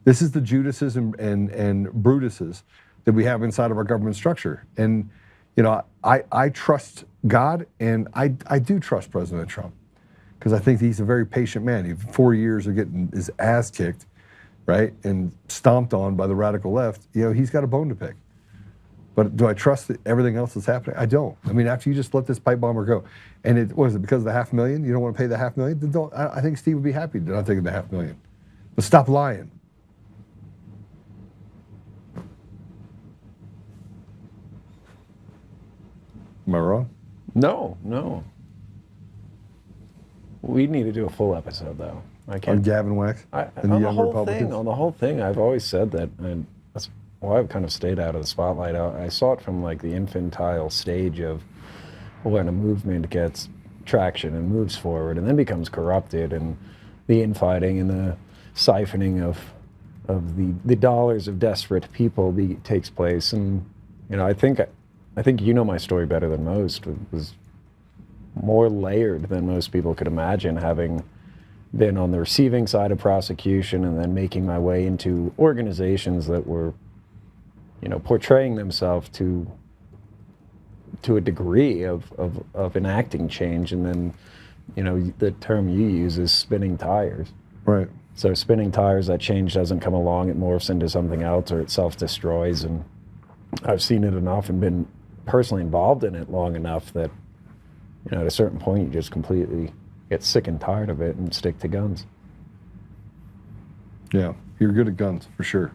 This is the Judases and Brutuses that we have inside of our government structure. And you know, I trust God, and I do trust President Trump because I think he's a very patient man. 4 years of getting his ass kicked, right, and stomped on by the radical left. You know, he's got a bone to pick. But do I trust that everything else that's happening? I don't. I mean, after you just let this pipe bomber go, and it was it because of the $500,000? You don't want to pay the $500,000? Then don't. I think Steve would be happy to not take the $500,000. But stop lying. Am I wrong? No. We need to do a full episode, though. I can't. On Gavin Wax and the Young Republicans? On the whole thing, I've always said that, and that's why I've kind of stayed out of the spotlight. I saw it from like the infantile stage of when a movement gets traction and moves forward and then becomes corrupted, and the infighting and the siphoning of the dollars of desperate people takes place. And you know, I think you know my story better than most. It was more layered than most people could imagine, having been on the receiving side of prosecution and then making my way into organizations that were, you know, portraying themselves to a degree of enacting change. And then, you know, the term you use is spinning tires. Right. So spinning tires, that change doesn't come along, it morphs into something else or it self-destroys. And I've seen it enough and been personally involved in it long enough that, you know, at a certain point you just completely get sick and tired of it and stick to guns. Yeah, you're good at guns, for sure.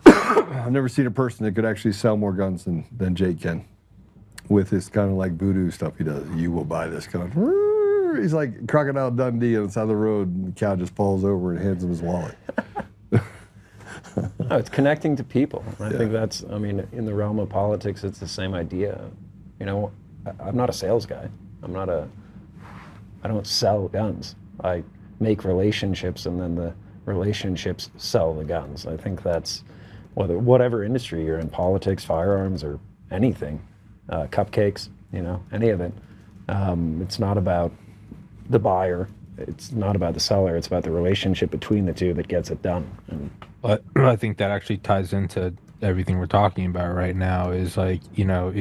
I've never seen a person that could actually sell more guns than Jake can. With his kind of like voodoo stuff he does. You will buy this gun. He's like Crocodile Dundee on the side of the road, and the cow just falls over and hands him his wallet. No, it's connecting to people. I think that's, I mean, in the realm of politics, it's the same idea. You know, I'm not a sales guy. I don't sell guns. I make relationships, and then the relationships sell the guns. I think that's whatever industry you're in, politics, firearms, or anything, cupcakes, you know, any of it. It's not about the buyer. It's not about the seller. It's about the relationship between the two that gets it done. And but I think that actually ties into everything we're talking about right now. Is like, you know,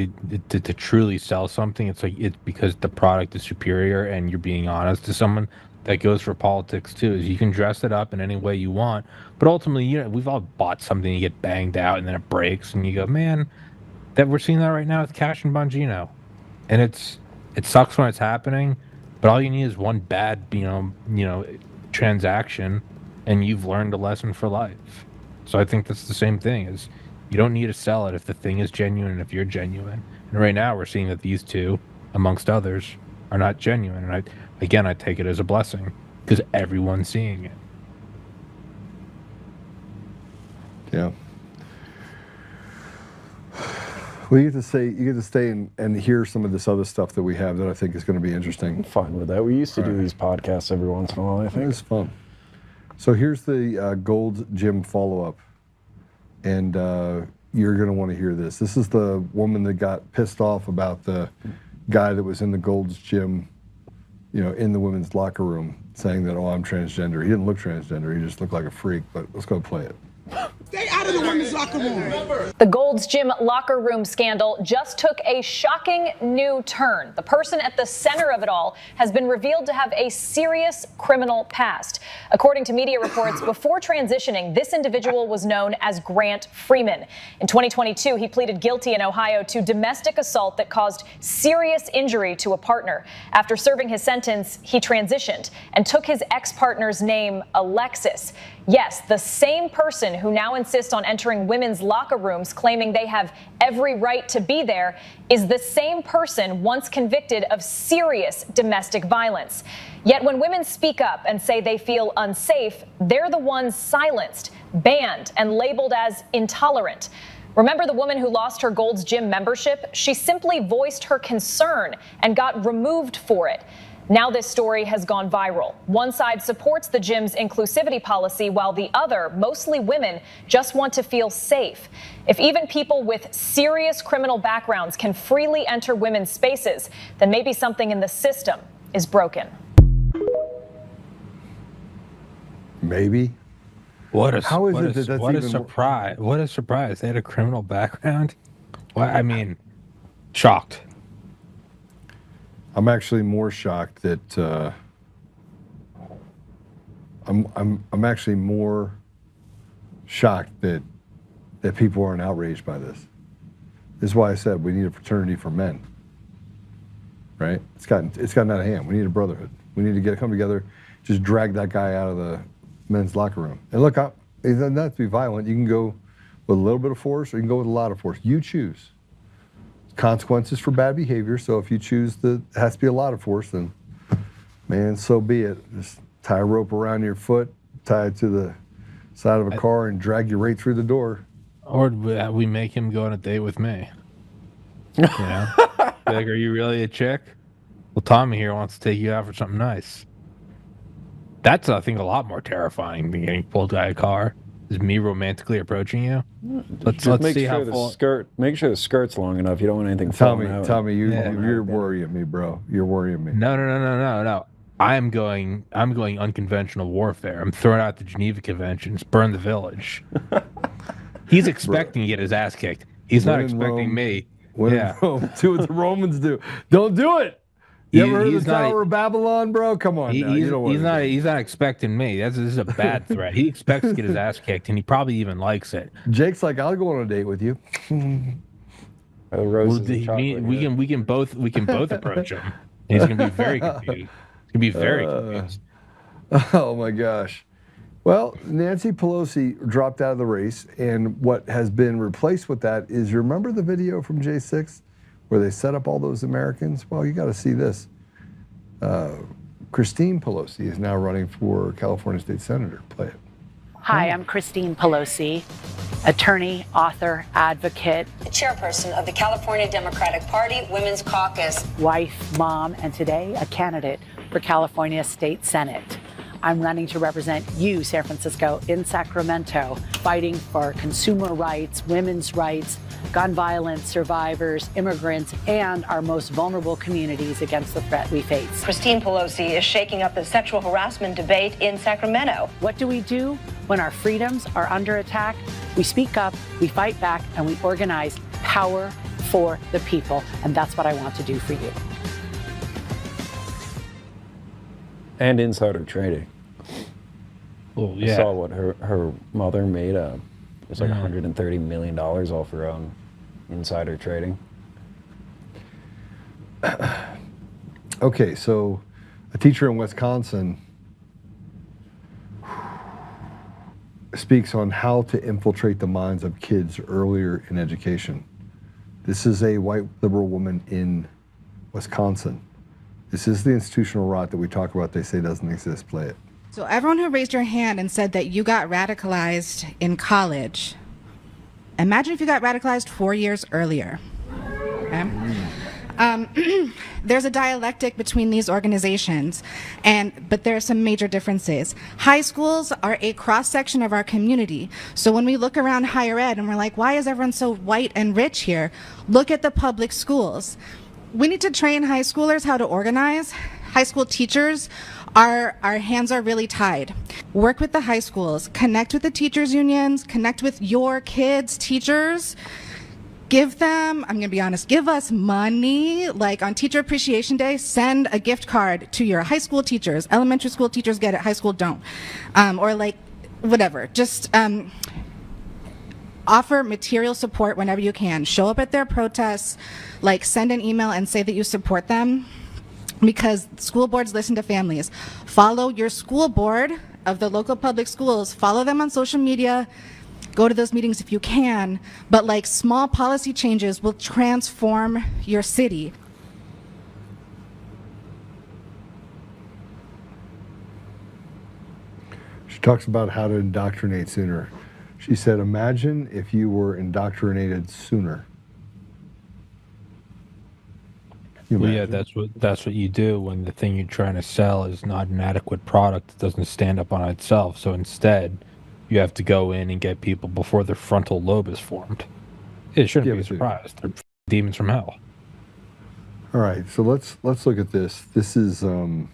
to truly sell something, it's like it's because the product is superior and you're being honest to someone. That goes for politics too. Is you can dress it up in any way you want, but ultimately, you know, we've all bought something, you get banged out, and then it breaks, and you go, man, that we're seeing that right now with Cash and Bongino, and it sucks when it's happening, but all you need is one bad, you know, transaction, and you've learned a lesson for life. So I think that's the same thing. Is you don't need to sell it if the thing is genuine and if you're genuine. And right now, we're seeing that these two, amongst others, are not genuine, and I take it as a blessing because everyone's seeing it. Yeah. Well, you get to stay and hear some of this other stuff that we have that I think is going to be interesting. I'm fine with that. We used to do these podcasts every once in a while, I think. It's fun. So here's the Gold's Gym follow-up, and you're going to want to hear this. This is the woman that got pissed off about the guy that was in the Gold's Gym, you know, in the women's locker room, saying that, oh, I'm transgender. He didn't look transgender. He just looked like a freak, but let's go play it. Stay out of the women's locker room. The Gold's Gym locker room scandal just took a shocking new turn. The person at the center of it all has been revealed to have a serious criminal past. According to media reports, before transitioning, this individual was known as Grant Freeman. In 2022, he pleaded guilty in Ohio to domestic assault that caused serious injury to a partner. After serving his sentence, he transitioned and took his ex-partner's name, Alexis. Yes, the same person who now insists on entering women's locker rooms claiming they have every right to be there is the same person once convicted of serious domestic violence. Yet when women speak up and say they feel unsafe, they're the ones silenced, banned, and labeled as intolerant. Remember the woman who lost her Gold's Gym membership? She simply voiced her concern and got removed for it. Now this story has gone viral. One side supports the gym's inclusivity policy, while the other, mostly women, just want to feel safe. If even people with serious criminal backgrounds can freely enter women's spaces, then maybe something in the system is broken. Maybe. What a surprise! What a surprise! They had a criminal background. Well, I mean, shocked. I'm actually more shocked that I'm actually more shocked that people aren't outraged by this. This is why I said we need a fraternity for men. Right? It's gotten out of hand. We need a brotherhood. We need to come together, just drag that guy out of the men's locker room. And look, it doesn't have to be violent. You can go with a little bit of force, or you can go with a lot of force. You choose. Consequences for bad behavior. So if you choose that it has to be a lot of force, then man, so be it. Just tie a rope around your foot, tie it to the side of a car, and drag you right through the door. Or we make him go on a date with me. You know? Like, are you really a chick? Well, Tommy here wants to take you out for something nice. That's, I think, a lot more terrifying than getting pulled by a car. Is me romantically approaching you? Let's make see sure how the skirt. Make sure the skirt's long enough. You don't want anything falling out. Tommy, you're worrying me, bro. You're worrying me. No. I'm going unconventional warfare. I'm throwing out the Geneva Conventions, burn the village. He's expecting to get his ass kicked. He's not expecting me. When in Rome, do what the Romans do. Don't do it. You ever heard of the Tower of Babylon, bro? Come on now. He's not expecting me. This is a bad threat. He expects to get his ass kicked, and he probably even likes it. Jake's like, I'll go on a date with you. We can both approach him. And he's going to be very confused. He's going to be very confused. Oh my gosh. Well, Nancy Pelosi dropped out of the race, and what has been replaced with that is, you remember the video from J6 where they set up all those Americans? Well, you got to see this. Christine Pelosi is now running for California State Senator. Play it. Hi, I'm Christine Pelosi, attorney, author, advocate, chairperson of the California Democratic Party Women's Caucus, wife, mom, and today a candidate for California State Senate. I'm running to represent you, San Francisco, in Sacramento, fighting for consumer rights, women's rights, gun violence survivors, immigrants, and our most vulnerable communities against the threat we face. Christine Pelosi is shaking up the sexual harassment debate in Sacramento. What do we do when our freedoms are under attack? We speak up, we fight back, and we organize power for the people. And that's what I want to do for you. And insider trading. Oh, yeah. I saw what her mother made. It was like $130 million off her own insider trading. Okay, so a teacher in Wisconsin speaks on how to infiltrate the minds of kids earlier in education. This is a white liberal woman in Wisconsin. This is the institutional rot that we talk about, they say doesn't exist. Play it. So everyone who raised your hand and said that you got radicalized in college, imagine if you got radicalized 4 years earlier. Okay? There's a dialectic between these organizations, but there are some major differences. High schools are a cross-section of our community. So when we look around higher ed and we're like, why is everyone so white and rich here? Look at the public schools. We need to train high schoolers how to organize. High school teachers, our hands are really tied. Work with the high schools, connect with the teachers unions, connect with your kids' teachers. Give them, I'm gonna be honest, give us money. Like on Teacher Appreciation Day, send a gift card to your high school teachers. Elementary school teachers get it, high school don't. Or like, whatever, just offer material support whenever you can. Show up at their protests, like send an email and say that you support them, because school boards listen to families. Follow your school board of the local public schools, follow them on social media, go to those meetings if you can, but like small policy changes will transform your city. She talks about how to indoctrinate sooner. She said, imagine if you were indoctrinated sooner. Well, yeah, that's what you do when the thing you're trying to sell is not an adequate product. It doesn't stand up on itself. So instead, you have to go in and get people before their frontal lobe is formed. It shouldn't be a surprise. They're demons from hell. All right, so let's look at this. This is an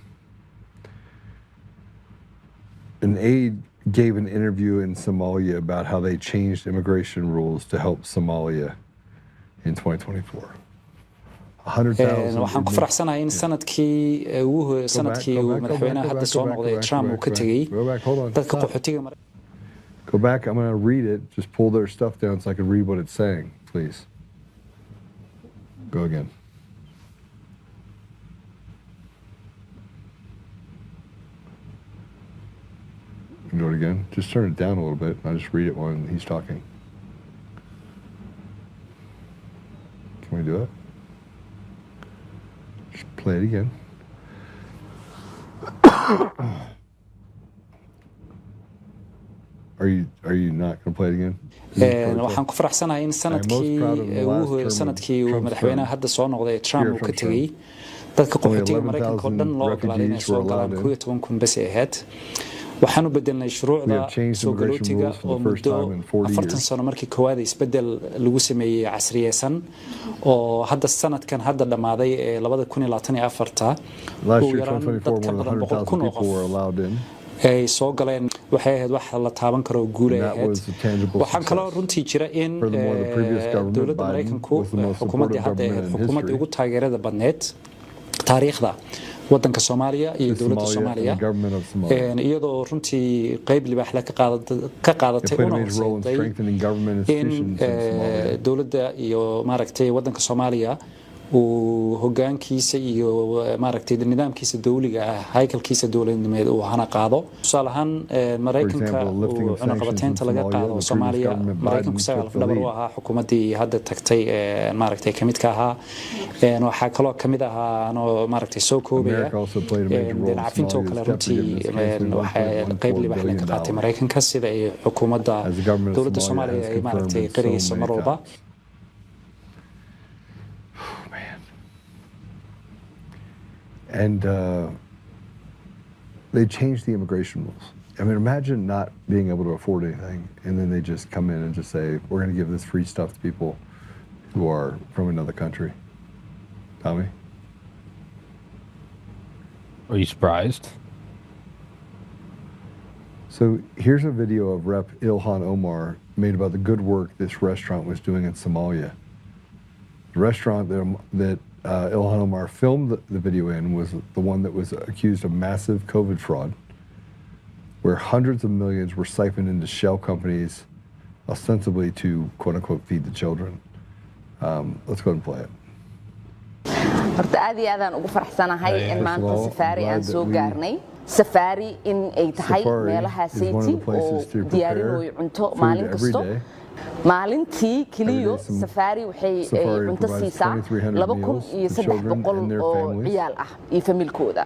aide gave an interview in Somalia about how they changed immigration rules to help Somalia in 2024. waxaan ku faraxsanahay in sanadkii madaxweynaha hadda soo noqday Trump uu ka tegey dadka qaxootiga. Go back, I'm going to read it. Just pull their stuff down so I can read what it's saying, please. Go again. Do it again. Just turn it down a little bit. I'll just read it while he's talking. Can we do it? Just play it again. Are you not going to play it again? waxaan ku faraxsanahay in sanadkii madaxweynaha hadda soo noqday Trump uu ka tegey dadka qaxootiga Mareykanka oo dhan loo ogolaaday inay soo galaan 12,000 bas ay ahayd. waxaan u bedelnay shuruucda soo galootiga oo muddo 40 sano markii koowaad isbedel lagu sameeyey casriyeysan oo hadda sanadkan hadda dhamaaday ee 2024 uu yaraan dadka badan 100,000 oo qof ay soo galeen. waxay ahayd wax la taaban karo guul ay ahayd. waxaan kaloo runtii jira in dowladda Mareykanku xukuumaddii hadda ahayd xukuumaddii ugu taageerada badneed taariikhda waddanka Soomaaliya iyo dowladda Soomaaliya iyadoo runtii qayb libaax la ka qaadatay una horseeday in dowladda iyo maaragtay waddanka Soomaaliya uu hogaankiisa iyo maaragtay nidaamkiisa dawliga ah haykalkiisa dawladnimeed uu hana qaado tusaale ahaan Mareykanka uu cunaqabateynta laga qaado Soomaaliya Mareykanku isaga lafdhabar u ahaa xukuumaddii hadda tagtay maaragtay kamid ka ahaa waxaa kaloo kamid ahaa anoo maaragtay soo koobaya cafinta oo kale runtii waxaa qayb libax ka qaatay Mareykanka sida ay xukuumadda dawladda Soomaaliya ay maaragtay qariyayso mar walba. And they changed the immigration rules. I mean, imagine not being able to afford anything, and then they just come in and just say, we're going to give this free stuff to people who are from another country. Tommy? Are you surprised? So here's a video of Rep. Ilhan Omar made about the good work this restaurant was doing in Somalia. The restaurant that Ilhan Omar filmed the video in was the one that was accused of massive COVID fraud, where hundreds of millions were siphoned into shell companies, ostensibly to quote-unquote feed the children. Let's go ahead and play it. horta aad iyo aadaan ugu faraxsanahay in maanta safaari aan soo gaarnay safaari in ay tahay meelaha sayti oo diyaarinayo cunto maalin kasto maalintii kaliyo safaari waxay cunto siisaa 2,300 oo ciyaal ah iyo familkooda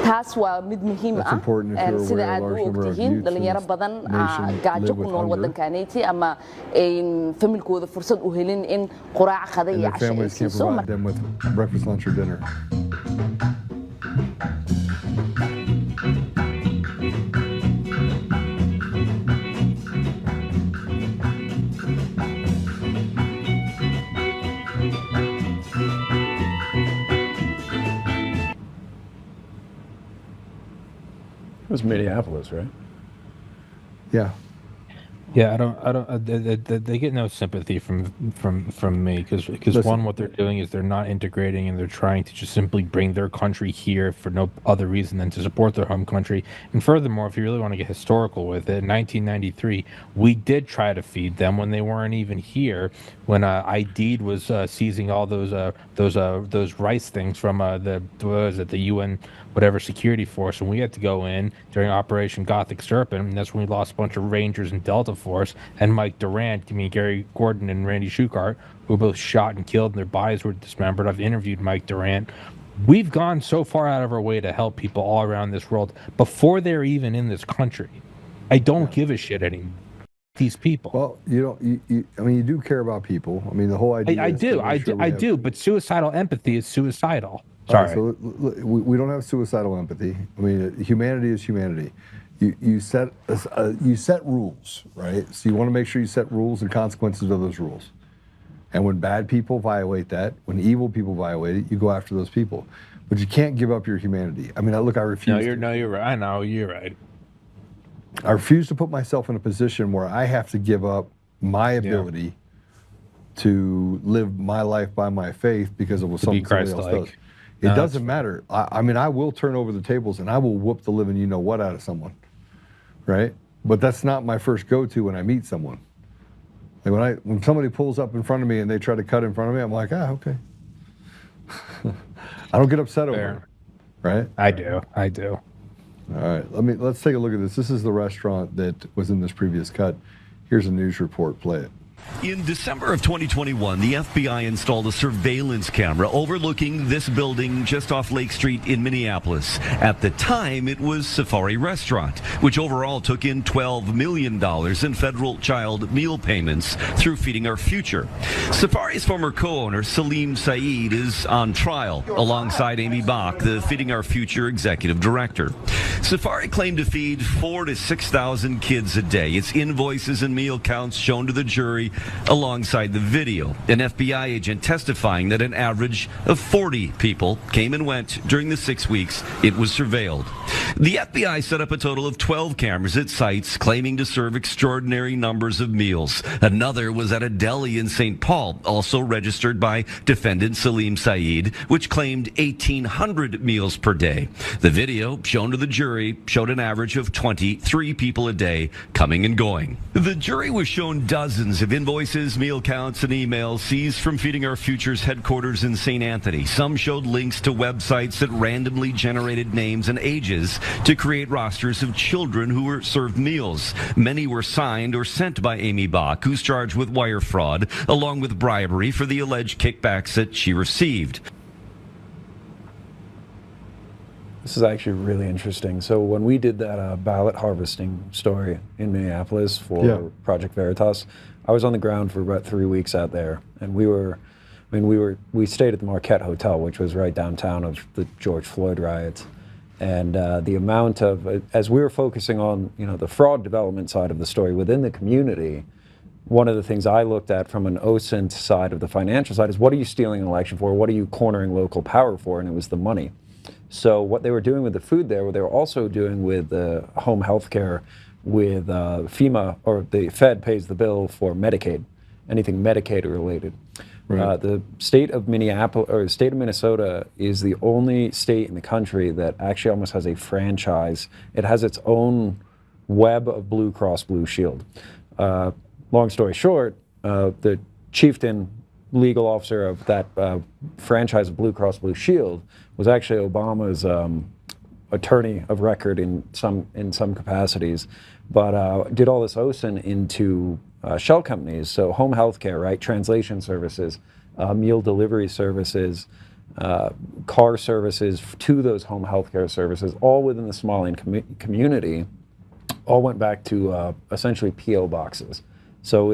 taas waa mid muhiim ah sida aad u ogtihiin dhalinyaro badan gaajo ku nool waddankaanayti ama familkooda fursad u helin in quraac qada iyo casho ay siiso breakfast lunch or dinner. It was Minneapolis, right? Yeah. Yeah, I don't. They get no sympathy from me because one, what they're doing is they're not integrating and they're trying to just simply bring their country here for no other reason than to support their home country. And furthermore, if you really want to get historical with it, in 1993 we did try to feed them when they weren't even here. When ID'd was seizing all those rice things from the UN whatever security force, and we had to go in during Operation Gothic Serpent, and that's when we lost a bunch of Rangers and Delta Force, and Mike Durant, Gary Gordon and Randy Shukart, who were both shot and killed, and their bodies were dismembered. I've interviewed Mike Durant. We've gone so far out of our way to help people all around this world before they're even in this country. I don't give a shit anymore. These people. Well, I mean, you do care about people. I mean, the whole idea. I do, but suicidal empathy is suicidal. Sorry. So we don't have suicidal empathy. I mean, humanity is humanity. You set rules, right? So you want to make sure you set rules and consequences of those rules. And when bad people violate that, when evil people violate it, you go after those people. But you can't give up your humanity. I mean, I refuse. You're right. I know you're right. I refuse to put myself in a position where I have to give up my ability to live my life by my faith because of what somebody else does. It doesn't matter. I mean, I will turn over the tables and I will whoop the living you-know-what out of someone, right? But that's not my first go-to when I meet someone. Like when somebody pulls up in front of me and they try to cut in front of me, I'm like, okay. I don't get upset over it, right? I do. All right, let's take a look at this. This is the restaurant that was in this previous cut. Here's a news report. Play it. In December of 2021, the FBI installed a surveillance camera overlooking this building just off Lake Street in Minneapolis. At the time, it was Safari Restaurant, which overall took in $12 million in federal child meal payments through Feeding Our Future. Safari's former co-owner, Salim Saeed, is on trial alongside Amy Bach, the Feeding Our Future executive director. Safari claimed to feed 4,000 to 6,000 kids a day. Its invoices and meal counts shown to the jury alongside the video. An FBI agent testifying that an average of 40 people came and went during the 6 weeks it was surveilled. The FBI set up a total of 12 cameras at sites claiming to serve extraordinary numbers of meals. Another was at a deli in St. Paul, also registered by defendant Salim Saeed, which claimed 1,800 meals per day. The video shown to the jury showed an average of 23 people a day coming and going. The jury was shown dozens of invoices invoices, meal counts, and emails seized from Feeding Our Future's headquarters in St. Anthony. Some showed links to websites that randomly generated names and ages to create rosters of children who were served meals. Many were signed or sent by Amy Bach, who's charged with wire fraud, along with bribery for the alleged kickbacks that she received. This is actually really interesting. So when we did that ballot harvesting story in Minneapolis for Project Veritas, I was on the ground for about 3 weeks out there, and we stayed at the Marquette Hotel, which was right downtown of the George Floyd riots, and the amount of, as we were focusing on the fraud development side of the story within the community, one of the things I looked at from an OSINT side of the financial side is, what are you stealing an election for? What are you cornering local power for? And it was the money. So what they were doing with the food there, what they were also doing with home health care, with FEMA, or the Fed pays the bill for Medicaid, anything Medicaid related. Right. The state of Minneapolis, or the state of Minnesota, is the only state in the country that actually almost has a franchise. It has its own web of Blue Cross Blue Shield. Long story short, the chieftain legal officer of that franchise of Blue Cross Blue Shield was actually Obama's attorney of record in some capacities, but did all this OSIN into shell companies. So home health care, right? Translation services, meal delivery services, car services to those home health care services, all within the Somalian community, all went back to essentially P.O. boxes. So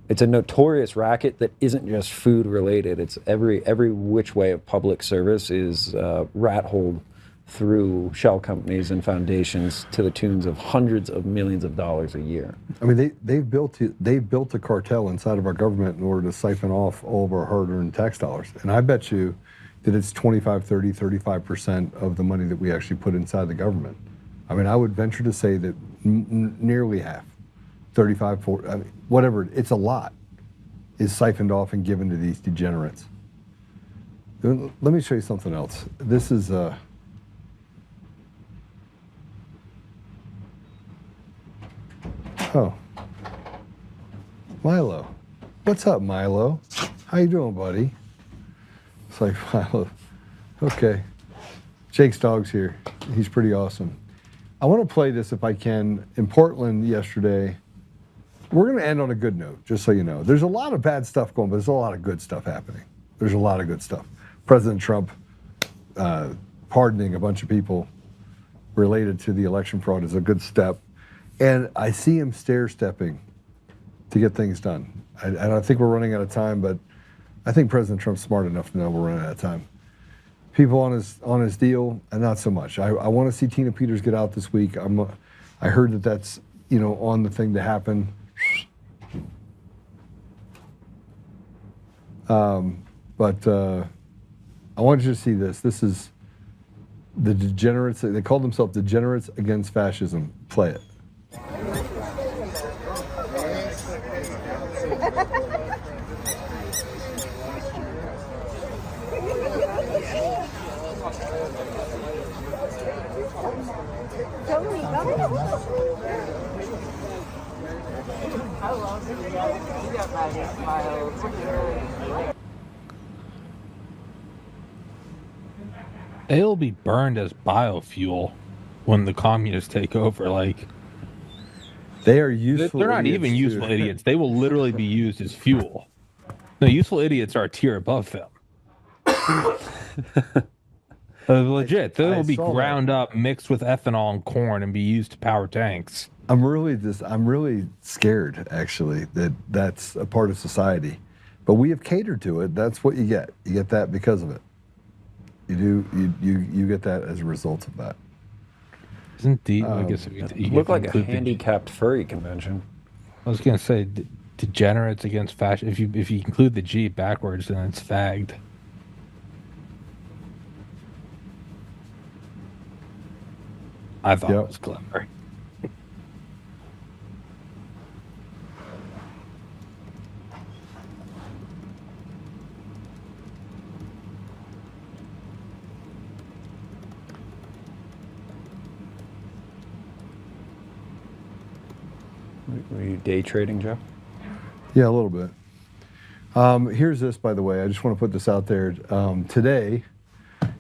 it's a notorious racket that isn't just food related. It's every which way of public service is rat-holed through shell companies and foundations to the tunes of hundreds of millions of dollars a year. I mean, they've built a cartel inside of our government in order to siphon off all of our hard-earned tax dollars. And I bet you that it's 25, 30, 35% of the money that we actually put inside the government. I mean, I would venture to say that nearly half, 35, 40, I mean, whatever, it's a lot, is siphoned off and given to these degenerates. Let me show you something else. This is oh, Milo. What's up, Milo? How you doing, buddy? It's like, Milo. Okay. Jake's dog's here. He's pretty awesome. I want to play this if I can. In Portland yesterday, we're going to end on a good note, just so you know. There's a lot of bad stuff going, but there's a lot of good stuff happening. There's a lot of good stuff. President Trump pardoning a bunch of people related to the election fraud is a good step. And I see him stair-stepping to get things done. I don't think we're running out of time, but I think President Trump's smart enough to know we're running out of time. People on his deal, and not so much. I want to see Tina Peters get out this week. I heard that that's on the thing to happen. But I want you to see this. This is the degenerates. They call themselves Degenerates Against Fascism. Play it. They'll be burned as biofuel when the communists take over. Like, they are useful. They're not even useful idiots. They will literally be used as fuel. No, useful idiots are a tier above them. Legit, they will be ground up, mixed with ethanol and corn, and be used to power tanks. I'm really scared, actually, that that's a part of society. But we have catered to it. That's what you get. You get that because of it. You get that as a result of that. Isn't the I guess if you look like a handicapped furry convention. I was gonna say degenerates against fashion. If you include the G backwards, then it's fagged. I thought it was clever. Were you day trading, Joe? Yeah, a little bit. Here's this, by the way. I just want to put this out there. Today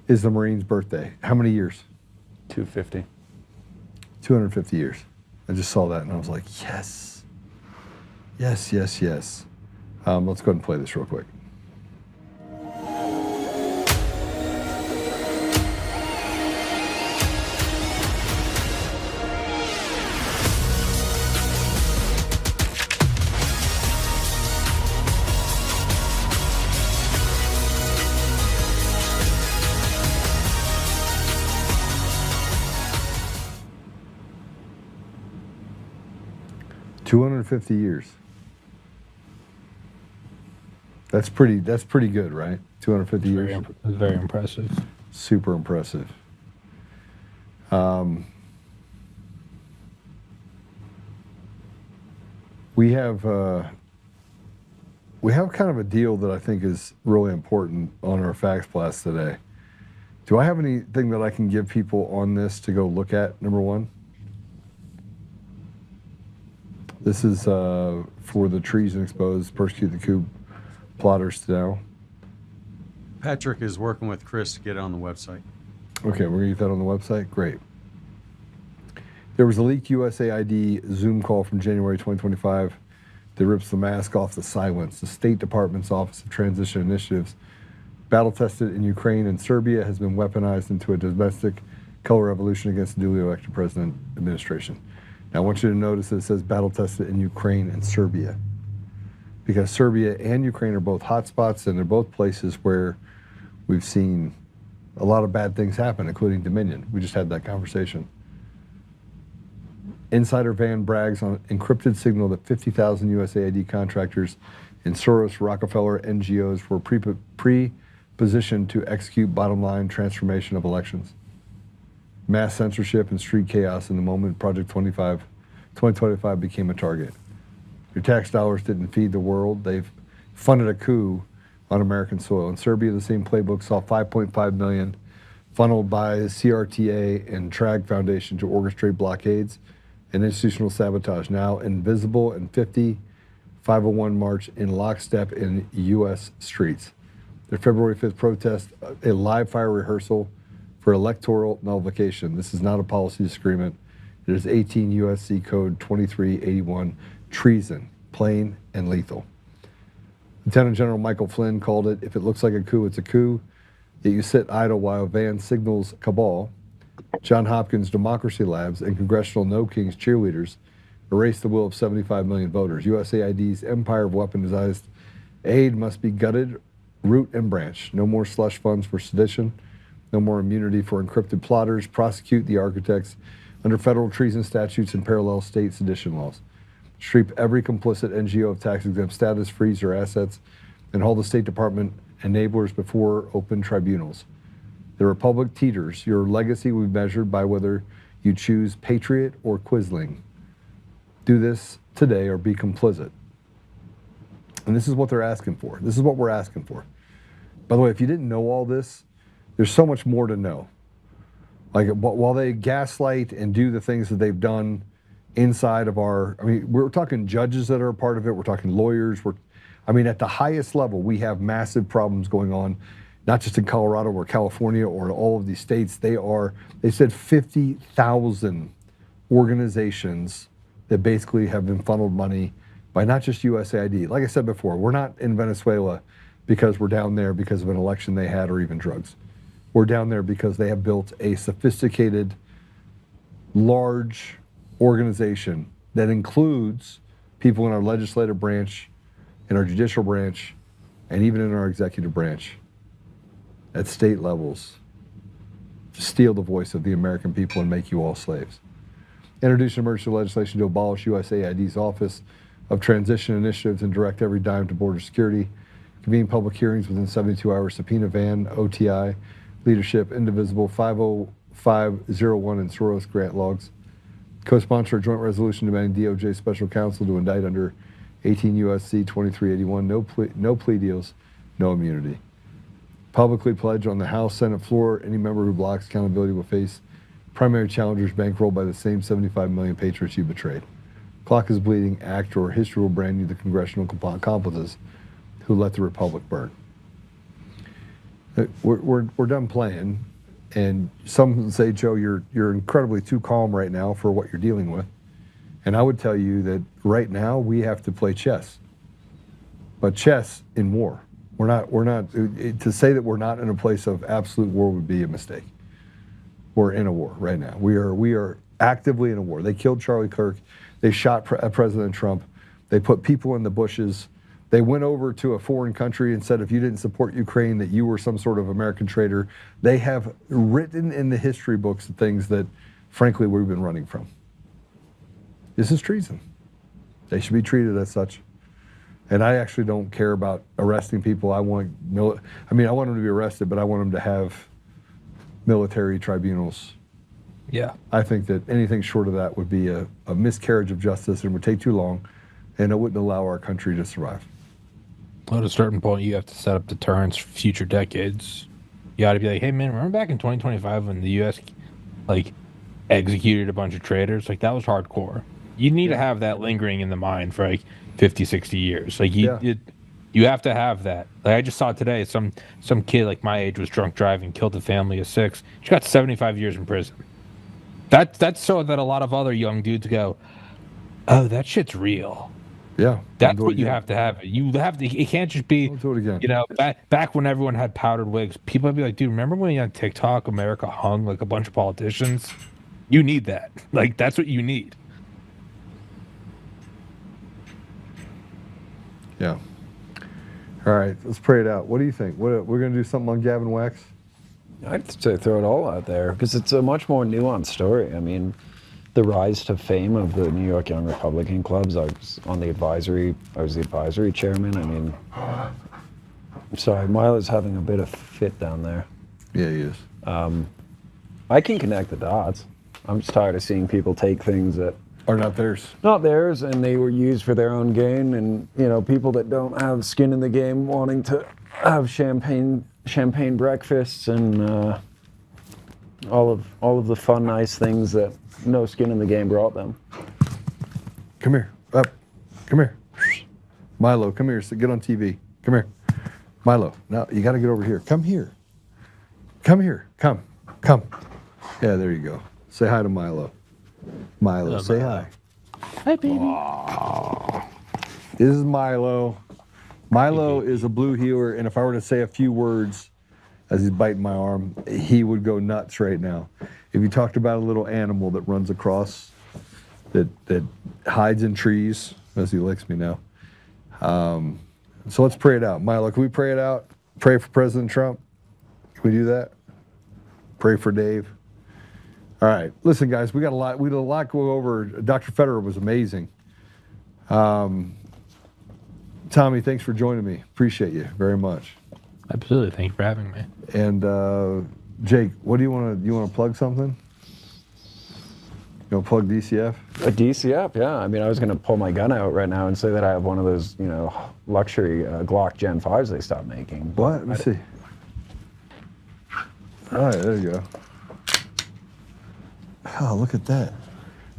is the Marine's birthday. How many years? 250. 250 years. I just saw that and I was like, yes. Yes, yes, yes. Let's go ahead and play this real quick. $250 years. That's pretty good, right? 250 years. Very impressive. Super impressive. We have kind of a deal that I think is really important on our Facts Blast today. Do I have anything that I can give people on this to go look at, number one? This is for the treason exposed, persecute the coup plotters now. Patrick is working with Chris to get it on the website. Okay, we're going to get that on the website? Great. There was a leaked USAID Zoom call from January 2025 that rips the mask off the silence. The State Department's Office of Transition Initiatives, battle-tested in Ukraine and Serbia, has been weaponized into a domestic color revolution against the duly elected president administration. Now, I want you to notice that it says battle-tested in Ukraine and Serbia, because Serbia and Ukraine are both hotspots, and they're both places where we've seen a lot of bad things happen, including Dominion. We just had that conversation. Insider Van brags on encrypted signal that 50,000 USAID contractors and Soros Rockefeller NGOs were pre-positioned to execute bottom-line transformation of elections. Mass censorship and street chaos in the moment Project 2025 became a target. Your tax dollars didn't feed the world. They've funded a coup on American soil. In Serbia, the same playbook saw $5.5 million funneled by CRTA and TRAG Foundation to orchestrate blockades and institutional sabotage, now invisible in 501 march in lockstep in U.S. streets. Their February 5th protest, a live fire rehearsal for electoral nullification. This is not a policy disagreement. It is 18 U.S.C. Code 2381, treason, plain and lethal. Lieutenant General Michael Flynn called it, if it looks like a coup, it's a coup. Yet you sit idle while Van signals cabal. John Hopkins Democracy Labs and Congressional No Kings cheerleaders erase the will of 75 million voters. USAID's empire of weaponized aid must be gutted, root and branch. No more slush funds for sedition. No more immunity for encrypted plotters. Prosecute the architects under federal treason statutes and parallel state sedition laws. Strip every complicit NGO of tax-exempt status, freeze their assets, and hold the State Department enablers before open tribunals. The Republic teeters. Your legacy will be measured by whether you choose patriot or quisling. Do this today or be complicit. And this is what they're asking for. This is what we're asking for. By the way, if you didn't know all this, there's so much more to know. Like, while they gaslight and do the things that they've done inside of we're talking judges that are a part of it. We're talking lawyers. At the highest level, we have massive problems going on, not just in Colorado or California or all of these states. They said 50,000 organizations that basically have been funneled money by not just USAID. Like I said before, we're not in Venezuela because we're down there because of an election they had or even drugs. We're down there because they have built a sophisticated, large organization that includes people in our legislative branch, in our judicial branch, and even in our executive branch at state levels to steal the voice of the American people and make you all slaves. Introduce emergency legislation to abolish USAID's Office of Transition Initiatives and direct every dime to border security. Convene public hearings within 72 hours. Subpoena Van, OTI, leadership, indivisible, 50501 and Soros grant logs. Co-sponsor a joint resolution demanding DOJ special counsel to indict under 18 U.S.C. 2381. No plea deals, no immunity. Publicly pledge on the House, Senate floor, any member who blocks accountability will face primary challengers bankrolled by the same 75 million patriots you betrayed. Clock is bleeding. Act or history will brand you the congressional accomplices who let the republic burn. We're done playing, and some say, Joe, you're incredibly too calm right now for what you're dealing with. And I would tell you that right now we have to play chess, but chess in war. We're not. To say that we're not in a place of absolute war would be a mistake. We're in a war right now. We are actively in a war. They killed Charlie Kirk. They shot President Trump. They put people in the bushes. They went over to a foreign country and said if you didn't support Ukraine that you were some sort of American traitor. They have written in the history books the things that, frankly, we've been running from. This is treason. They should be treated as such. And I actually don't care about arresting people. I want them to be arrested, but I want them to have military tribunals. Yeah. I think that anything short of that would be a miscarriage of justice and would take too long, and it wouldn't allow our country to survive. At a certain point, you have to set up deterrence for future decades. You got to be like, hey, man, remember back in 2025 when the U.S. executed a bunch of traitors? That was hardcore. You need to have that lingering in the mind for 50, 60 years. You have to have that. I just saw today, some kid my age was drunk driving, killed a family of 6. She got 75 years in prison. That's so that a lot of other young dudes go, oh, that shit's real. Yeah. That's what you have to have. You have to. It can't just be. We'll do it again. Back when everyone had powdered wigs, people would be like, dude, remember when on TikTok America hung a bunch of politicians? You need that. That's what you need. Yeah. All right, let's pray it out. What do you think? We're going to do something on Gavin Wax? I'd say throw it all out there because it's a much more nuanced story. I mean, the rise to fame of the New York Young Republican clubs. I was the advisory chairman. I mean, I'm sorry, Milo's having a bit of fit down there. Yeah, he is. I can connect the dots. I'm just tired of seeing people take things that are not theirs. Not theirs, and they were used for their own gain. And people that don't have skin in the game wanting to have champagne breakfasts and all of the fun, nice things that no skin in the game brought them. Come here, up. Come here, Milo. Come here. Get on TV. Come here, Milo. Now you got to get over here. Come here. Come here. Come. Yeah, there you go. Say hi to Milo. Milo, say hi. Hi, baby. Aww. This is Milo. Milo is a blue heeler, and if I were to say a few words as he's biting my arm, he would go nuts right now. If you talked about a little animal that runs across, that hides in trees, as he licks me now. So let's pray it out. Milo, can we pray it out? Pray for President Trump? Can we do that? Pray for Dave? All right, listen, guys, we did a lot to go over. Dr. Federer was amazing. Tommy, thanks for joining me. Appreciate you very much. Absolutely, thank you for having me. And Jake, what do you want to? You want to plug something? You want to plug DCF? A DCF, yeah. I mean, I was going to pull my gun out right now and say that I have one of those, luxury Glock Gen 5s they stopped making. What? Let me see. All right, there you go. Oh, look at that.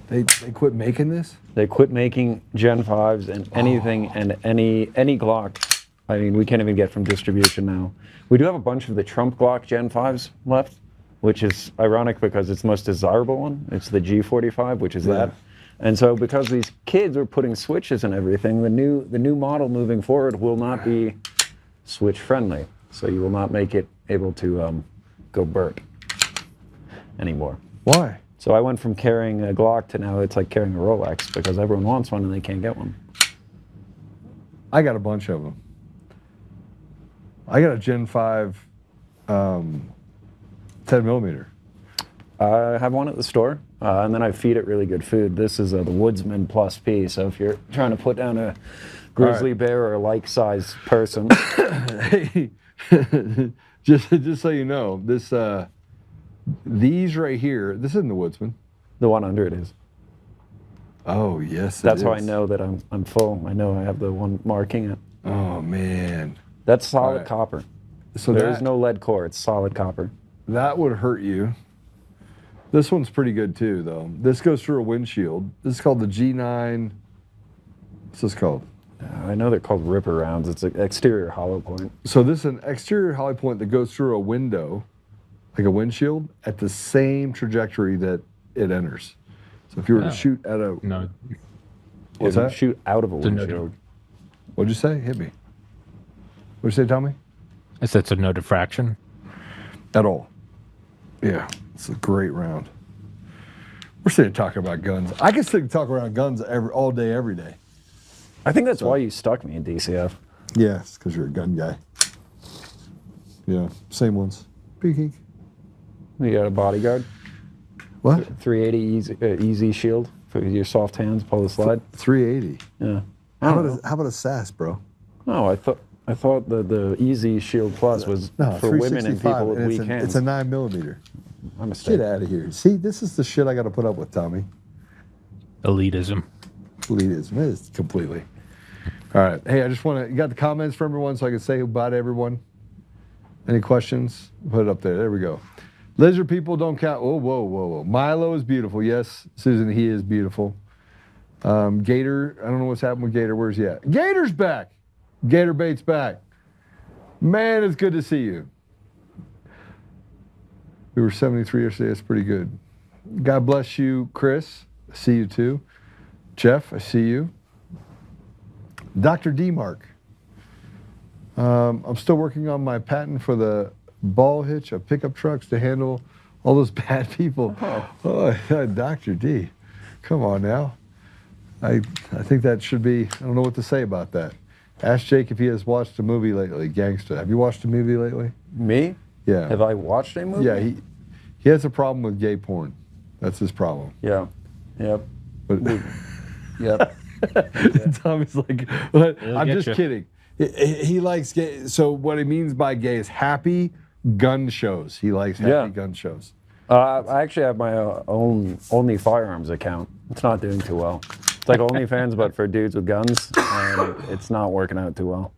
They quit making this? They quit making Gen 5s and anything and any Glock. I mean, we can't even get from distribution now. We do have a bunch of the Trump Glock Gen 5s left, which is ironic because it's the most desirable one. It's the G45, which is that. And so because these kids are putting switches and everything, the new model moving forward will not be switch friendly. So you will not make it able to go burnt anymore. Why? So I went from carrying a Glock to now it's like carrying a Rolex because everyone wants one and they can't get one. I got a bunch of them. I got a Gen 5 10 millimeter. I have one at the store, and then I feed it really good food. This is the Woodsman Plus P, so if you're trying to put down a grizzly bear or a like-sized person. Hey, just so you know, this these right here, this isn't the Woodsman. The one under it is. Oh, yes, That's how I know that I'm full. I know I have the one marking it. Oh, man. That's solid copper. So there is no lead core. It's solid copper. That would hurt you This one's pretty good too, though. This goes through a windshield. This is called the G9. What's this called? I know they're called ripper rounds. It's an exterior hollow point. So this is an exterior hollow point that goes through a window, like a windshield, at the same trajectory that it enters. So if you were to shoot at a... No. What's that? Shoot out of a windshield. What'd you say? Hit me. What'd you say, Tommy? I said it's a no diffraction. At all. Yeah, it's a great round. We're sitting talking about guns. I can sit and talk about guns all day, every day. I think that's why you stuck me in DCF. Yeah, it's because you're a gun guy. Yeah, same ones. Peeking. You got a bodyguard? What? 380 easy shield for your soft hands, pull the slide. 380. Yeah. How about a SAS, bro? No, I thought the easy shield plus was for women and people with weak hands. It's a 9mm. My mistake. Get out of here. See, this is the shit I got to put up with, Tommy. Elitism. Elitism. It is completely. All right. Hey, I just want to... You got the comments for everyone so I can say goodbye to everyone? Any questions? Put it up there. There we go. Lizard people don't count. Oh, whoa, whoa, whoa. Milo is beautiful. Yes, Susan, he is beautiful. Gator, I don't know what's happened with Gator. Where's he at? Gator's back. Gator Bait's back. Man, it's good to see you. We were 73 yesterday. That's pretty good. God bless you, Chris. I see you too. Jeff, I see you. Dr. D-Mark. I'm still working on my patent for the ball hitch of pickup trucks to handle all those bad people. Oh, Dr. D. Come on now. I think that should be, I don't know what to say about that. Ask Jake if he has watched a movie lately, Gangsta. Have you watched a movie lately? Me? Yeah. Have I watched a movie? Yeah, he has a problem with gay porn. That's his problem. Yeah. Yep. But, yep. Tommy's like, I'm just kidding. He likes gay. So what he means by gay is happy gun shows. He likes happy gun shows. I actually have my own Only Firearms account. It's not doing too well. It's like OnlyFans, but for dudes with guns, and it's not working out too well.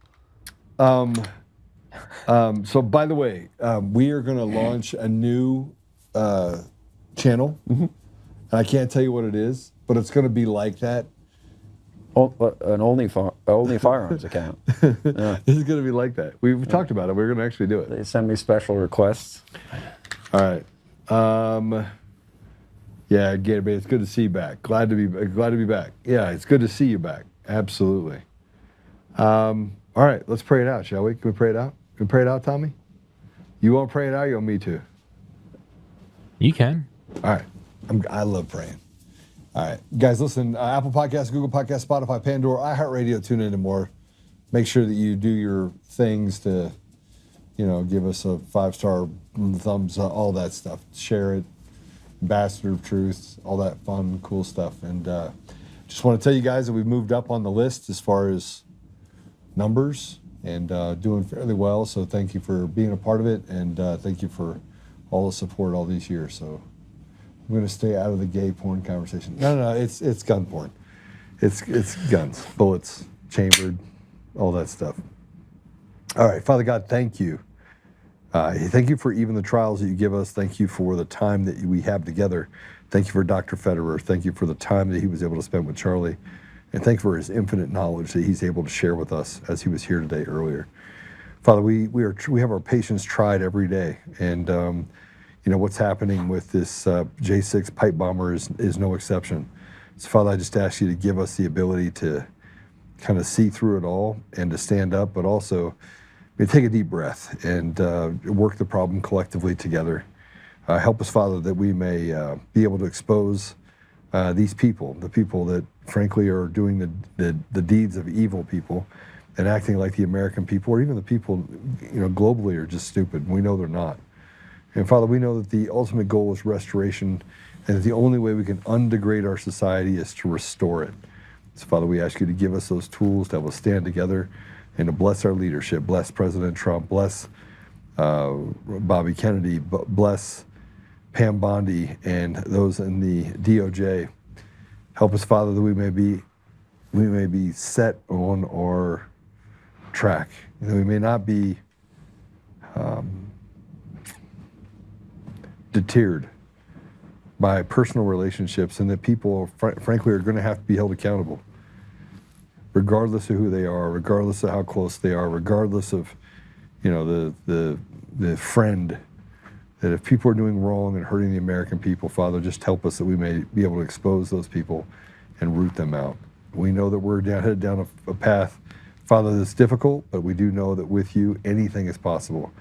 So by the way, we are going to launch a new channel, and I can't tell you what it is, but it's going to be like that. An Only Firearms account. Yeah. This is going to be like that. We've talked about it. We're going to actually do it. They send me special requests. All right. Yeah, Gator, it's good to see you back. Glad to be back. Yeah, it's good to see you back. Absolutely. All right, let's pray it out, shall we? Can we pray it out? Can we pray it out, Tommy? You want to pray it out? Or you want me to? You can. All right. I love praying. All right, guys, listen. Apple Podcasts, Google Podcasts, Spotify, Pandora, iHeartRadio, TuneIn, and more. Make sure that you do your things to, give us a 5-star thumbs up, all that stuff. Share it. Ambassador of Truth, all that fun, cool stuff. And just want to tell you guys that we've moved up on the list as far as numbers and doing fairly well. So thank you for being a part of it, and thank you for all the support all these years. So I'm going to stay out of the gay porn conversation. No, it's gun porn. It's guns, bullets, chambered, all that stuff. All right, Father God, thank you. Thank you for even the trials that you give us. Thank you for the time that we have together. Thank you for Dr. Federer. Thank you for the time that he was able to spend with Charlie. And thank you for his infinite knowledge that he's able to share with us as he was here today earlier. Father, we have our patience tried every day. And, what's happening with this J6 pipe bomber is no exception. So, Father, I just ask you to give us the ability to kind of see through it all and to stand up, but also take a deep breath and work the problem collectively together. Help us, Father, that we may be able to expose these people, the people that frankly are doing the deeds of evil people and acting like the American people, or even the people globally are just stupid. We know they're not. And Father, we know that the ultimate goal is restoration, and that the only way we can undegrade our society is to restore it. So Father, we ask you to give us those tools that will stand together and to bless our leadership, bless President Trump, bless Bobby Kennedy, bless Pam Bondi and those in the DOJ. Help us, Father, that we may be set on our track. That we may not be deterred by personal relationships, and that people, frankly, are going to have to be held accountable, regardless of who they are, regardless of how close they are, regardless of, you know, the friend. That if people are doing wrong and hurting the American people, Father, just help us that we may be able to expose those people and root them out. We know that we're headed down a path, Father, that's difficult, but we do know that with you, anything is possible.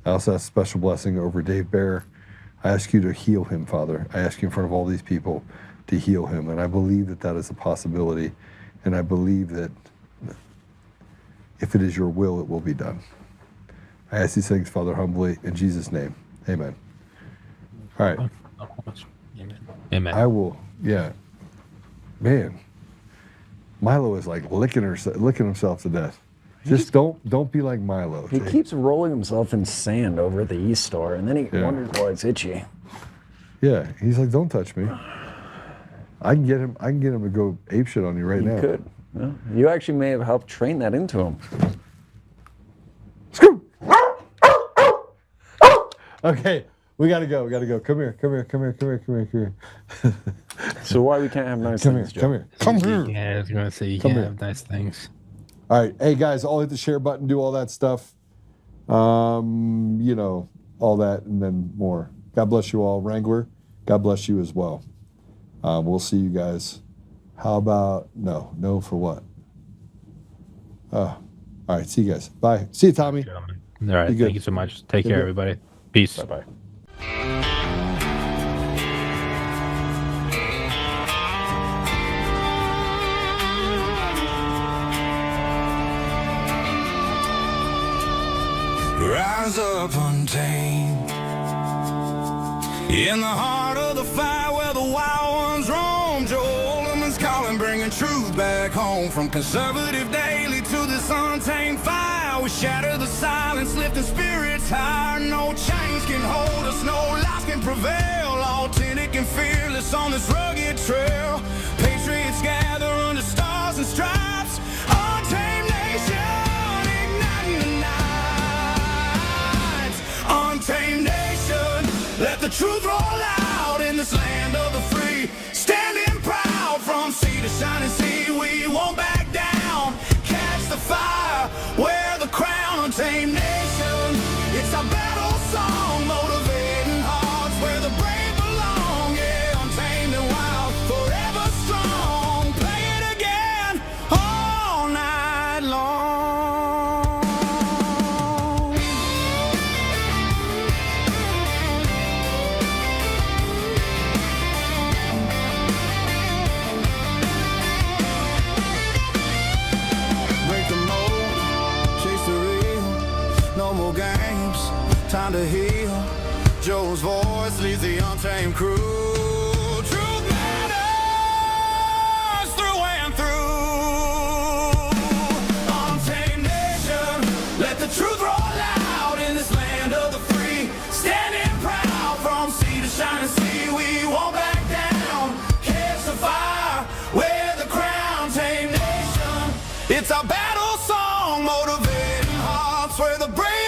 I also ask special blessing over Dave Bear. I ask you to heal him, Father. I ask you in front of all these people to heal him. And I believe that that is a possibility. And I believe that if it is your will, it will be done. I ask these things, Father, humbly, in Jesus' name. Amen. All right. Amen. I will, yeah. Man, Milo is like licking himself to death. Just don't be like Milo. He keeps rolling himself in sand over at the e-store, and then he wonders why it's itchy. Yeah, he's like, don't touch me. I can get him to go apeshit on you right now. You could. Well, you actually may have helped train that into him. Okay, we gotta go. Come here. So why we can't have nice things, Joe? Come here. Yeah, I was gonna say you can't have nice things. All right, hey guys, all hit the share button, do all that stuff. You know, all that and then more. God bless you all, Wrangler. God bless you as well. We'll see you guys. How about no for what? All right, see you guys. Bye. See you, Tommy. All right, thank you so much. Take care, everybody. Peace. Bye-bye. Rise up untamed in the heart of the fight where the wild ones roam. Joe Oltmann's calling, bringing truth back home. From conservative daily to this untamed fire, we shatter the silence, lifting spirits higher. No chains can hold us, no lies can prevail. Authentic and fearless on this rugged trail. Patriots gather under stars and stripes. Untamed nation, igniting the night. Untamed nation, let the truth roll out in this land of the free. Standing proud from sea to shining sea, we won't back down. Catch the fire, wear the crown. Untamed nation, it's our battle song, motivating hearts where the brave belong. Yeah, untamed and wild, forever strong. Play it again all night long. Break the mold, chase the real. No more games, time to heal. Joe's voice leads the untamed crew. Truth matters through and through. Untamed nation, let the truth roll out in this land of the free. Standing proud from sea to shining sea, we won't back down. Catch the fire, wear the crown. Untamed nation, it's our battle song, motivating hearts where the brave